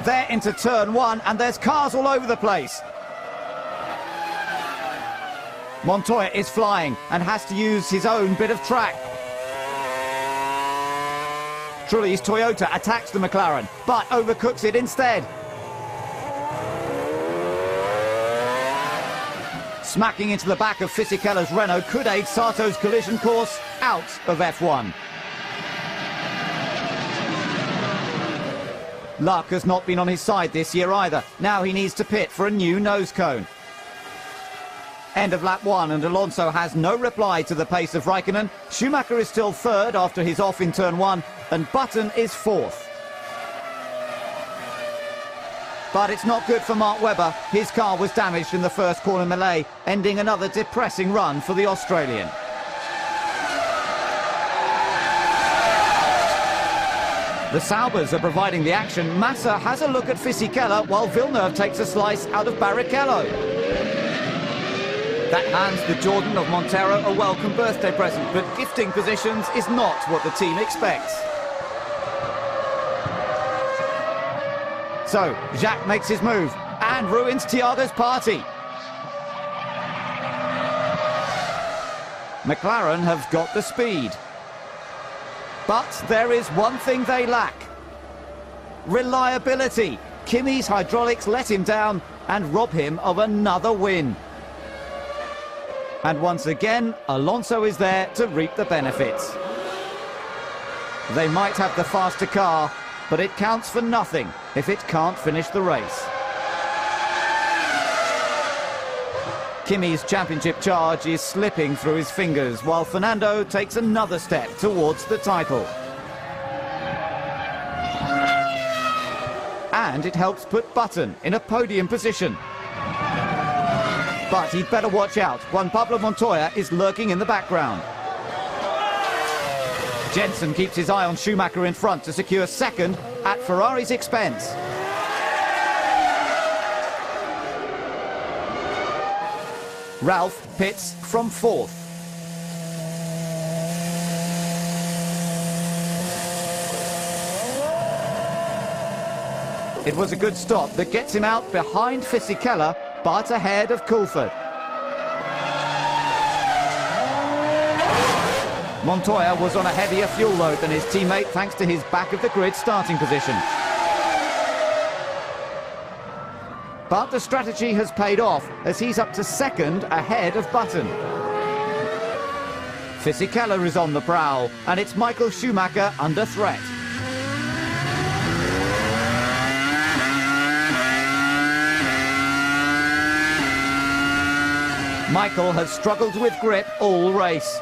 They're into turn 1 and there's cars all over the place. Montoya is flying and has to use his own bit of track. Trulli's Toyota attacks the McLaren, but overcooks it instead. Smacking into the back of Fisichello's Renault could aid Sato's collision course out of F1. Luck has not been on his side this year either. Now he needs to pit for a new nose cone. End of lap 1 and Alonso has no reply to the pace of Raikkonen. Schumacher is still 3rd after his off in turn 1 and Button is 4th. But it's not good for Mark Webber. His car was damaged in the first corner melee, ending another depressing run for the Australian. The Saubers are providing the action. Massa has a look at Fisichella while Villeneuve takes a slice out of Barrichello. That hands the Jordan of Montero a welcome birthday present, but gifting positions is not what the team expects. So, Jacques makes his move and ruins Thiago's party. McLaren have got the speed. But there is one thing they lack. Reliability. Kimi's hydraulics let him down and rob him of another win. And once again, Alonso is there to reap the benefits. They might have the faster car, but it counts for nothing if it can't finish the race. Kimi's championship charge is slipping through his fingers while Fernando takes another step towards the title. And it helps put Button in a podium position. But he'd better watch out. Juan Pablo Montoya is lurking in the background. Jenson keeps his eye on Schumacher in front to secure 2nd at Ferrari's expense. Ralph pits from 4th. It was a good stop that gets him out behind Fisichella, but ahead of Coulthard. Montoya was on a heavier fuel load than his teammate thanks to his back-of-the-grid starting position. But the strategy has paid off as he's up to 2nd ahead of Button. Fisichella is on the prowl and it's Michael Schumacher under threat. Michael has struggled with grip all race.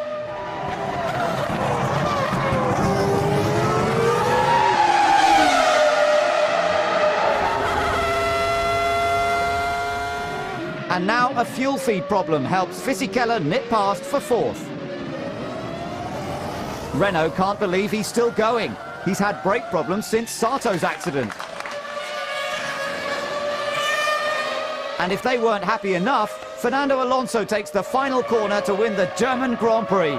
And now a fuel feed problem helps Fisichella nip past for 4th. Renault can't believe he's still going. He's had brake problems since Sato's accident. And if they weren't happy enough, Fernando Alonso takes the final corner to win the German Grand Prix.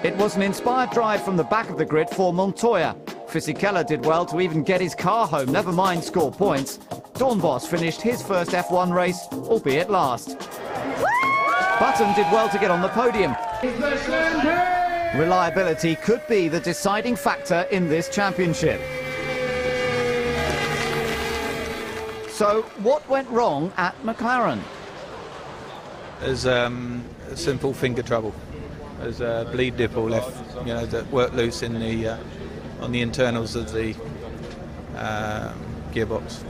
It was an inspired drive from the back of the grid for Montoya. Fisichella did well to even get his car home, never mind score points. Dornbos finished his first F1 race, albeit last. Button did well to get on the podium. Reliability could be the deciding factor in this championship. So, what went wrong at McLaren? There's simple finger trouble. There's a bleed nipple left, you know, that worked loose in the on the internals of the gearbox.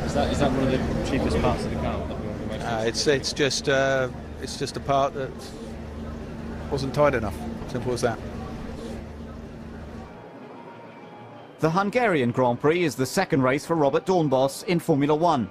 Is that one of the cheapest parts of the car? It's just a part that wasn't tight enough. Simple as that. The Hungarian Grand Prix is the second race for Robert Dornbos in Formula One.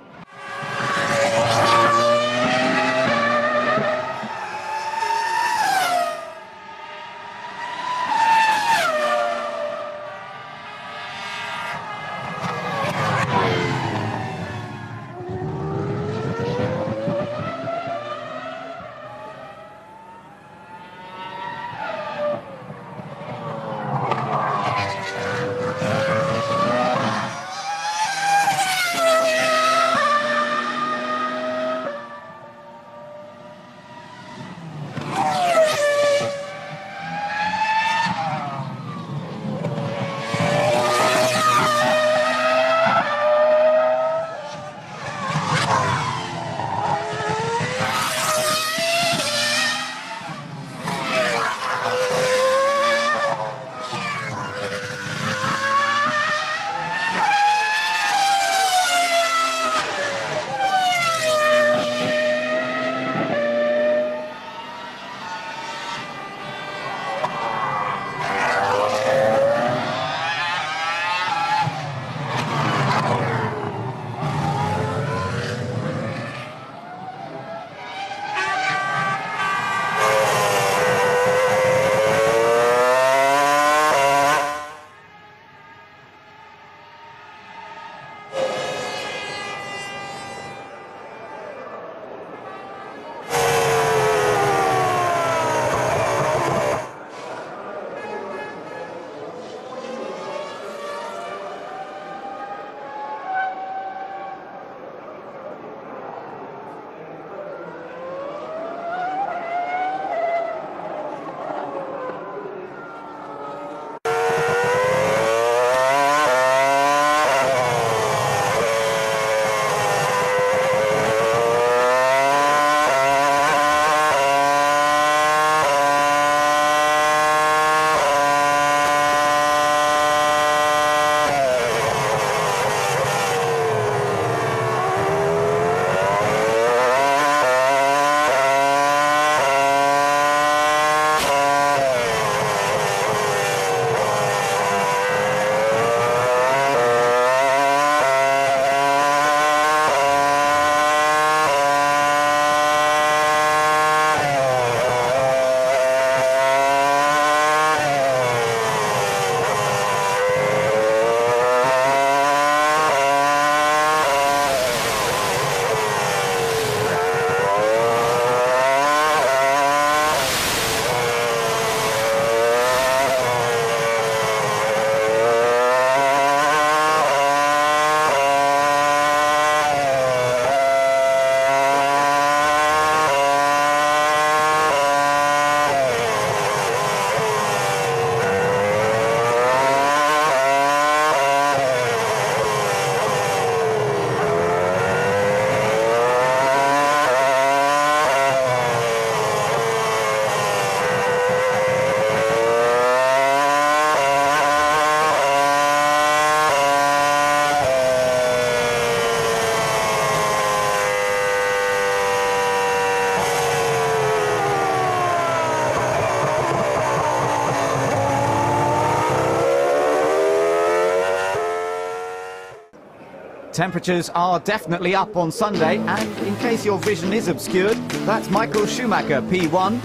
Temperatures are definitely up on Sunday, and in case your vision is obscured, that's Michael Schumacher, P1,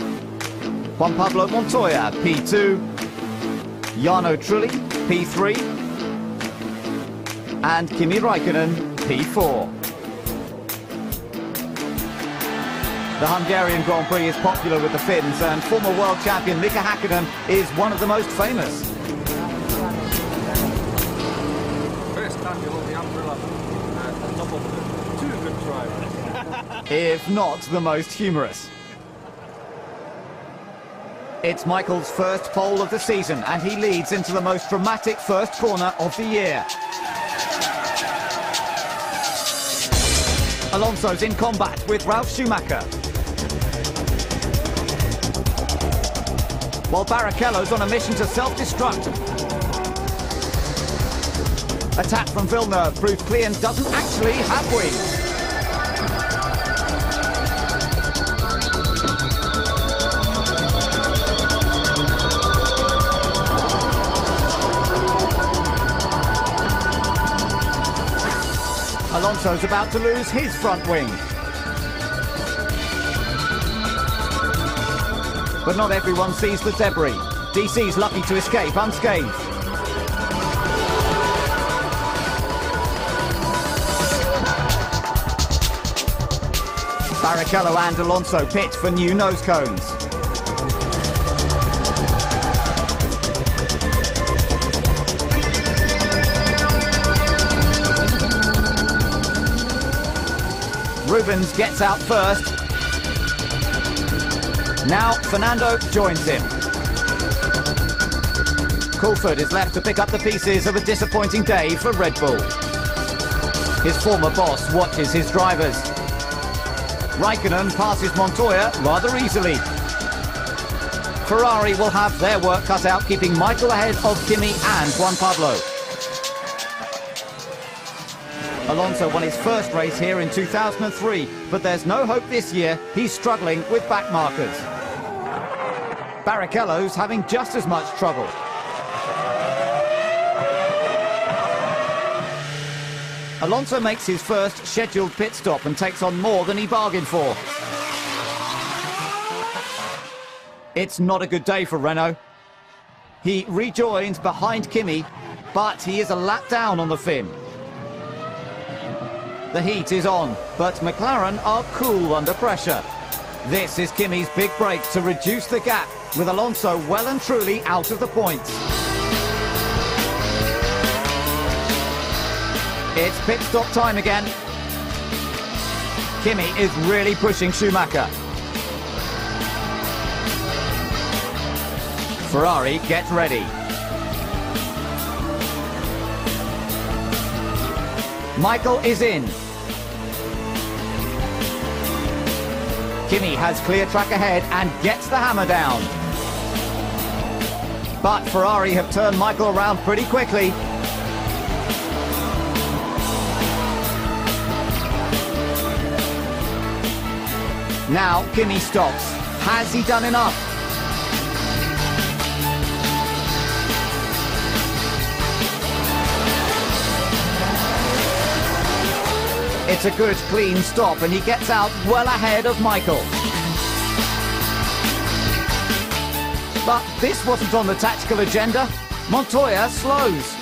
Juan Pablo Montoya, P2, Jarno Trulli, P3, and Kimi Räikkönen, P4. The Hungarian Grand Prix is popular with the Finns, and former world champion Mika Häkkinen is one of the most famous. First time you hold the umbrella on top of the two good drivers. If not the most humorous. It's Michael's first pole of the season, and he leads into the most dramatic first corner of the year. Alonso's in combat with Ralf Schumacher. While Barrichello's on a mission to self-destruct. Attack from Villeneuve proved Klein doesn't actually have wings. Alonso's about to lose his front wing. But not everyone sees the debris. DC's lucky to escape unscathed. Barrichello and Alonso pit for new nose cones. Rubens gets out first. Now Fernando joins him. Coulthard is left to pick up the pieces of a disappointing day for Red Bull. His former boss watches his drivers. Raikkonen passes Montoya rather easily. Ferrari will have their work cut out, keeping Michael ahead of Kimi and Juan Pablo. Alonso won his first race here in 2003, but there's no hope this year. He's struggling with back markers. Barrichello's having just as much trouble. Alonso makes his first scheduled pit stop and takes on more than he bargained for. It's not a good day for Renault. He rejoins behind Kimi, but he is a lap down on the Finn. The heat is on, but McLaren are cool under pressure. This is Kimi's big break to reduce the gap, with Alonso well and truly out of the points. It's pit stop time again. Kimi is really pushing Schumacher. Ferrari get ready. Michael is in. Kimi has clear track ahead and gets the hammer down. But Ferrari have turned Michael around pretty quickly. Now Kimi stops. Has he done enough? It's a good, clean stop, and he gets out well ahead of Michael. But this wasn't on the tactical agenda. Montoya slows.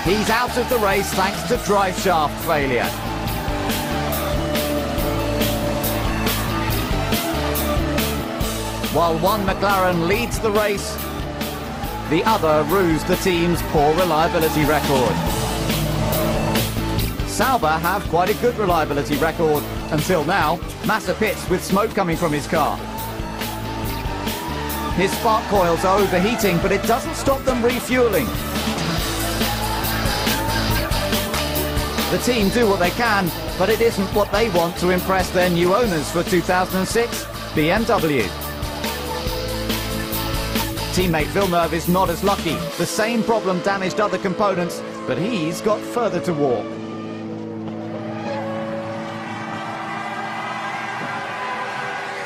He's out of the race thanks to drive shaft failure. While one McLaren leads the race, the other rues the team's poor reliability record. Sauber have quite a good reliability record. Until now, Massa pits with smoke coming from his car. His spark coils are overheating, but it doesn't stop them refueling. The team do what they can, but it isn't what they want to impress their new owners for 2006, BMW. Teammate Villeneuve is not as lucky. The same problem damaged other components, but he's got further to walk.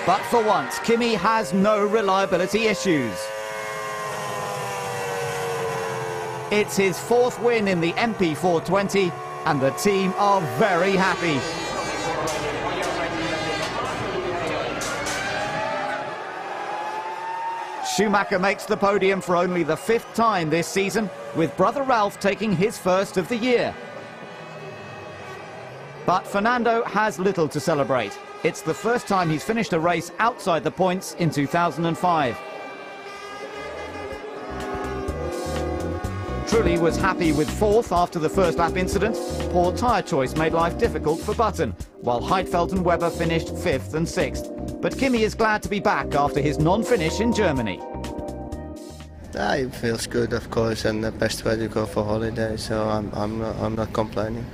But for once, Kimi has no reliability issues. It's his fourth win in the MP420, and the team are very happy. Schumacher makes the podium for only the 5th time this season, with brother Ralf taking his first of the year. But Fernando has little to celebrate. It's the first time he's finished a race outside the points in 2005. Trulli was happy with fourth after the first lap incident. Poor tyre choice made life difficult for Button, while Heidfeld and Webber finished fifth and sixth. But Kimi is glad to be back after his non-finish in Germany. It feels good, of course, and the best way to go for holiday, so I'm not complaining.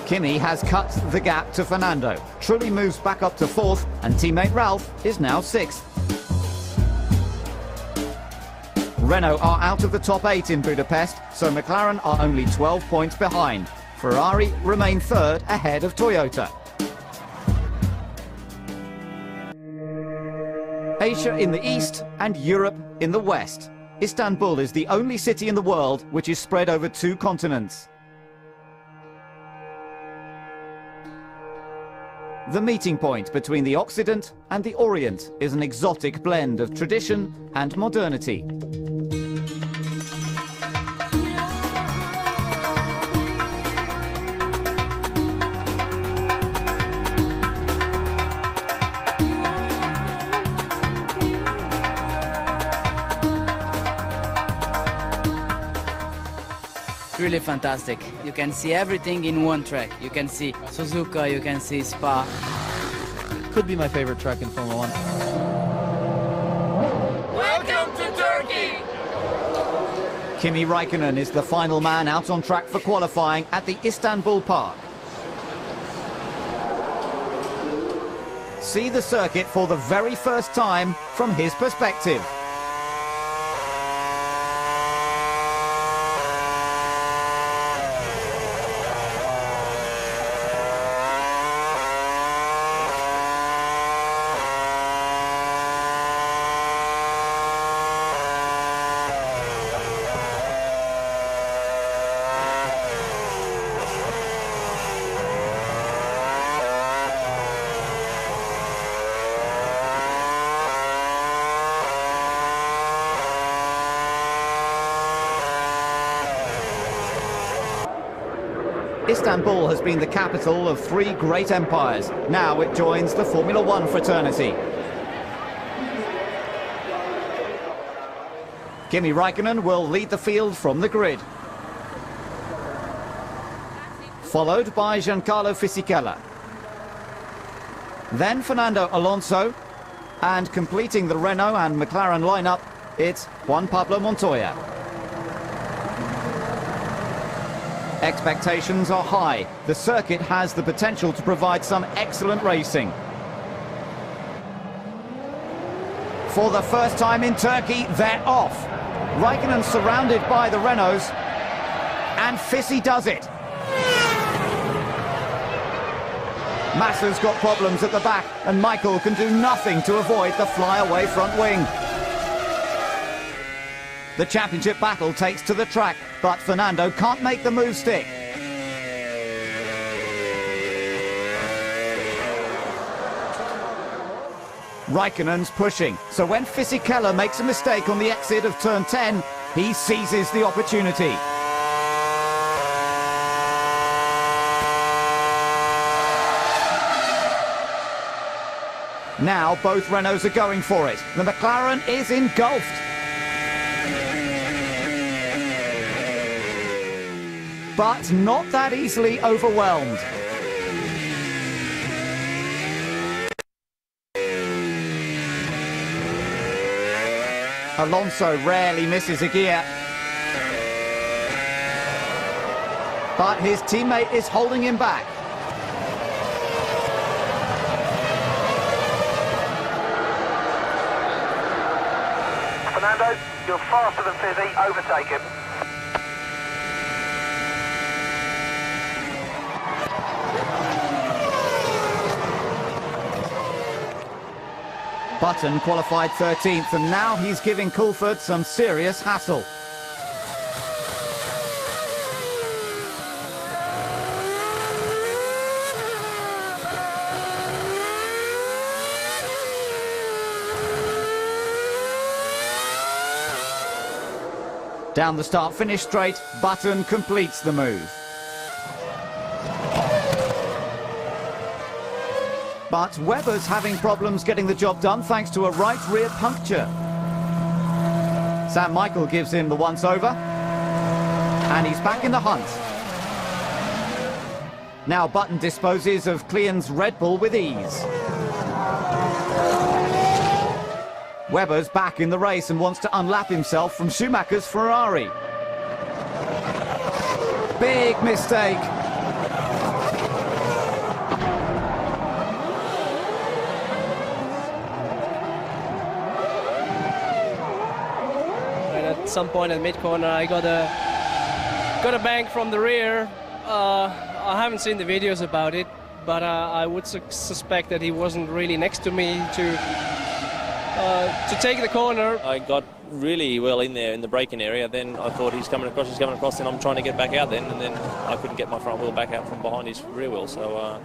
Kimi has cut the gap to Fernando. Trulli moves back up to fourth, and teammate Ralph is now sixth. Renault are out of the top 8 in Budapest, so McLaren are only 12 points behind. Ferrari remain third ahead of Toyota. Asia in the east and Europe in the west. Istanbul is the only city in the world which is spread over 2 continents. The meeting point between the Occident and the Orient is an exotic blend of tradition and modernity. Really fantastic. You can see everything in one track. You can see Suzuka, you can see Spa. Could be my favorite track in Formula 1. Welcome to Turkey! Kimi Räikkönen is the final man out on track for qualifying at the Istanbul Park. See the circuit for the very first time from his perspective. Istanbul has been the capital of 3 great empires. Now it joins the Formula 1 fraternity. Kimi Räikkönen will lead the field from the grid, followed by Giancarlo Fisichella. Then Fernando Alonso, and completing the Renault and McLaren lineup, it's Juan Pablo Montoya. Expectations are high. The circuit has the potential to provide some excellent racing. For the first time in Turkey, they're off. Räikkönen surrounded by the Renaults, and Fisi does it. Massa's got problems at the back, and Michael can do nothing to avoid the flyaway front wing. The championship battle takes to the track, but Fernando can't make the move stick. Räikkönen's pushing, so when Fisichella makes a mistake on the exit of turn 10, he seizes the opportunity. Now both Renaults are going for it. The McLaren is engulfed. But not that easily overwhelmed. Alonso rarely misses a gear. But his teammate is holding him back. Fernando, you're faster than Fizzy, overtake him. Button qualified 13th, and now he's giving Coulthard some serious hassle. Down the start-finish straight, Button completes the move. But Webber's having problems getting the job done thanks to a right rear puncture. Sam Michael gives him the once-over, and he's back in the hunt. Now Button disposes of Klean's Red Bull with ease. Webber's back in the race and wants to unlap himself from Schumacher's Ferrari. Big mistake. At some point at mid-corner I got a bang from the rear. I haven't seen the videos about it, but I would suspect that he wasn't really next to me to take the corner. I got really well in there in the braking area. Then I thought he's coming across, and I'm trying to get back out then, and then I couldn't get my front wheel back out from behind his rear wheel. So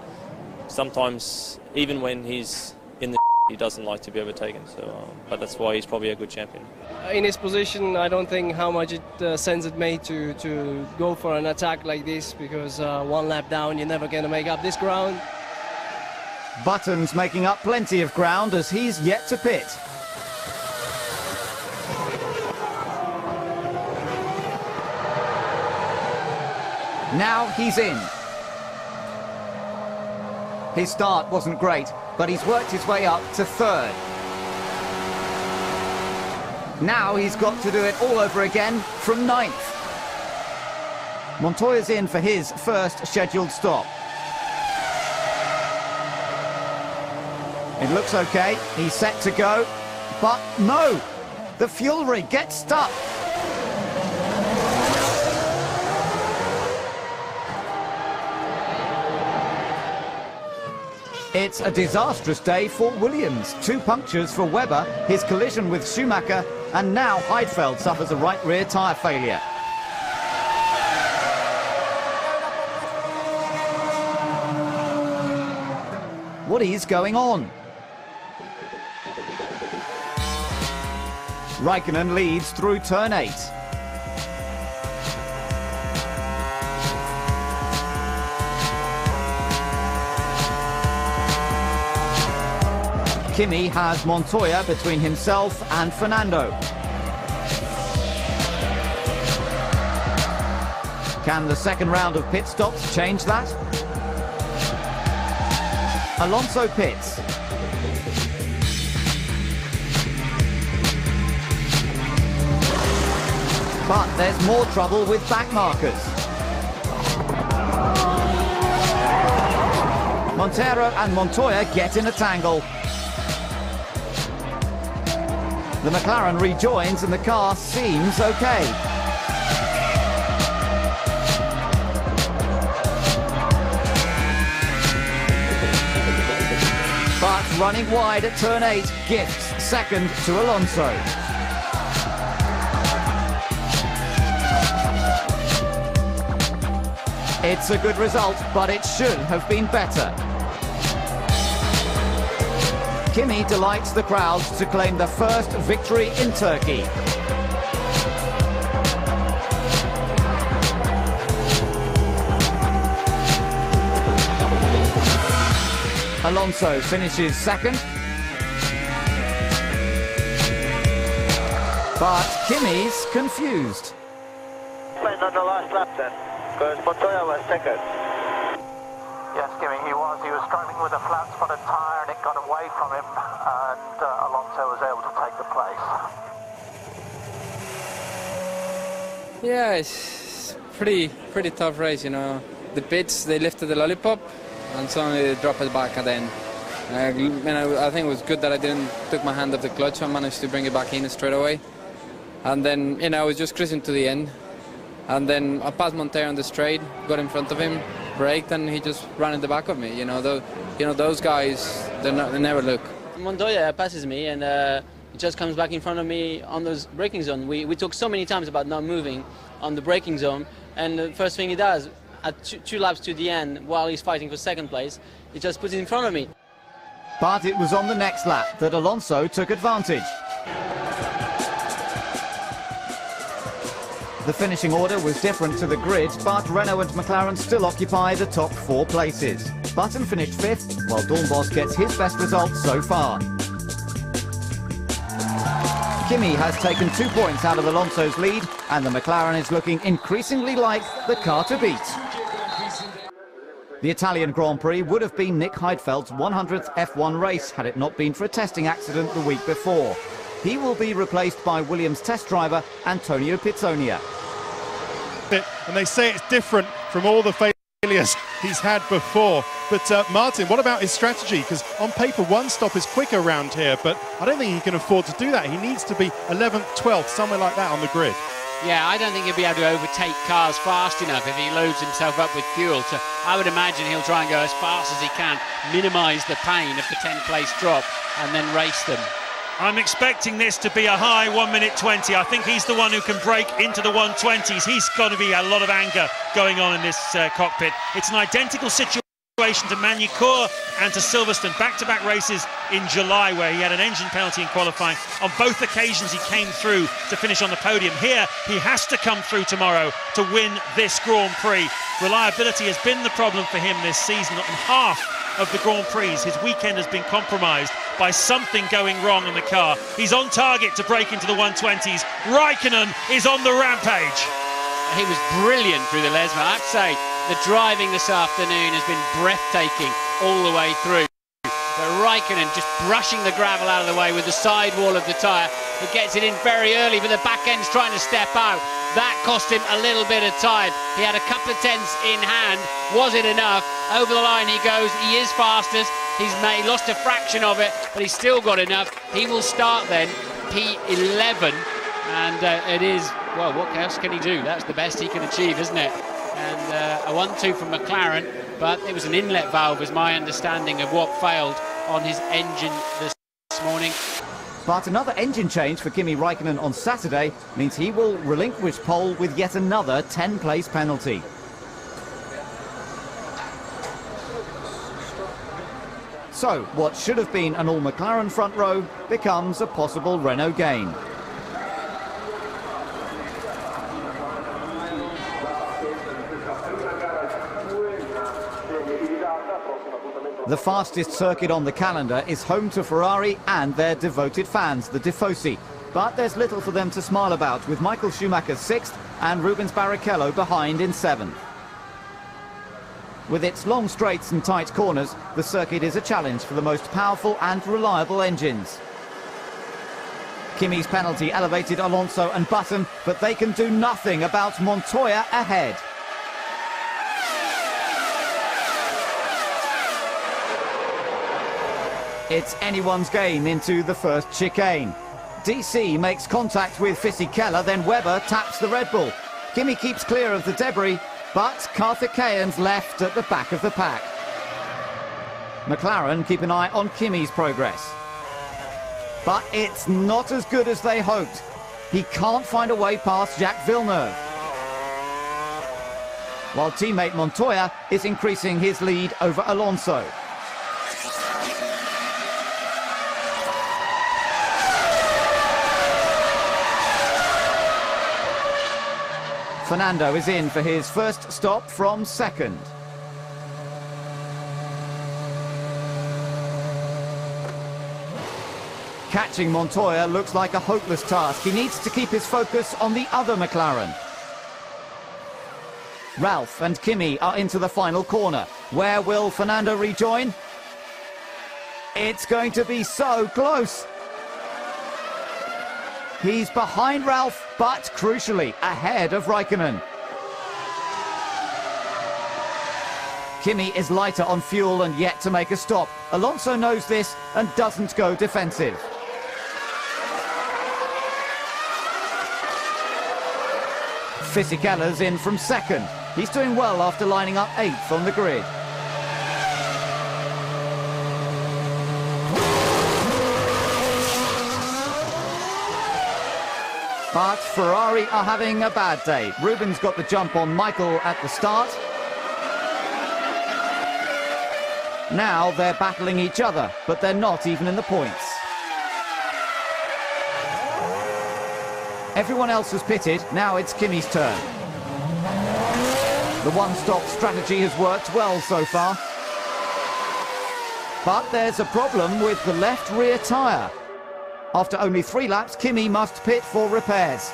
sometimes, even when he's in the he doesn't like to be overtaken. So, but that's why he's probably a good champion. In his position, I don't think how much sense it made to go for an attack like this, because one lap down, you're never going to make up this ground. Button's making up plenty of ground as he's yet to pit. Now he's in. His start wasn't great, but he's worked his way up to third. Now he's got to do it all over again from ninth. Montoya's in for his first scheduled stop. It looks okay, he's set to go, but no! The fuel rig gets stuck. It's a disastrous day for Williams. 2 punctures for Webber, his collision with Schumacher, and now Heidfeld suffers a right rear tyre failure. What is going on? Raikkonen leads through turn 8. Kimi has Montoya between himself and Fernando. Can the second round of pit stops change that? Alonso pits. But there's more trouble with back markers. Montero and Montoya get in a tangle. The McLaren rejoins and the car seems okay. But running wide at turn 8 gifts second to Alonso. It's a good result, but it should have been better. Kimi delights the crowds to claim the first victory in Turkey. Alonso finishes second. But Kimi's confused. Went on the last lap then, because Montoya was second. Yes, Kimi, he was. He was struggling with a flat-spotted tyre and it got away from him, and Alonso was able to take the place. Yeah, it's pretty tough race, you know. The pits, they lifted the lollipop and suddenly they dropped it back at the end. I think it was good that I didn't took my hand off the clutch. I managed to bring it back in straight away. And then, you know, I was just cruising to the end. And then I passed Montero on the straight, got in front of him, braked, and he just ran in the back of me. You know, those guys, they never look. Montoya passes me and he just comes back in front of me on the braking zone. We talked so many times about not moving on the braking zone, and the first thing he does, at two laps to the end, while he's fighting for second place, he just puts it in front of me. But it was on the next lap that Alonso took advantage. The finishing order was different to the grid, but Renault and McLaren still occupy the top 4 places. Button finished 5th, while Dornbos gets his best result so far. Kimi has taken 2 points out of Alonso's lead, and the McLaren is looking increasingly like the car to beat. The Italian Grand Prix would have been Nick Heidfeld's 100th F1 race had it not been for a testing accident the week before. He will be replaced by Williams test driver Antonio Pizzonia. And they say it's different from all the failures he's had before. But Martin, what about his strategy? Because on paper, one stop is quicker around here, but I don't think he can afford to do that. He needs to be 11th, 12th, somewhere like that on the grid. Yeah, I don't think he'll be able to overtake cars fast enough if he loads himself up with fuel. So I would imagine he'll try and go as fast as he can, minimise the pain of the 10th-place drop, and then race them. I'm expecting this to be a high 1:20. I think he's the one who can break into the 120s. He's got to be a lot of anger going on in this cockpit. It's an identical situation to Magny-Cours and to Silverstone, back-to-back races in July where he had an engine penalty in qualifying. On both occasions he came through to finish on the podium. Here he has to come through tomorrow to win this Grand Prix. Reliability has been the problem for him this season. On half of the Grand Prix his weekend has been compromised by something going wrong on the car. He's on target to break into the 120s. Raikkonen is on the rampage. He was brilliant through the Lesmo. I have to say, the driving this afternoon has been breathtaking all the way through. But Raikkonen just brushing the gravel out of the way with the sidewall of the tyre. He gets it in very early, but the back end's trying to step out. That cost him a little bit of time. He had a couple of tenths in hand. Was it enough? Over the line he goes. He is fastest. He's lost a fraction of it, but he's still got enough. He will start then P11, and it is, well, what else can he do? That's the best he can achieve, isn't it? And a 1-2 from McLaren, but it was an inlet valve, is my understanding of what failed on his engine this morning. But another engine change for Kimi Räikkönen on Saturday means he will relinquish pole with yet another 10-place penalty. So, what should have been an all-McLaren front row becomes a possible Renault gain. The fastest circuit on the calendar is home to Ferrari and their devoted fans, the Tifosi. But there's little for them to smile about, with Michael Schumacher's 6th and Rubens Barrichello behind in 7th. With its long straights and tight corners, the circuit is a challenge for the most powerful and reliable engines. Kimi's penalty elevated Alonso and Button, but they can do nothing about Montoya ahead. It's anyone's game into the first chicane. DC makes contact with Fisichella, then Webber taps the Red Bull. Kimi keeps clear of the debris, but Karthikeyan's left at the back of the pack. McLaren keep an eye on Kimi's progress. But it's not as good as they hoped. He can't find a way past Jacques Villeneuve, while teammate Montoya is increasing his lead over Alonso. Fernando is in for his first stop from 2nd. Catching Montoya looks like a hopeless task. He needs to keep his focus on the other McLaren. Ralph and Kimi are into the final corner. Where will Fernando rejoin? It's going to be so close. He's behind Ralph, but crucially ahead of Raikkonen. Kimi is lighter on fuel and yet to make a stop. Alonso knows this and doesn't go defensive. Fisichella's in from 2nd. He's doing well after lining up 8th on the grid. But Ferrari are having a bad day. Rubens got the jump on Michael at the start. Now they're battling each other, but they're not even in the points. Everyone else has pitted. Now it's Kimi's turn. The one-stop strategy has worked well so far. But there's a problem with the left rear tyre. After only 3 laps, Kimi must pit for repairs.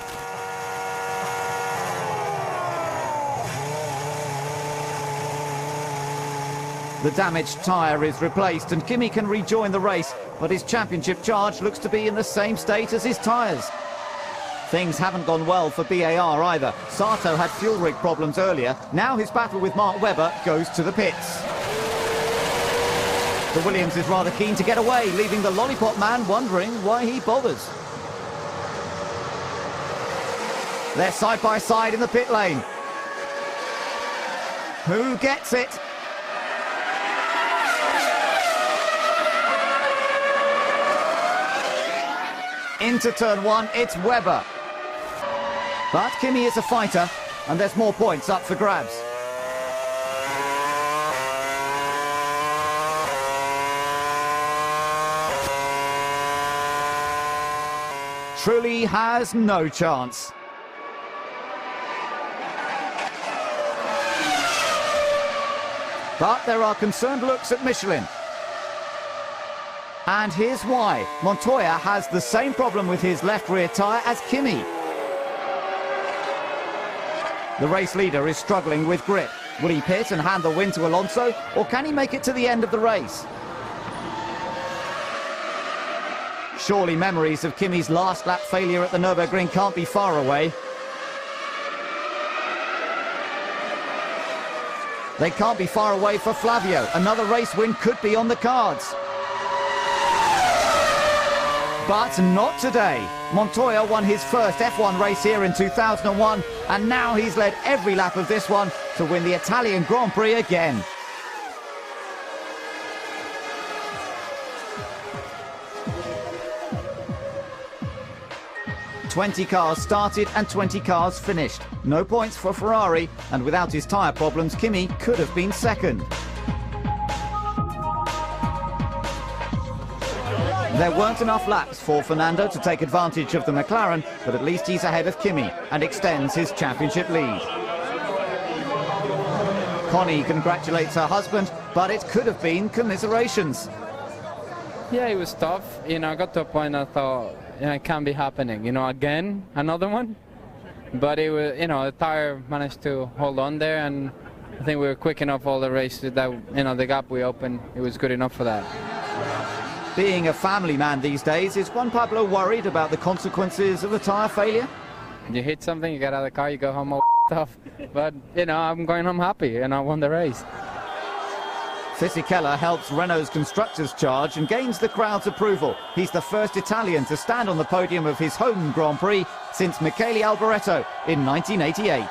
The damaged tyre is replaced and Kimi can rejoin the race, but his championship charge looks to be in the same state as his tyres. Things haven't gone well for BAR either. Sato had fuel rig problems earlier. Now his battle with Mark Webber goes to the pits. The Williams is rather keen to get away, leaving the lollipop man wondering why he bothers. They're side by side in the pit lane. Who gets it? Into turn 1, it's Webber. But Kimi is a fighter, and there's more points up for grabs. Truly has no chance. But there are concerned looks at Michelin. And here's why. Montoya has the same problem with his left rear tyre as Kimi. The race leader is struggling with grip. Will he pit and hand the win to Alonso, or can he make it to the end of the race? Surely memories of Kimi's last lap failure at the Nürburgring can't be far away. They can't be far away for Flavio. Another race win could be on the cards. But not today. Montoya won his first F1 race here in 2001, and now he's led every lap of this one to win the Italian Grand Prix again. "20 cars started and 20 cars finished. No points for Ferrari, and without his tyre problems, Kimi could have been second. There weren't enough laps for Fernando to take advantage of the McLaren, but at least he's ahead of Kimi and extends his championship lead. Connie congratulates her husband, but it could have been commiserations. Yeah, it was tough. You know, I got to a point I thought, it can't be happening. You know, again, another one. But it was, the tire managed to hold on there, and I think we were quick enough all the race that, the gap we opened, it was good enough for that. Being a family man these days, is Juan Pablo worried about the consequences of a tyre failure? You hit something, you get out of the car, you go home all off. But, I'm going home happy, and I won the race. Fisichella helps Renault's constructors charge and gains the crowd's approval. He's the first Italian to stand on the podium of his home Grand Prix since Michele Alboreto in 1988.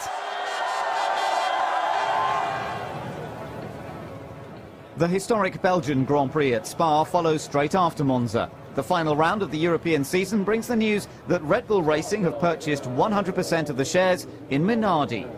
The historic Belgian Grand Prix at Spa follows straight after Monza. The final round of the European season brings the news that Red Bull Racing have purchased 100% of the shares in Minardi.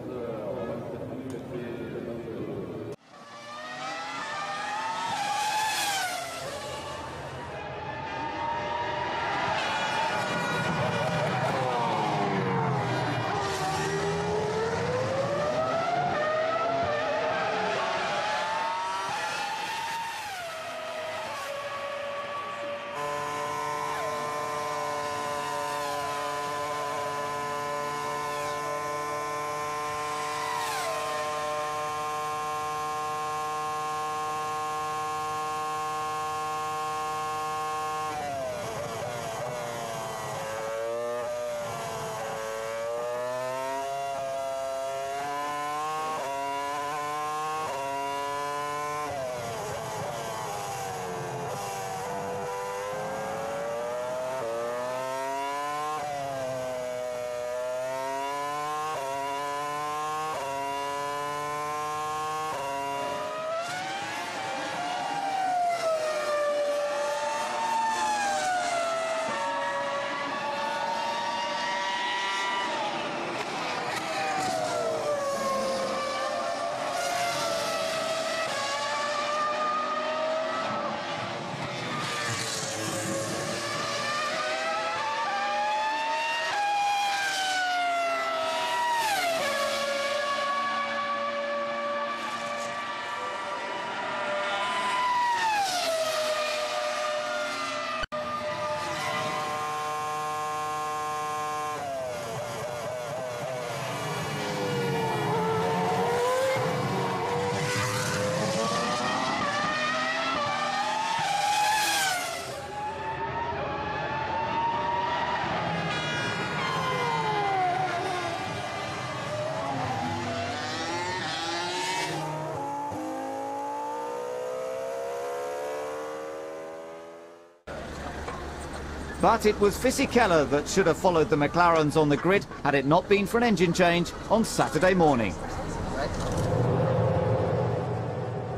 But it was Fisichella that should have followed the McLarens on the grid had it not been for an engine change on Saturday morning.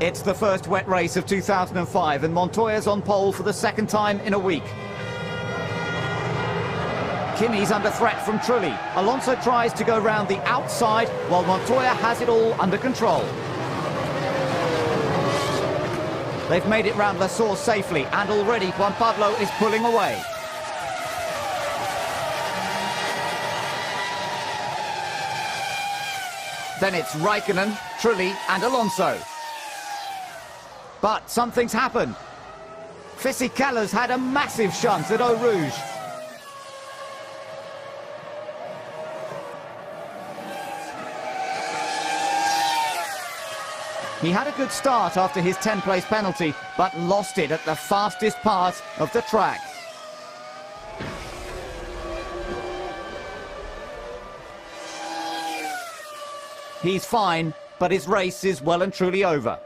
It's the first wet race of 2005 and Montoya's on pole for the second time in a week. Kimi's under threat from Trulli. Alonso tries to go round the outside while Montoya has it all under control. They've made it round La Source safely and already Juan Pablo is pulling away. Then it's Raikkonen, Trulli and Alonso. But something's happened. Fisichella's had a massive shunt at Eau Rouge. He had a good start after his 10th-place penalty, but lost it at the fastest part of the track. He's fine, but his race is well and truly over.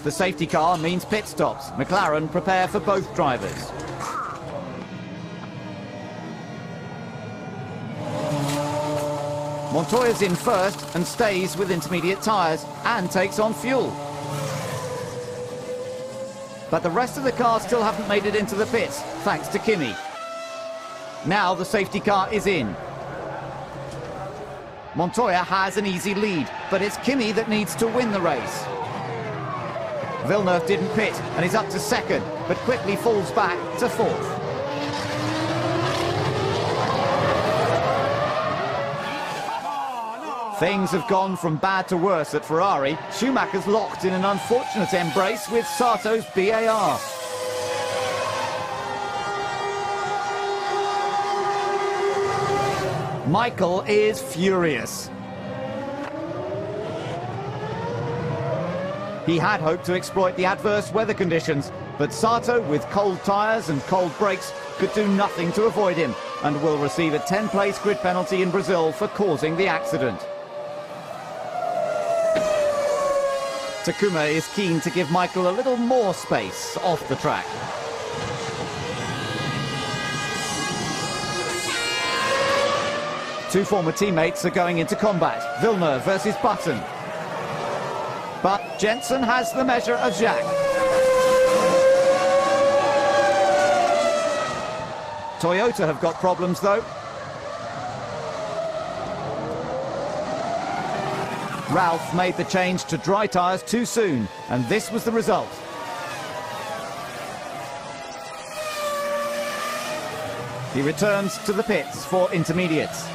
The safety car means pit stops. McLaren prepare for both drivers. Montoya's in first and stays with intermediate tyres and takes on fuel. But the rest of the cars still haven't made it into the pits, thanks to Kimi. Now the safety car is in. Montoya has an easy lead, but it's Kimi that needs to win the race. Villeneuve didn't pit and is up to second, but quickly falls back to fourth. Things have gone from bad to worse at Ferrari. Schumacher's locked in an unfortunate embrace with Sato's BAR. Michael is furious. He had hoped to exploit the adverse weather conditions, but Sato, with cold tyres and cold brakes, could do nothing to avoid him and will receive a 10th-place grid penalty in Brazil for causing the accident. Takuma is keen to give Michael a little more space off the track. Two former teammates are going into combat. Villeneuve versus Button. But Jensen has the measure of Jacques. Toyota have got problems though. Ralph made the change to dry tyres too soon, and this was the result. He returns to the pits for intermediates.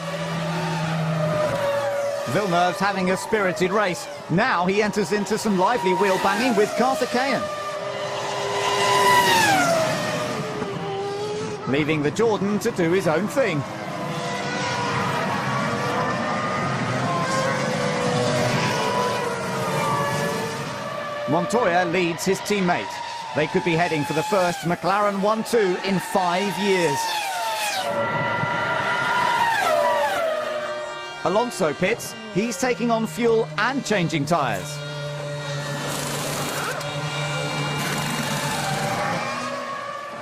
Villeneuve's having a spirited race. Now he enters into some lively wheel banging with Karthikeyan. Leaving the Jordan to do his own thing. Montoya leads his teammate. They could be heading for the first McLaren 1-2 in 5 years. Alonso pits. He's taking on fuel and changing tyres.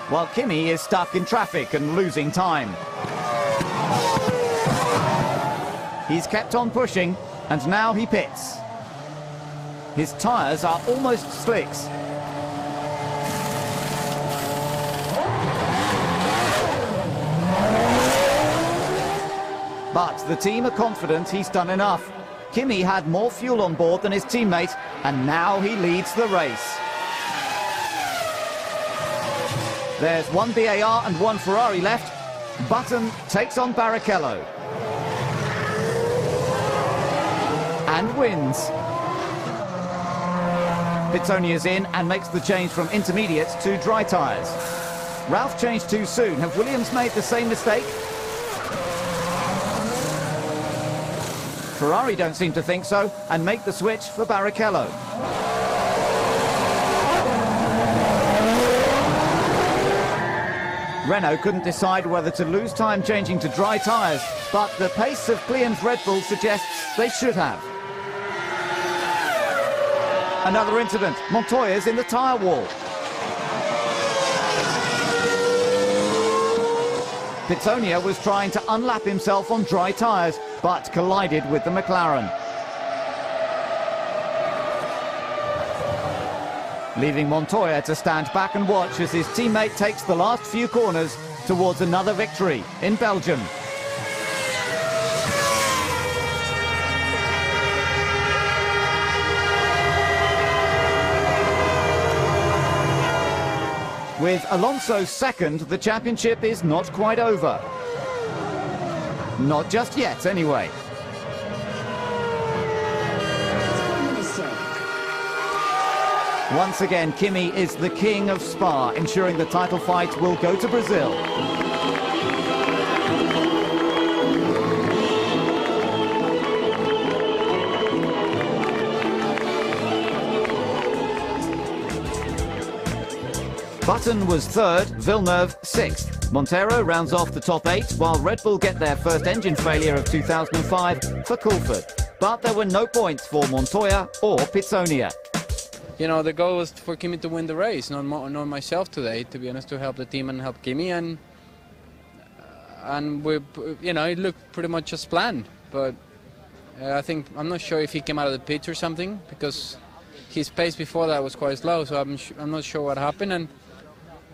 While Kimi is stuck in traffic and losing time. He's kept on pushing, and now he pits. His tyres are almost slicks. But the team are confident he's done enough. Kimi had more fuel on board than his teammate, and now he leads the race. There's one BAR and one Ferrari left. Button takes on Barrichello. And wins. Pizzoni is in and makes the change from intermediates to dry tyres. Ralph changed too soon. Have Williams made the same mistake? Ferrari don't seem to think so and make the switch for Barrichello. Renault couldn't decide whether to lose time changing to dry tyres, but the pace of Klian's Red Bull suggests they should have. Another incident. Montoya's in the tyre wall. Pitsonia was trying to unlap himself on dry tyres, but collided with the McLaren. Leaving Montoya to stand back and watch as his teammate takes the last few corners towards another victory in Belgium. With Alonso second, the championship is not quite over. Not just yet, anyway. Once again, Kimi is the king of Spa, ensuring the title fight will go to Brazil. Button was third, Villeneuve sixth. Montero rounds off the top 8, while Red Bull get their first engine failure of 2005 for Coulthard. But there were no points for Montoya or Pitsonia. You know, the goal was for Kimi to win the race, not myself today, to be honest, to help the team and help Kimi. And we, you know, it looked pretty much as planned. But I'm not sure if he came out of the pits or something, because his pace before that was quite slow. So I'm not sure what happened.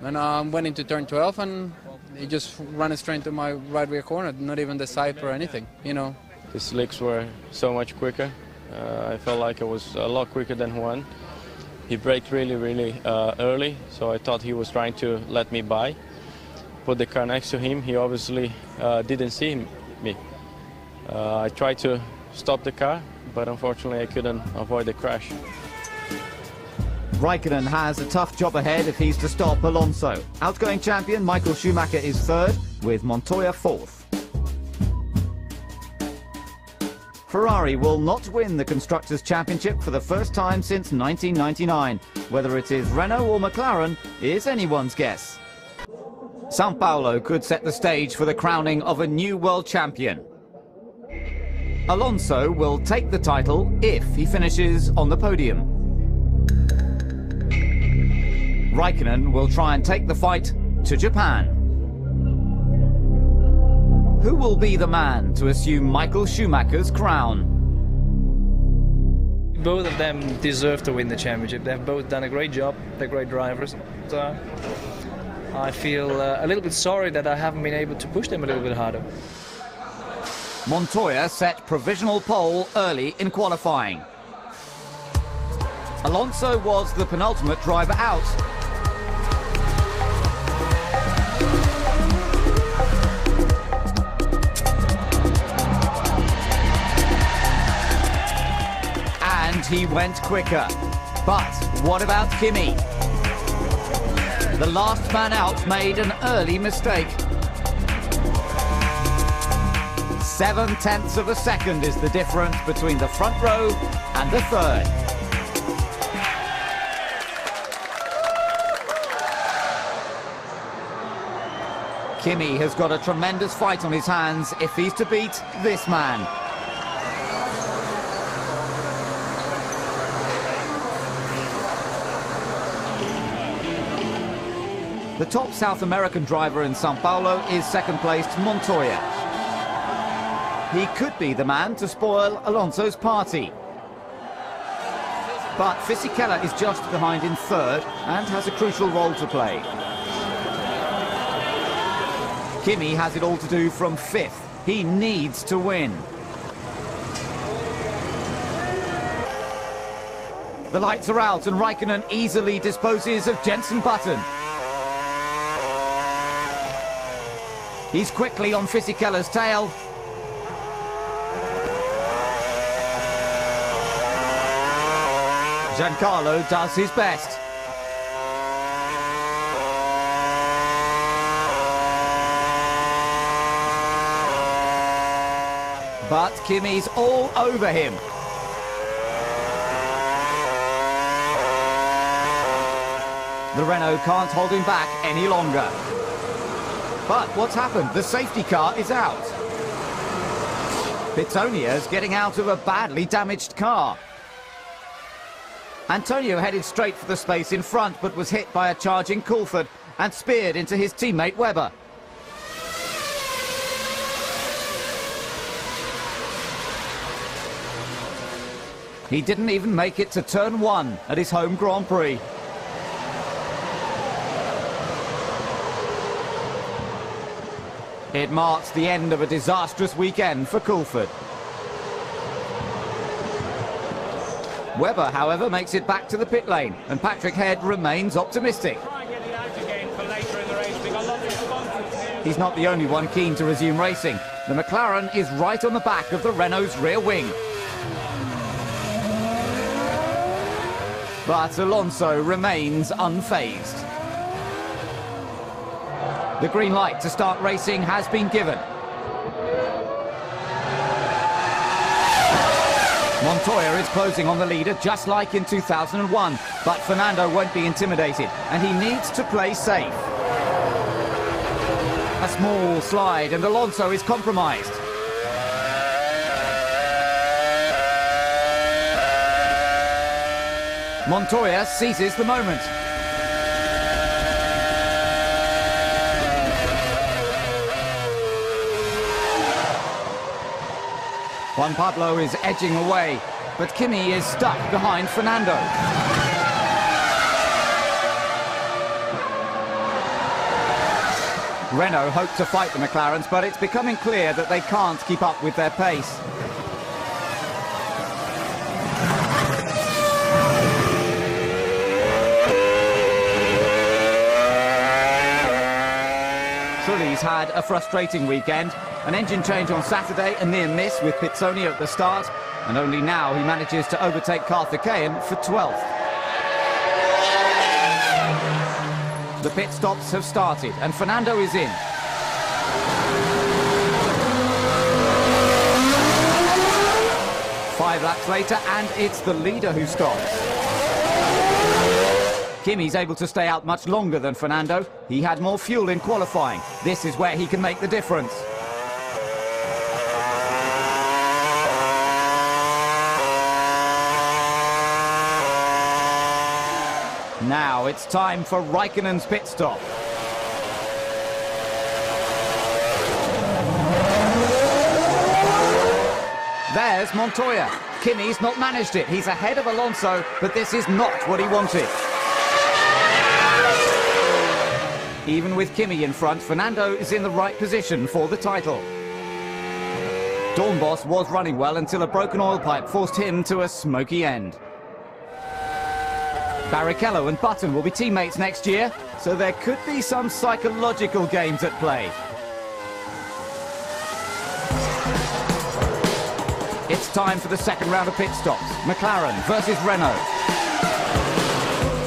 And I went into turn 12 and he just ran straight into my right rear corner, not even the side or anything, you know. The slicks were so much quicker. I felt like it was a lot quicker than Juan. He braked really early, so I thought he was trying to let me by. Put the car next to him, he obviously didn't see me. I tried to stop the car, but unfortunately I couldn't avoid the crash. Raikkonen has a tough job ahead if he's to stop Alonso. Outgoing champion Michael Schumacher is third, with Montoya fourth. Ferrari will not win the Constructors' Championship for the first time since 1999. Whether it is Renault or McLaren is anyone's guess. Sao Paulo could set the stage for the crowning of a new world champion. Alonso will take the title if he finishes on the podium. Raikkonen will try and take the fight to Japan. Who will be the man to assume Michael Schumacher's crown? Both of them deserve to win the championship. They've both done a great job. They're great drivers. So I feel a little bit sorry that I haven't been able to push them a little bit harder. Montoya set provisional pole early in qualifying. Alonso was the penultimate driver out. And he went quicker. But what about Kimi? The last man out made an early mistake. 0.7 of a second is the difference between the front row and the third. Kimi has got a tremendous fight on his hands if he's to beat this man. The top South American driver in Sao Paulo is second-placed Montoya. He could be the man to spoil Alonso's party. But Fisichella is just behind in third and has a crucial role to play. Kimi has it all to do from fifth. He needs to win. The lights are out and Raikkonen easily disposes of Jenson Button. He's quickly on Fisichella's tail. Giancarlo does his best. But Kimi's all over him. The Renault can't hold him back any longer. But what's happened? The safety car is out. Pitsonia's getting out of a badly damaged car. Antonio headed straight for the space in front, but was hit by a charging Coulthard and speared into his teammate Webber. He didn't even make it to turn 1 at his home Grand Prix. It marks the end of a disastrous weekend for Coulford. Webber, however, makes it back to the pit lane, and Patrick Head remains optimistic. He's not the only one keen to resume racing. The McLaren is right on the back of the Renault's rear wing. But Alonso remains unfazed. The green light to start racing has been given. Montoya is closing on the leader just like in 2001, but Fernando won't be intimidated and he needs to play safe. A small slide and Alonso is compromised. Montoya seizes the moment. Juan Pablo is edging away, but Kimi is stuck behind Fernando. Renault hope to fight the McLarens, but it's becoming clear that they can't keep up with their pace. Trulli's had a frustrating weekend. An engine change on Saturday, a near miss with Pizzoni at the start, and only now he manages to overtake Karthikeyan for 12th. The pit stops have started, and Fernando is in. Five laps later, and it's the leader who stops. Kimi's able to stay out much longer than Fernando. He had more fuel in qualifying. This is where he can make the difference. Now it's time for Raikkonen's pit stop. There's Montoya. Kimi's not managed it. He's ahead of Alonso, but this is not what he wanted. Even with Kimi in front, Fernando is in the right position for the title. Dornbos was running well until a broken oil pipe forced him to a smoky end. Barrichello and Button will be teammates next year, so there could be some psychological games at play. It's time for the second round of pit stops. McLaren versus Renault.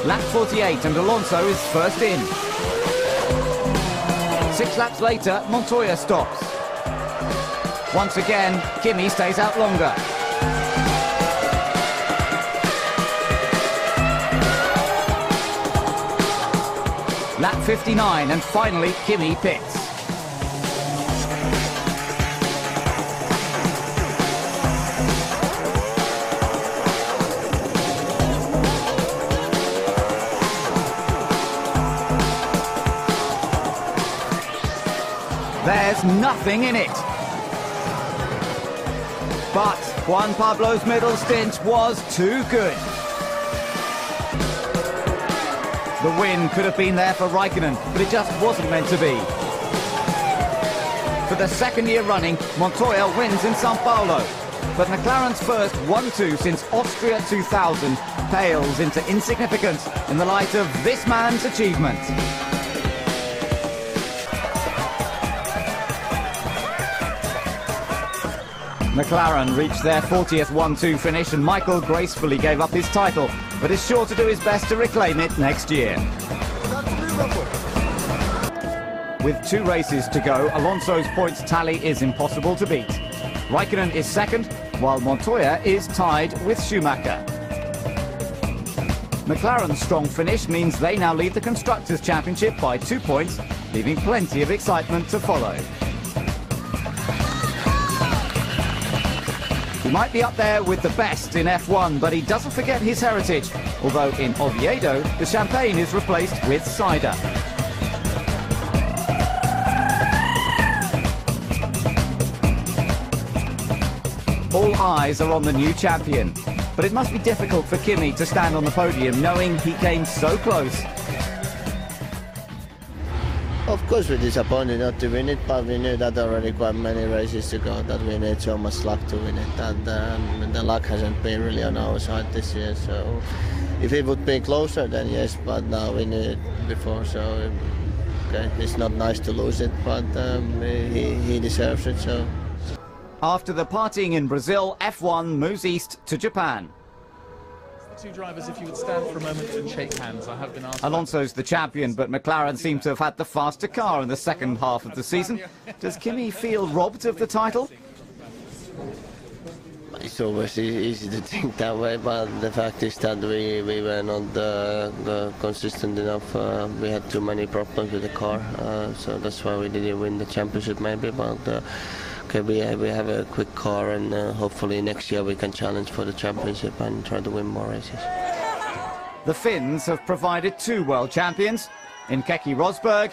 Lap 48 and Alonso is first in. 6 laps later, Montoya stops. Once again, Kimi stays out longer. Lap 59 and finally Kimi pits. There's nothing in it. But Juan Pablo's middle stint was too good. The win could have been there for Raikkonen, but it just wasn't meant to be. For the second year running, Montoya wins in Sao Paulo. But McLaren's first 1-2 since Austria 2000 pales into insignificance in the light of this man's achievement. McLaren reached their 40th 1-2 finish and Michael gracefully gave up his title, but is sure to do his best to reclaim it next year. With 2 races to go, Alonso's points tally is impossible to beat. Raikkonen is second, while Montoya is tied with Schumacher. McLaren's strong finish means they now lead the Constructors' Championship by 2 points, leaving plenty of excitement to follow. He might be up there with the best in F1, but he doesn't forget his heritage, although in Oviedo, the champagne is replaced with cider. All eyes are on the new champion. But it must be difficult for Kimi to stand on the podium knowing he came so close. Of course we're disappointed not to win it, but we knew that already quite many races to go, that we need so much luck to win it, and the luck hasn't been really on our side this year. So if it would be closer, then yes, but now we knew it before, so okay, it's not nice to lose it, but he deserves it. So. After the partying in Brazil, F1 moves east to Japan. The two drivers, if you would stand for a moment and shake hands. I have been asked. Alonso's the champion, but McLaren seem to have had the faster car in the second half of the season. Does Kimi feel robbed of the title? It's always easy to think that way, but the fact is that we were not consistent enough. We had too many problems with the car, so that's why we didn't win the championship maybe. But okay, we have a quick car, and hopefully next year we can challenge for the championship and try to win more races. The Finns have provided two world champions in Keke Rosberg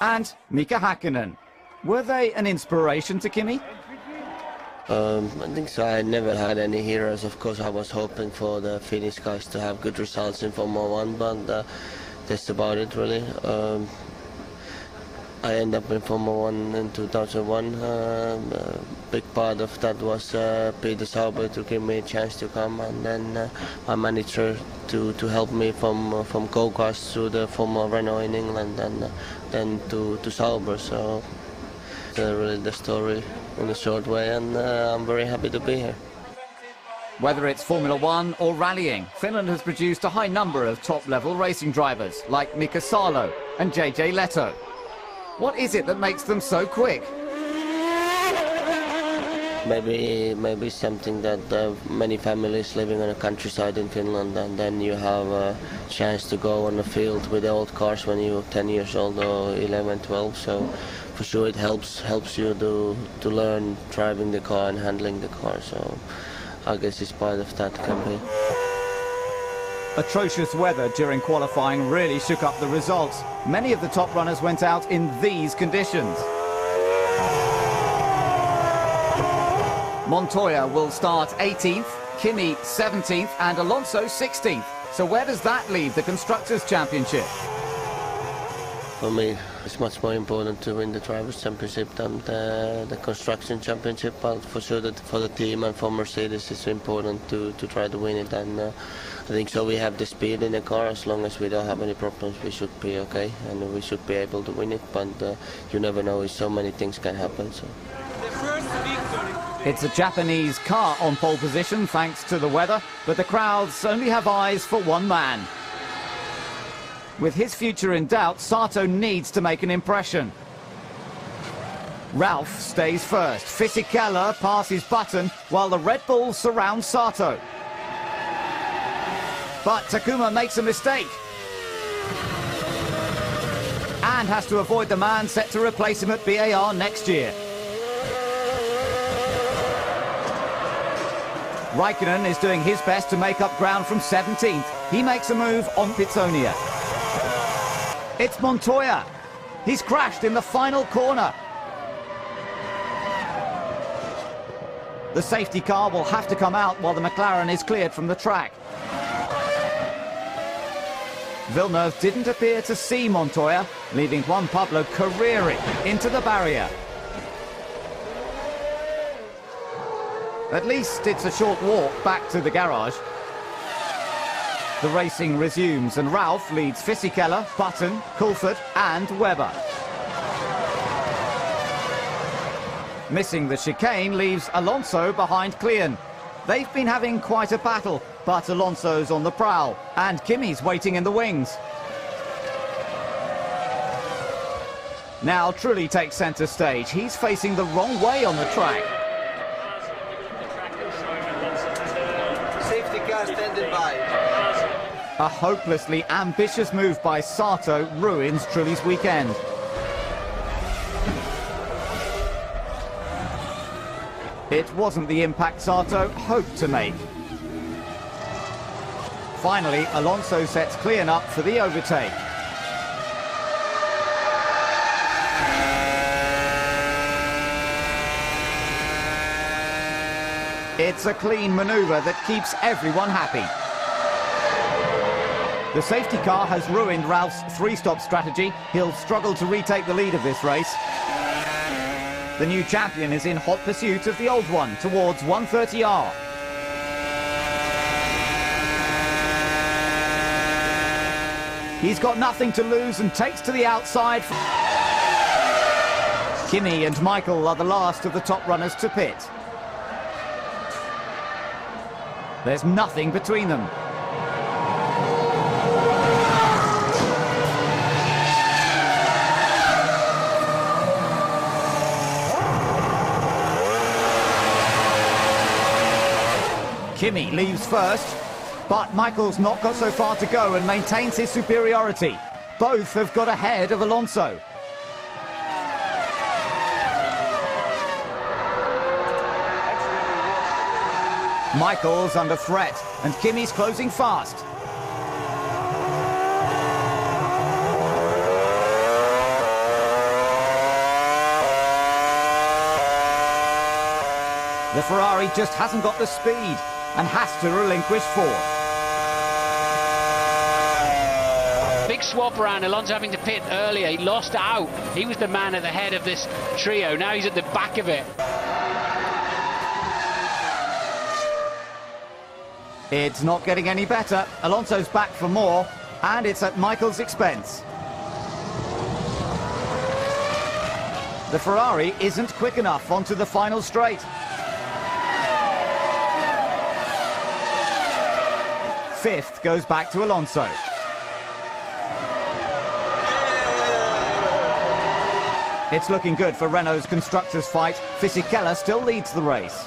and Mika Häkkinen. Were they an inspiration to Kimi? I think so. I never had any heroes. Of course, I was hoping for the Finnish guys to have good results in Formula 1, but that's about it, really. I ended up in Formula 1 in 2001. A big part of that was Peter Sauber to give me a chance to come, and then my manager to help me from go-karts to the Formula Renault in England, and then to Sauber. So really the story in a short way, and I'm very happy to be here. Whether it's Formula 1 or rallying, Finland has produced a high number of top-level racing drivers, like Mika Salo and JJ Leto. What is it that makes them so quick? Maybe something that many families living on the countryside in Finland, and then you have a chance to go on the field with the old cars when you're 10 years old or 11, 12. So for sure it helps you to learn driving the car and handling the car. So I guess it's part of that campaign. Atrocious weather during qualifying really shook up the results. Many of the top runners went out in these conditions. Montoya will start 18th, Kimi 17th and Alonso 16th. So where does that leave the Constructors' Championship? For me, it's much more important to win the Drivers' Championship than the Construction Championship, but for sure that for the team and for Mercedes it's important to try to win it, and I think so we have the speed in the car. As long as we don't have any problems, we should be okay, and we should be able to win it, but you never know, so many things can happen. So. It's a Japanese car on pole position thanks to the weather, but the crowds only have eyes for one man. With his future in doubt, Sato needs to make an impression. Ralph stays first. Fisichella passes Button while the Red Bull surrounds Sato. But Takuma makes a mistake and has to avoid the man set to replace him at BAR next year. Raikkonen is doing his best to make up ground from 17th. He makes a move on Pitsonia. It's Montoya. He's crashed in the final corner. The safety car will have to come out while the McLaren is cleared from the track. Villeneuve didn't appear to see Montoya, leaving Juan Pablo careering into the barrier. At least it's a short walk back to the garage. The racing resumes and Ralph leads Fisichella, Button, Coulthard and Webber. Missing the chicane leaves Alonso behind Klein. They've been having quite a battle, but Alonso's on the prowl and Kimi's waiting in the wings. Now Trulli takes centre stage. He's facing the wrong way on the track. Safety car standing by. A hopelessly ambitious move by Sato ruins Trulli's weekend. It wasn't the impact Sato hoped to make. Finally, Alonso sets Klein up for the overtake. It's a clean manoeuvre that keeps everyone happy. The safety car has ruined Ralph's three-stop strategy. He'll struggle to retake the lead of this race. The new champion is in hot pursuit of the old one towards 130R. He's got nothing to lose and takes to the outside. Kimi and Michael are the last of the top runners to pit. There's nothing between them. Kimi leaves first, but Michael's not got so far to go and maintains his superiority. Both have got ahead of Alonso. Michael's under threat, and Kimi's closing fast. The Ferrari just hasn't got the speed and has to relinquish fourth. Big swap around, Alonso having to pit earlier. He lost out. He was the man at the head of this trio. Now he's at the back of it. It's not getting any better. Alonso's back for more, and it's at Michael's expense. The Ferrari isn't quick enough onto the final straight. Fifth goes back to Alonso. It's looking good for Renault's constructors' fight. Fisichella still leads the race.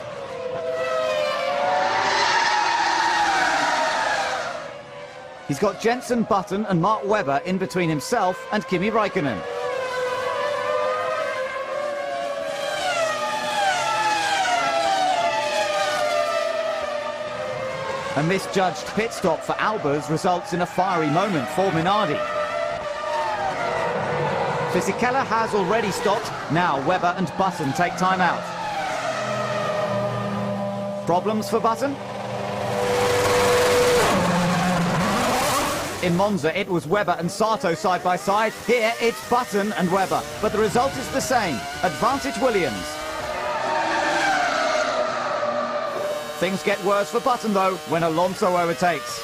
He's got Jenson Button and Mark Webber in between himself and Kimi Räikkönen. A misjudged pit stop for Albers results in a fiery moment for Minardi. Fisichella has already stopped. Now Webber and Button take time out. Problems for Button? In Monza, it was Webber and Sato side by side. Here, it's Button and Webber. But the result is the same. Advantage Williams. Things get worse for Button, though, when Alonso overtakes.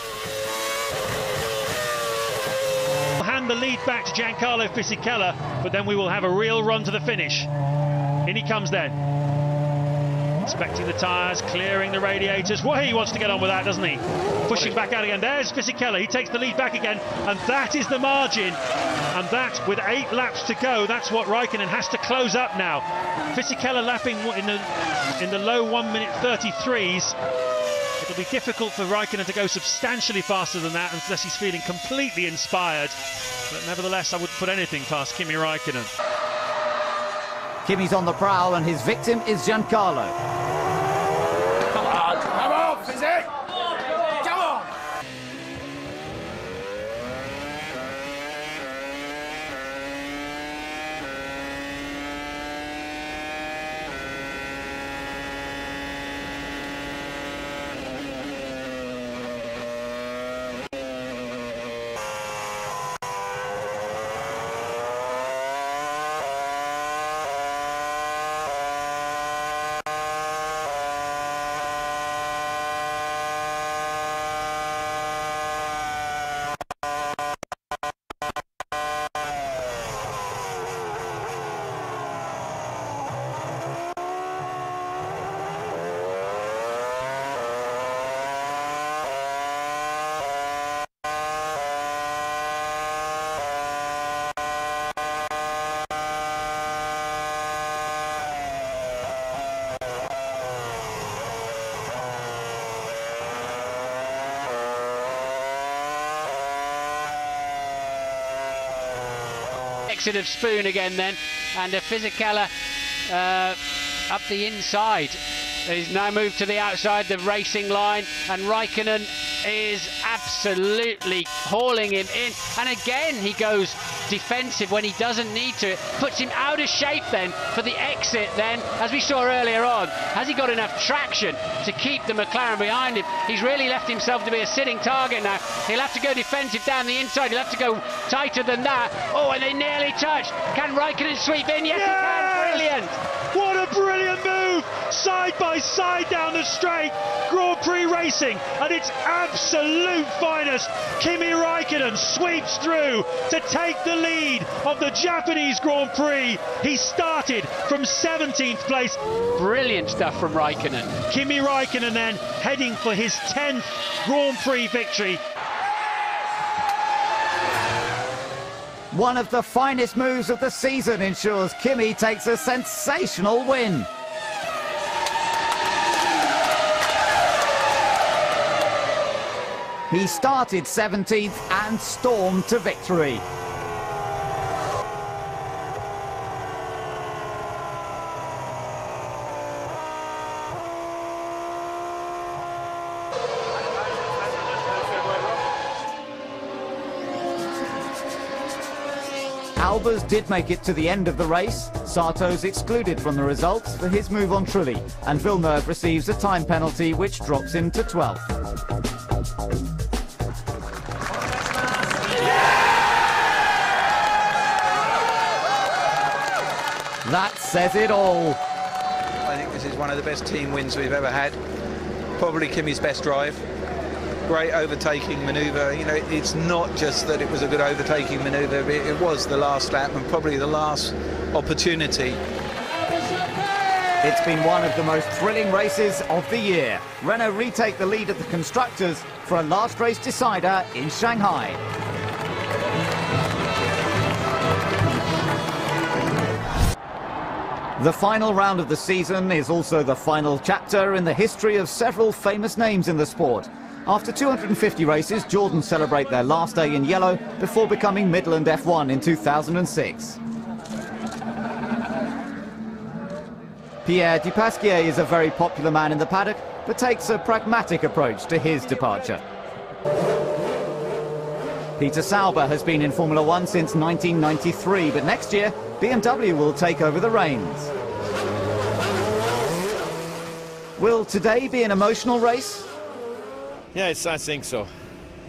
We'll hand the lead back to Giancarlo Fisichella, but then we will have a real run to the finish. In he comes then. Inspecting the tyres, clearing the radiators. Well, he wants to get on with that, doesn't he? Pushing back out again. There's Fisichella. He takes the lead back again, and that is the margin. And that, with 8 laps to go, that's what Raikkonen has to close up now. Fisichella lapping in the low 1 minute 33s. It'll be difficult for Raikkonen to go substantially faster than that unless he's feeling completely inspired. But nevertheless, I wouldn't put anything past Kimi Raikkonen. Kimi's on the prowl, and his victim is Giancarlo. Come on, Fizzy! Come on! Exit of Spoon again then, and a Fisichella up the inside. He's now moved to the outside, the racing line, and Raikkonen is absolutely hauling him in. And again, he goes defensive when he doesn't need to. It puts him out of shape then for the exit then, as we saw earlier on. Has he got enough traction to keep the McLaren behind him? He's really left himself to be a sitting target now. He'll have to go defensive down the inside. He'll have to go tighter than that. Oh, and they nearly touched. Can Raikkonen sweep in? Yes, he can. Brilliant. What a brilliant move! Side by side down the straight. Grand Prix racing at its absolute finest. Kimi Räikkönen sweeps through to take the lead of the Japanese Grand Prix. He started from 17th place. Brilliant stuff from Räikkönen. Kimi Räikkönen then heading for his 10th Grand Prix victory. One of the finest moves of the season ensures Kimi takes a sensational win. He started 17th and stormed to victory. Albers did make it to the end of the race. Sarto's excluded from the results for his move on Trulli, and Villeneuve receives a time penalty which drops him to 12th. That says it all. I think this is one of the best team wins we've ever had. Probably Kimi's best drive. Great overtaking manoeuvre. You know, it's not just that it was a good overtaking manoeuvre, it was the last lap and probably the last opportunity. It's been one of the most thrilling races of the year. Renault retake the lead at the Constructors for a last race decider in Shanghai. The final round of the season is also the final chapter in the history of several famous names in the sport. After 250 races, Jordan celebrate their last day in yellow before becoming Midland F1 in 2006. Pierre Dupasquier is a very popular man in the paddock, but takes a pragmatic approach to his departure. Peter Sauber has been in Formula One since 1993, but next year BMW will take over the reins. Will today be an emotional race? Yes, I think so.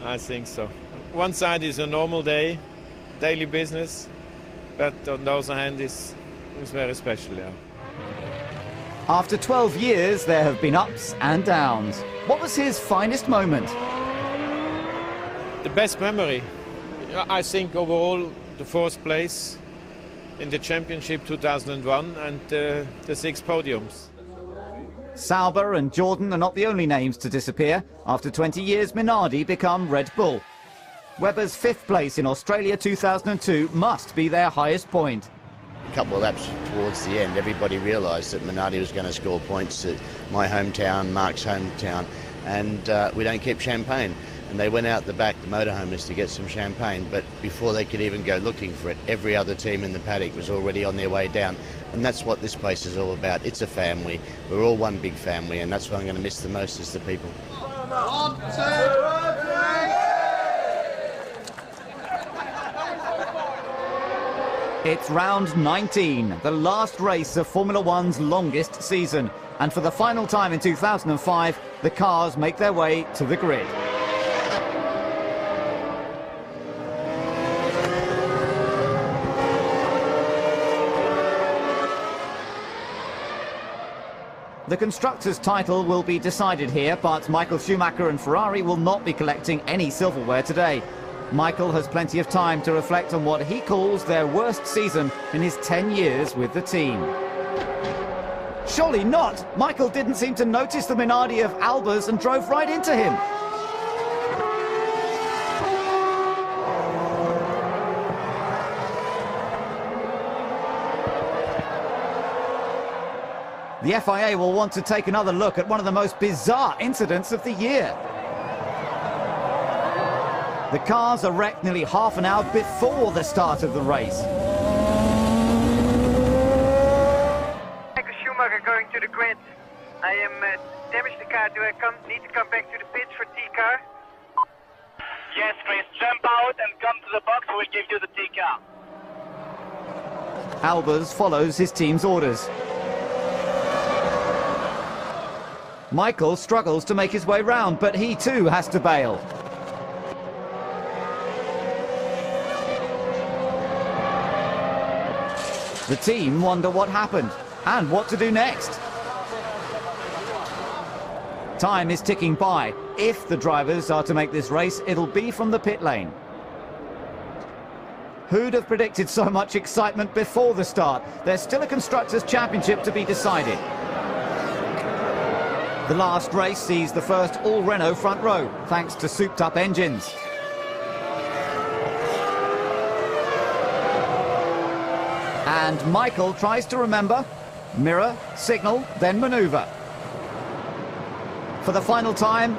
I think so. One side is a normal day, daily business, but on the other hand it's very special, yeah. After 12 years, there have been ups and downs. What was his finest moment? The best memory, I think overall the 4th place in the championship 2001 and the 6 podiums. Sauber and Jordan are not the only names to disappear. After 20 years, Minardi become Red Bull. Webber's 5th place in Australia 2002 must be their highest point. A couple of laps towards the end, everybody realised that Minardi was going to score points at my hometown, Mark's hometown, and we don't keep champagne. And they went out the back, the motorhomers, to get some champagne, but before they could even go looking for it, every other team in the paddock was already on their way down. And that's what this place is all about. It's a family. We're all one big family, and that's what I'm going to miss the most is the people. 1, 2, 3! It's round 19, the last race of Formula One's longest season. And for the final time in 2005, the cars make their way to the grid. The Constructors' title will be decided here, but Michael Schumacher and Ferrari will not be collecting any silverware today. Michael has plenty of time to reflect on what he calls their worst season in his 10 years with the team. Surely not! Michael didn't seem to notice the Minardi of Albers and drove right into him. The FIA will want to take another look at one of the most bizarre incidents of the year. The cars are wrecked nearly half an hour before the start of the race. Michael Schumacher going to the grid. I am damaged the car. Do I need to come back to the pits for T-car? Yes, Chris, jump out and come to the box, we'll give you the T-car. Albers follows his team's orders. Michael struggles to make his way round, but he too has to bail. The team wonder what happened and what to do next. Time is ticking by. If the drivers are to make this race, it'll be from the pit lane. Who'd have predicted so much excitement before the start? There's still a Constructors' Championship to be decided. The last race sees the first all-Renault front row, thanks to souped-up engines. And Michael tries to remember. Mirror, signal, then manoeuvre. For the final time,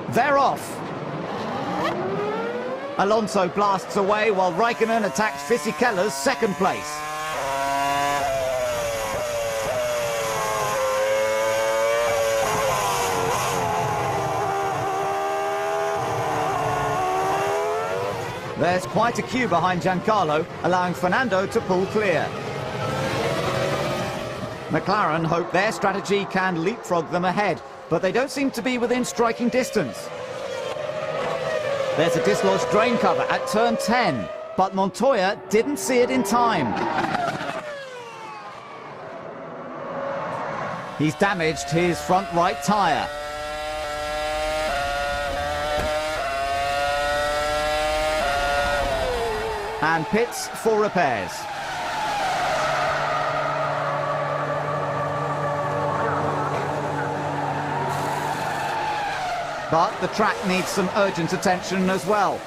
they're off. Alonso blasts away while Raikkonen attacks Fisichella's second place. There's quite a queue behind Giancarlo, allowing Fernando to pull clear. McLaren hope their strategy can leapfrog them ahead, but they don't seem to be within striking distance. There's a dislodged drain cover at turn 10, but Montoya didn't see it in time. He's damaged his front right tyre. And pits for repairs. But the track needs some urgent attention as well.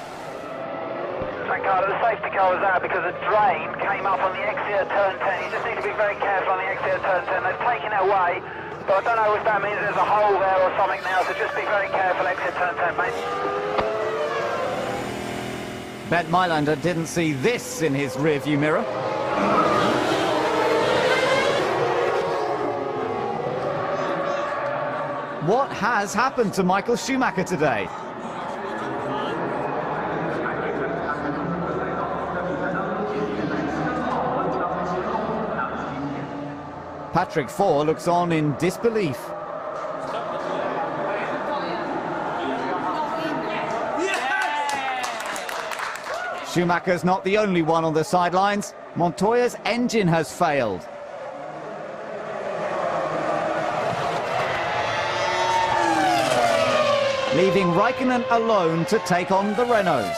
Giancarlo, the safety car was out because a drain came up on the exit of turn 10. You just need to be very careful on the exit of turn 10. They've taken it away, but I don't know if that means there's a hole there or something now, so just be very careful exit turn 10, mate. Bet Mylander didn't see this in his rearview mirror. What has happened to Michael Schumacher today? Patrick Four looks on in disbelief. Schumacher's not the only one on the sidelines. Montoya's engine has failed. Leaving Raikkonen alone to take on the Renaults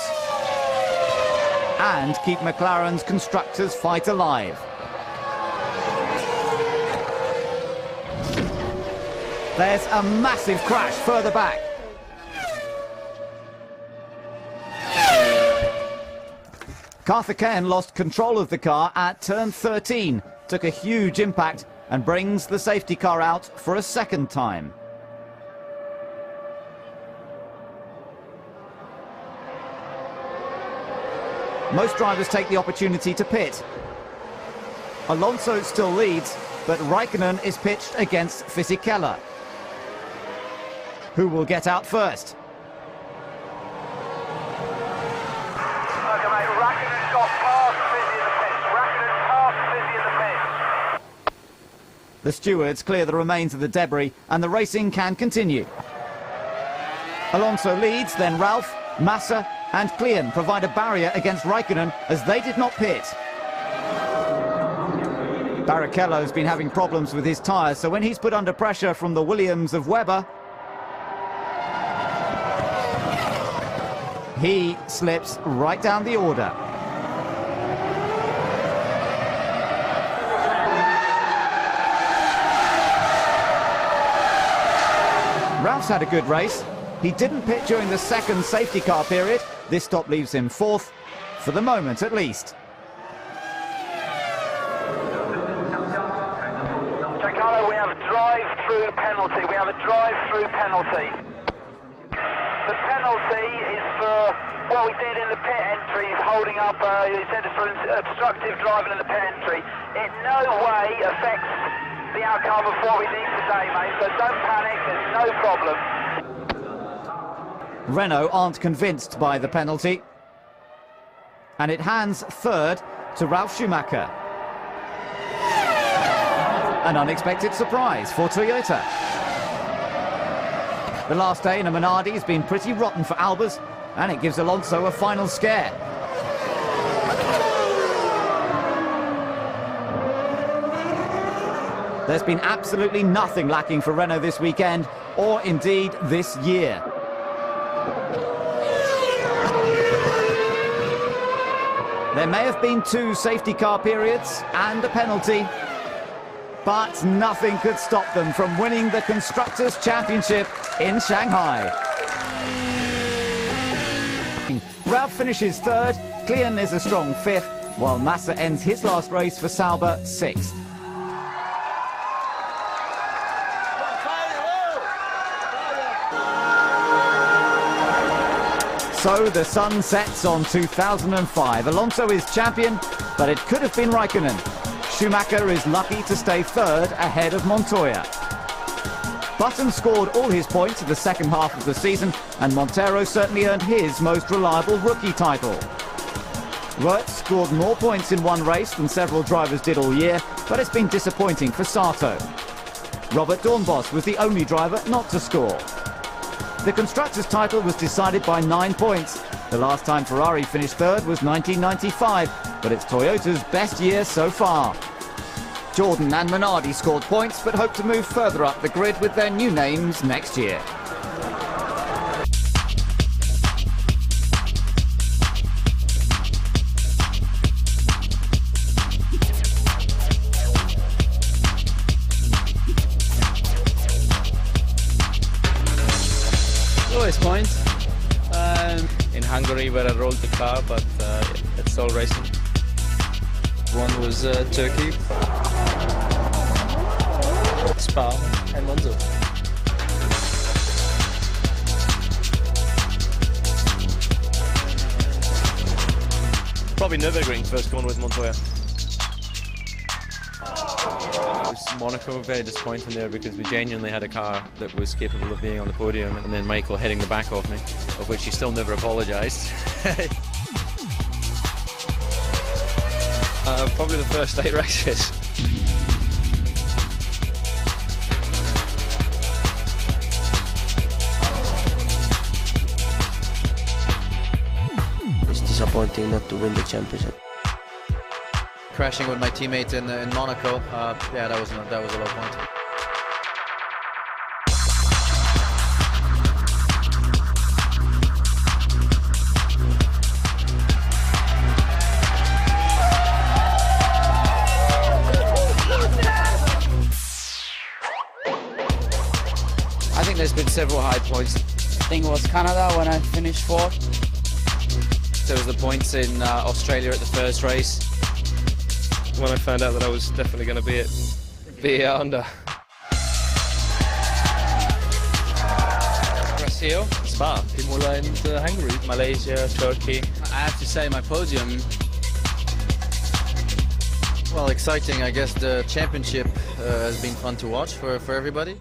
and keep McLaren's constructors' fight alive. There's a massive crash further back. Karthikeyan lost control of the car at turn 13, took a huge impact and brings the safety car out for a second time. Most drivers take the opportunity to pit. Alonso still leads, but Raikkonen is pitched against Fisichella. Who will get out first? The stewards clear the remains of the debris and the racing can continue. Alonso leads, then Ralph, Massa and Klein provide a barrier against Raikkonen as they did not pit. Barrichello's been having problems with his tyres, so when he's put under pressure from the Williams of Webber, he slips right down the order. Ralph's had a good race. He didn't pit during the second safety car period. This stop leaves him fourth, for the moment at least. Giancarlo, we have a drive-through penalty. We have a drive-through penalty. The penalty is for what we did in the pit entry, holding up, he said it's for obstructive driving in the pit entry. It no way affects the outcome of what we need today, mate, so don't panic, there's no problem. Renault aren't convinced by the penalty. And it hands third to Ralf Schumacher. An unexpected surprise for Toyota. The last day in a Minardi has been pretty rotten for Albers, and it gives Alonso a final scare. There's been absolutely nothing lacking for Renault this weekend, or indeed this year. There may have been 2 safety car periods and a penalty, but nothing could stop them from winning the Constructors' Championship in Shanghai. Ralf finishes third, Klien is a strong fifth, while Massa ends his last race for Sauber sixth. So the sun sets on 2005. Alonso is champion, but it could have been Raikkonen. Schumacher is lucky to stay third ahead of Montoya. Button scored all his points in the second half of the season, and Montero certainly earned his most reliable rookie title. Wirtz scored more points in one race than several drivers did all year, but it's been disappointing for Sato. Robert Dornbos was the only driver not to score. The Constructors' title was decided by 9 points. The last time Ferrari finished third was 1995, but it's Toyota's best year so far. Jordan and Minardi scored points, but hope to move further up the grid with their new names next year. Lowest points in Hungary, where I rolled the car, but it's all racing. One was Turkey, Spa, and Monza. Probably Nürburgring first corner with Montoya. Monaco, very disappointing there because we genuinely had a car that was capable of being on the podium, and then Michael hitting the back of me, of which he still never apologised. Probably the first 8 races. It's disappointing not to win the championship. Crashing with my teammate in Monaco, yeah, that was a low point. I think there's been several high points. I think it was Canada when I finished 4th. There was the points in Australia at the first race. When I found out that I was definitely going to be under. Brazil, Spa, Imola and Hungary, Malaysia, Turkey. I have to say my podium. Well, exciting. I guess the championship has been fun to watch for everybody.